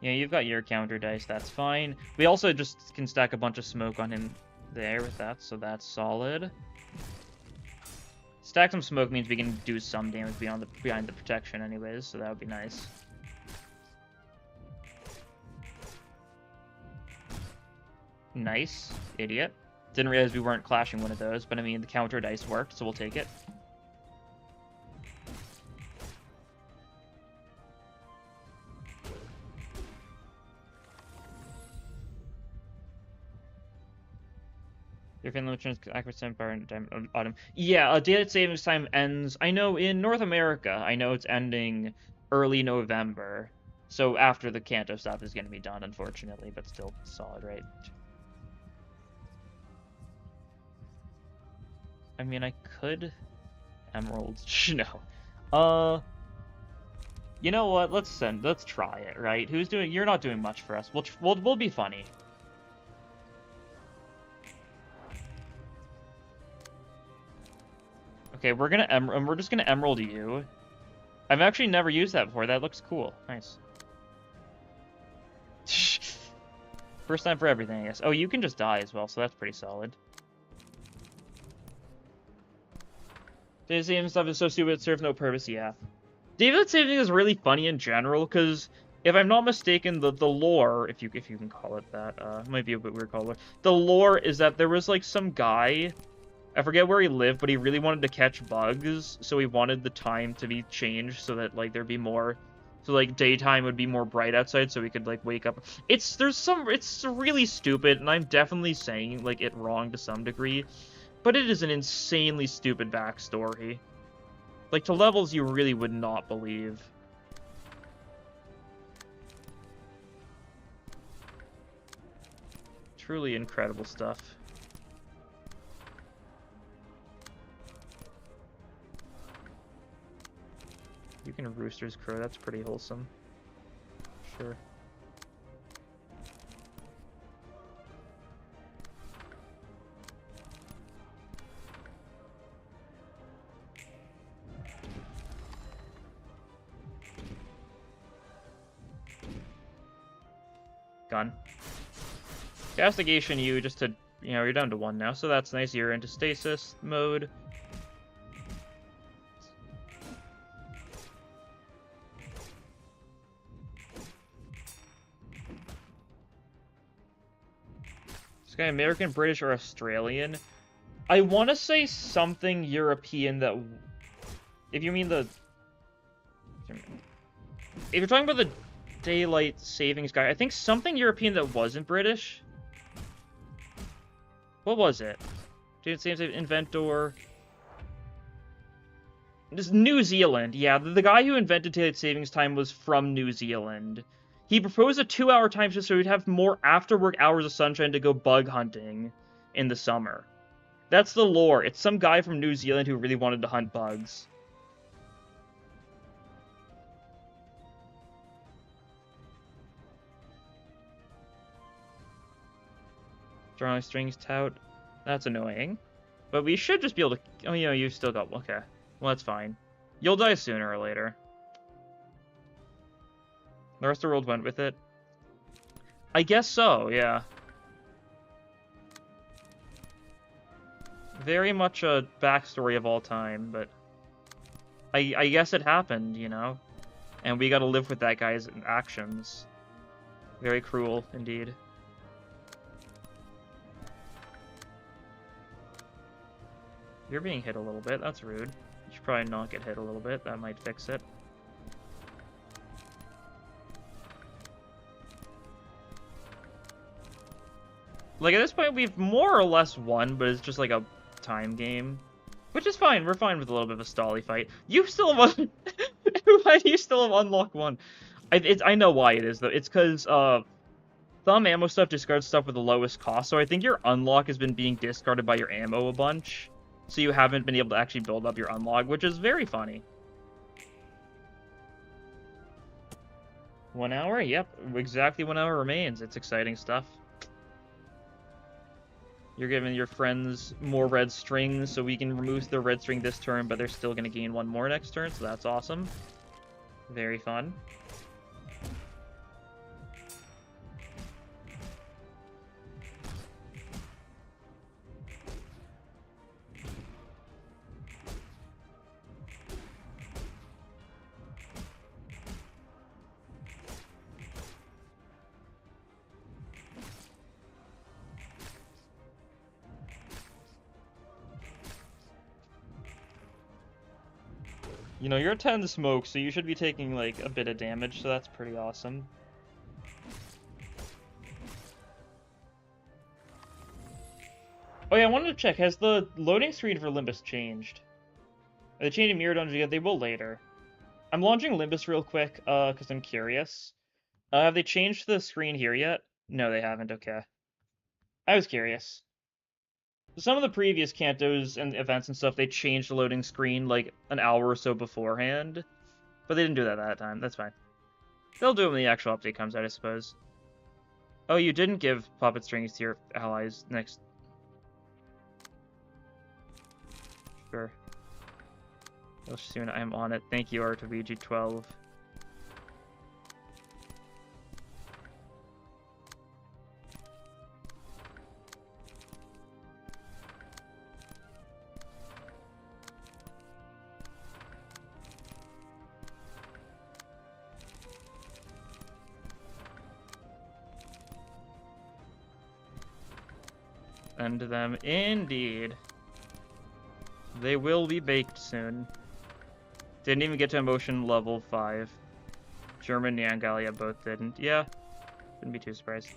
Yeah, you've got your counter dice, that's fine. We also just can stack a bunch of smoke on him there with that, so that's solid. Stack some smoke means we can do some damage behind the protection anyways, so that would be nice. Nice, idiot. Didn't realize we weren't clashing one of those, but I mean, the counter dice worked, so we'll take it. Your Finland returns accuracy empire in autumn. Yeah, daylight savings time ends. I know in North America, I know it's ending early November. So after the Kanto stuff is going to be done, unfortunately, but still solid, right? I mean, I could Emerald. No. You know what? Let's try it, right? Who's doing? You're not doing much for us. We'll be funny. Okay, we're just gonna Emerald you. I've actually never used that before. That looks cool. Nice. First time for everything, I guess. Oh, you can just die as well, so that's pretty solid. Daylight saving stuff is so stupid it serves no purpose, yeah. Daylight saving is really funny in general, because if I'm not mistaken, the lore, if you can call it that, it might be a bit weird to call it lore. The lore is that there was like some guy, I forget where he lived, but he really wanted to catch bugs, so he wanted the time to be changed so that like there'd be more, so like daytime would be more bright outside, so he could like wake up. It's really stupid, and I'm definitely saying like it wrong to some degree, but it is an insanely stupid backstory. Like to levels you really would not believe. Truly incredible stuff. You can Rooster's Crow, that's pretty wholesome. Sure. Gun. Castigation you just to, you know, you're down to 1 now, so that's nice. You're into stasis mode. This guy American, British, or Australian? I want to say something European that... If you mean the... If you're talking about the daylight savings guy, I think something European that wasn't British. What was it? Daylight savings inventor. This is New Zealand. Yeah, the guy who invented daylight savings time was from New Zealand. He proposed a 2-hour time shift so he'd have more after-work hours of sunshine to go bug hunting in the summer. That's the lore. It's some guy from New Zealand who really wanted to hunt bugs. Drawing strings tout. That's annoying. But we should just be able to... Oh, yeah, you still got... Okay. Well, that's fine. You'll die sooner or later. The rest of the world went with it. I guess so, yeah. Very much a backstory of all time, but... I guess it happened, you know? And we gotta live with that guy's actions. Very cruel, indeed. You're being hit a little bit, that's rude. You should probably not get hit a little bit, that might fix it. Like, at this point, we've more or less won, but it's just like a time game. Which is fine, we're fine with a little bit of a stally fight. You still have... Why do you still have unlock 1? I know why it is, though. It's because, Thumb ammo stuff discards stuff with the lowest cost, so I think your unlock has been being discarded by your ammo a bunch. So you haven't been able to actually build up your unlock, which is very funny. 1 hour? Yep, exactly 1 hour remains. It's exciting stuff. You're giving your friends more red strings, so we can remove their red string this turn, but they're still going to gain one more next turn, so that's awesome. Very fun. You know, you're 10 smoke, so you should be taking, like, a bit of damage, so that's pretty awesome. Oh yeah, I wanted to check, has the loading screen for Limbus changed? Are they changing Mirror Dungeon yet? They will later. I'm launching Limbus real quick, because I'm curious. Have they changed the screen here yet? No, they haven't, okay. I was curious. Some of the previous Cantos and events and stuff, they changed the loading screen like an hour or so beforehand. But they didn't do that time. That's fine. They'll do it when the actual update comes out, I suppose. Oh, you didn't give puppet strings to your allies next. Sure. Well, soon I'm on it. Thank you, RTVG12. Send them indeed. They will be baked soon. Didn't even get to emotion level 5. German and Gallia both didn't. Yeah. Shouldn't be too surprised.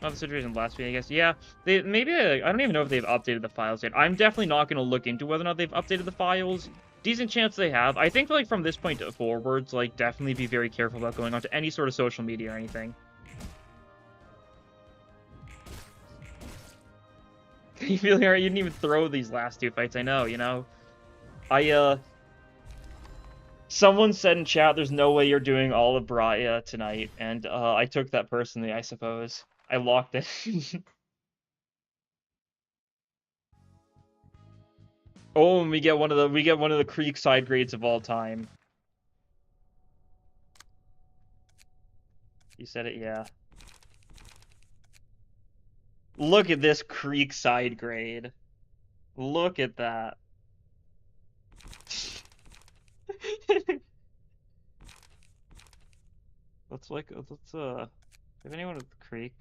Oh, the situation last week, I guess. Yeah. They maybe I don't even know if they've updated the files yet. I'm definitely not going to look into whether or not they've updated the files. Decent chance they have. I think like from this point forwards, like definitely be very careful about going onto any sort of social media or anything. You feeling alright? You didn't even throw these last two fights, I know, you know? Someone said in chat, there's no way you're doing all of Braya tonight, and, I took that personally, I suppose. I locked it. Oh, and we get one of the Creek side grades of all time. You said it, yeah. Look at this Creek side grade. Look at that. Let's if anyone with Creek,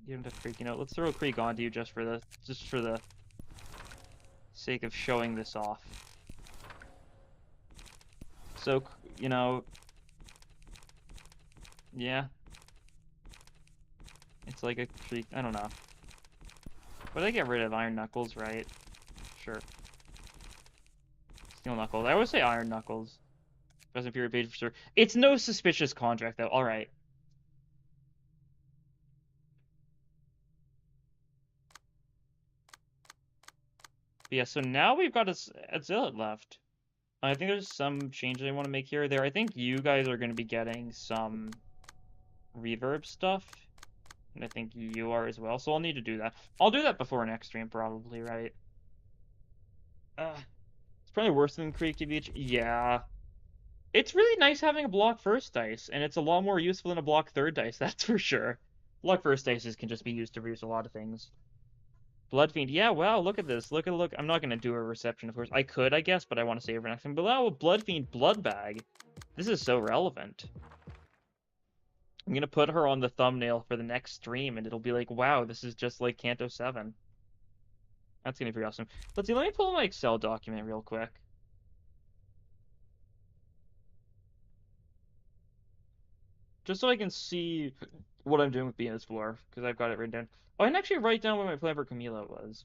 you don't have Creek, you know, let's throw a Creek onto you just for the sake of showing this off. So, you know, yeah. It's like a Creek, I don't know. But I get rid of Iron Knuckles, right? Sure. Steel Knuckles. I always say Iron Knuckles. Present period page for sure. It's no suspicious contract, though. Alright. Yeah, so now we've got a Zealot left. I think there's some changes I want to make here or there. I think you guys are going to be getting some Reverb stuff. And I think you are as well, so I'll need to do that. I'll do that before next stream, probably, right? It's probably worse than Creek Beach. Yeah. It's really nice having a block first dice, and it's a lot more useful than a block third dice, that's for sure. Block first dices can just be used to reduce a lot of things. Bloodfiend, yeah, wow, look at this. Look. I'm not going to do a reception, of course. I could, I guess, but I want to save for next time. But wow, Bloodfiend Blood Bag. This is so relevant. I'm going to put her on the thumbnail for the next stream, and it'll be like, wow, this is just like Canto 7. That's going to be pretty awesome. Let's see, let me pull my Excel document real quick. Just so I can see what I'm doing with Venus Floor, because I've got it written down. Oh, I didn't actually write down what my plan for Camila was.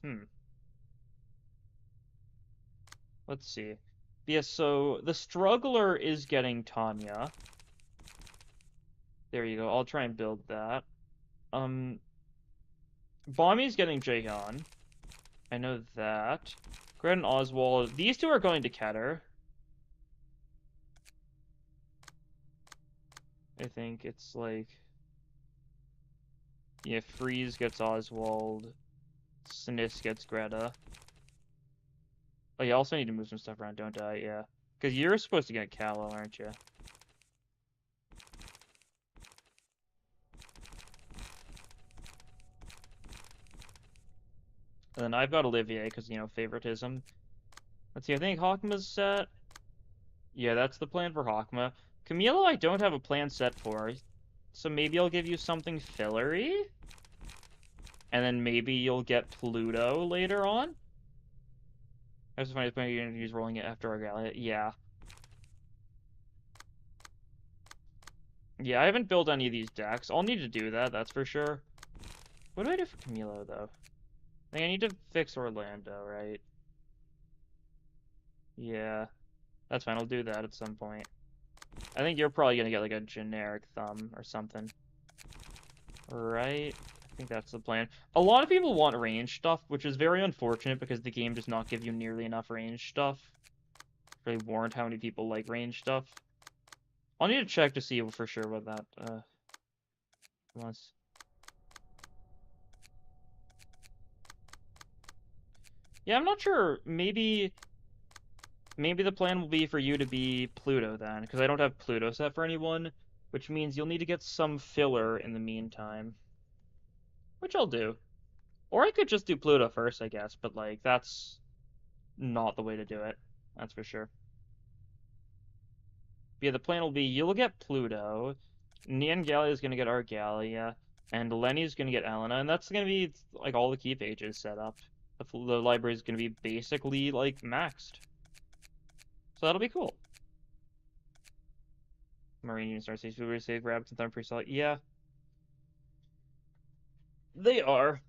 Let's see. Yeah, so the Struggler is getting Tanya. There you go. I'll try and build that. Bommy's getting Jaehyun. I know that. Gret and Oswald. These two are going to Keter. I think it's like... Yeah, Freeze gets Oswald. Sniss gets Greta. Oh, you also need to move some stuff around, don't I? Yeah. Because you're supposed to get Callow, aren't you? And then I've got Olivier, because, you know, favoritism. Let's see, I think Hawkma's set. Yeah, that's the plan for Hawkma. Camilo, I don't have a plan set for. So maybe I'll give you something fillery? And then maybe you'll get Pluto later on? I was funny, you're gonna use rolling it after Argalia. Yeah. Yeah, I haven't built any of these decks. I'll need to do that, that's for sure. What do I do for Camilo, though? I think I need to fix Orlando, right? Yeah. That's fine, I'll do that at some point. I think you're probably gonna get like a generic thumb or something. Right? I think that's the plan. A lot of people want range stuff, which is very unfortunate because the game does not give you nearly enough range stuff. Really warrant how many people like range stuff. I'll need to check to see for sure what that was. Yeah, I'm not sure. Maybe the plan will be for you to be Pluto then, because I don't have Pluto set for anyone, which means you'll need to get some filler in the meantime. Which I'll do. Or I could just do Pluto first, I guess, but like that's not the way to do it. That's for sure. But yeah, the plan will be you'll get Pluto, Nian Gallia is gonna get Argalia, and Lenny's gonna get Elena, and that's gonna be like all the key pages set up. The library is gonna be basically like maxed. So that'll be cool. Marine Union Star Station, Super Safe, Rabbits and Thumb Pre-Select. Yeah. They are.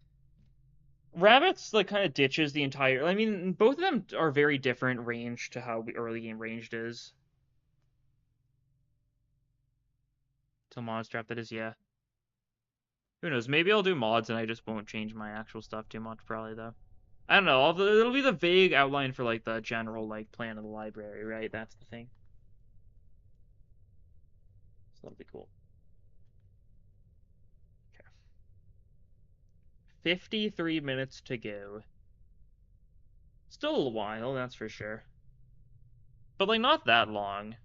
Rabbits like kind of ditches the entire. I mean, both of them are very different range to how early game ranged is. To mod strap that is, yeah. Who knows? Maybe I'll do mods and I just won't change my actual stuff too much, probably though. I don't know. It'll be the vague outline for like the general like plan of the library, right? That's the thing. So that'll be cool. Okay. 53 minutes to go. Still a while, that's for sure. But like not that long.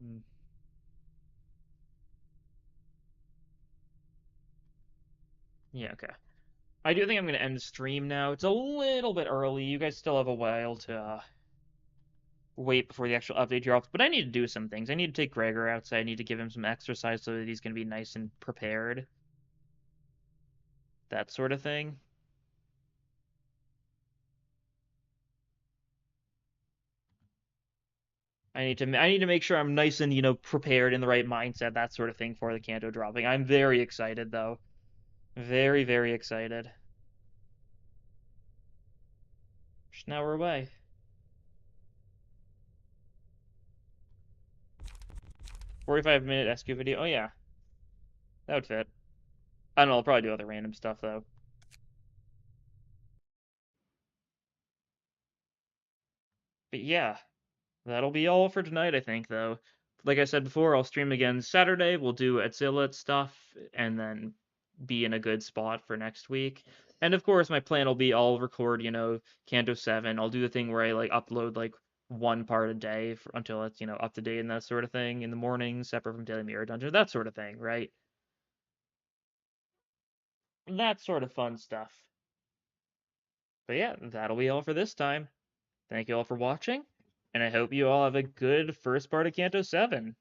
Hmm. Yeah, okay. I do think I'm going to end the stream now. It's a little bit early. You guys still have a while to wait before the actual update drops, but I need to do some things. I need to take Gregor outside. I need to give him some exercise so that he's going to be nice and prepared. That sort of thing. I need to make sure I'm nice and, you know, prepared in the right mindset, that sort of thing for the Kanto dropping. I'm very excited though. Very, very excited. Just now we're away. 45-minute SQ video. Oh yeah. That would fit. I don't know, I'll probably do other random stuff though. But yeah, that'll be all for tonight, I think, though. Like I said before, I'll stream again Saturday. We'll do Atzillet stuff and then be in a good spot for next week. And of course, my plan will be I'll record, you know, Canto 7. I'll do the thing where I like upload like one part a day until it's, you know, up to date and that sort of thing in the morning, separate from Daily Mirror Dungeon, that sort of thing, right? That sort of fun stuff. But yeah, that'll be all for this time. Thank you all for watching, and I hope you all have a good first part of Canto 7.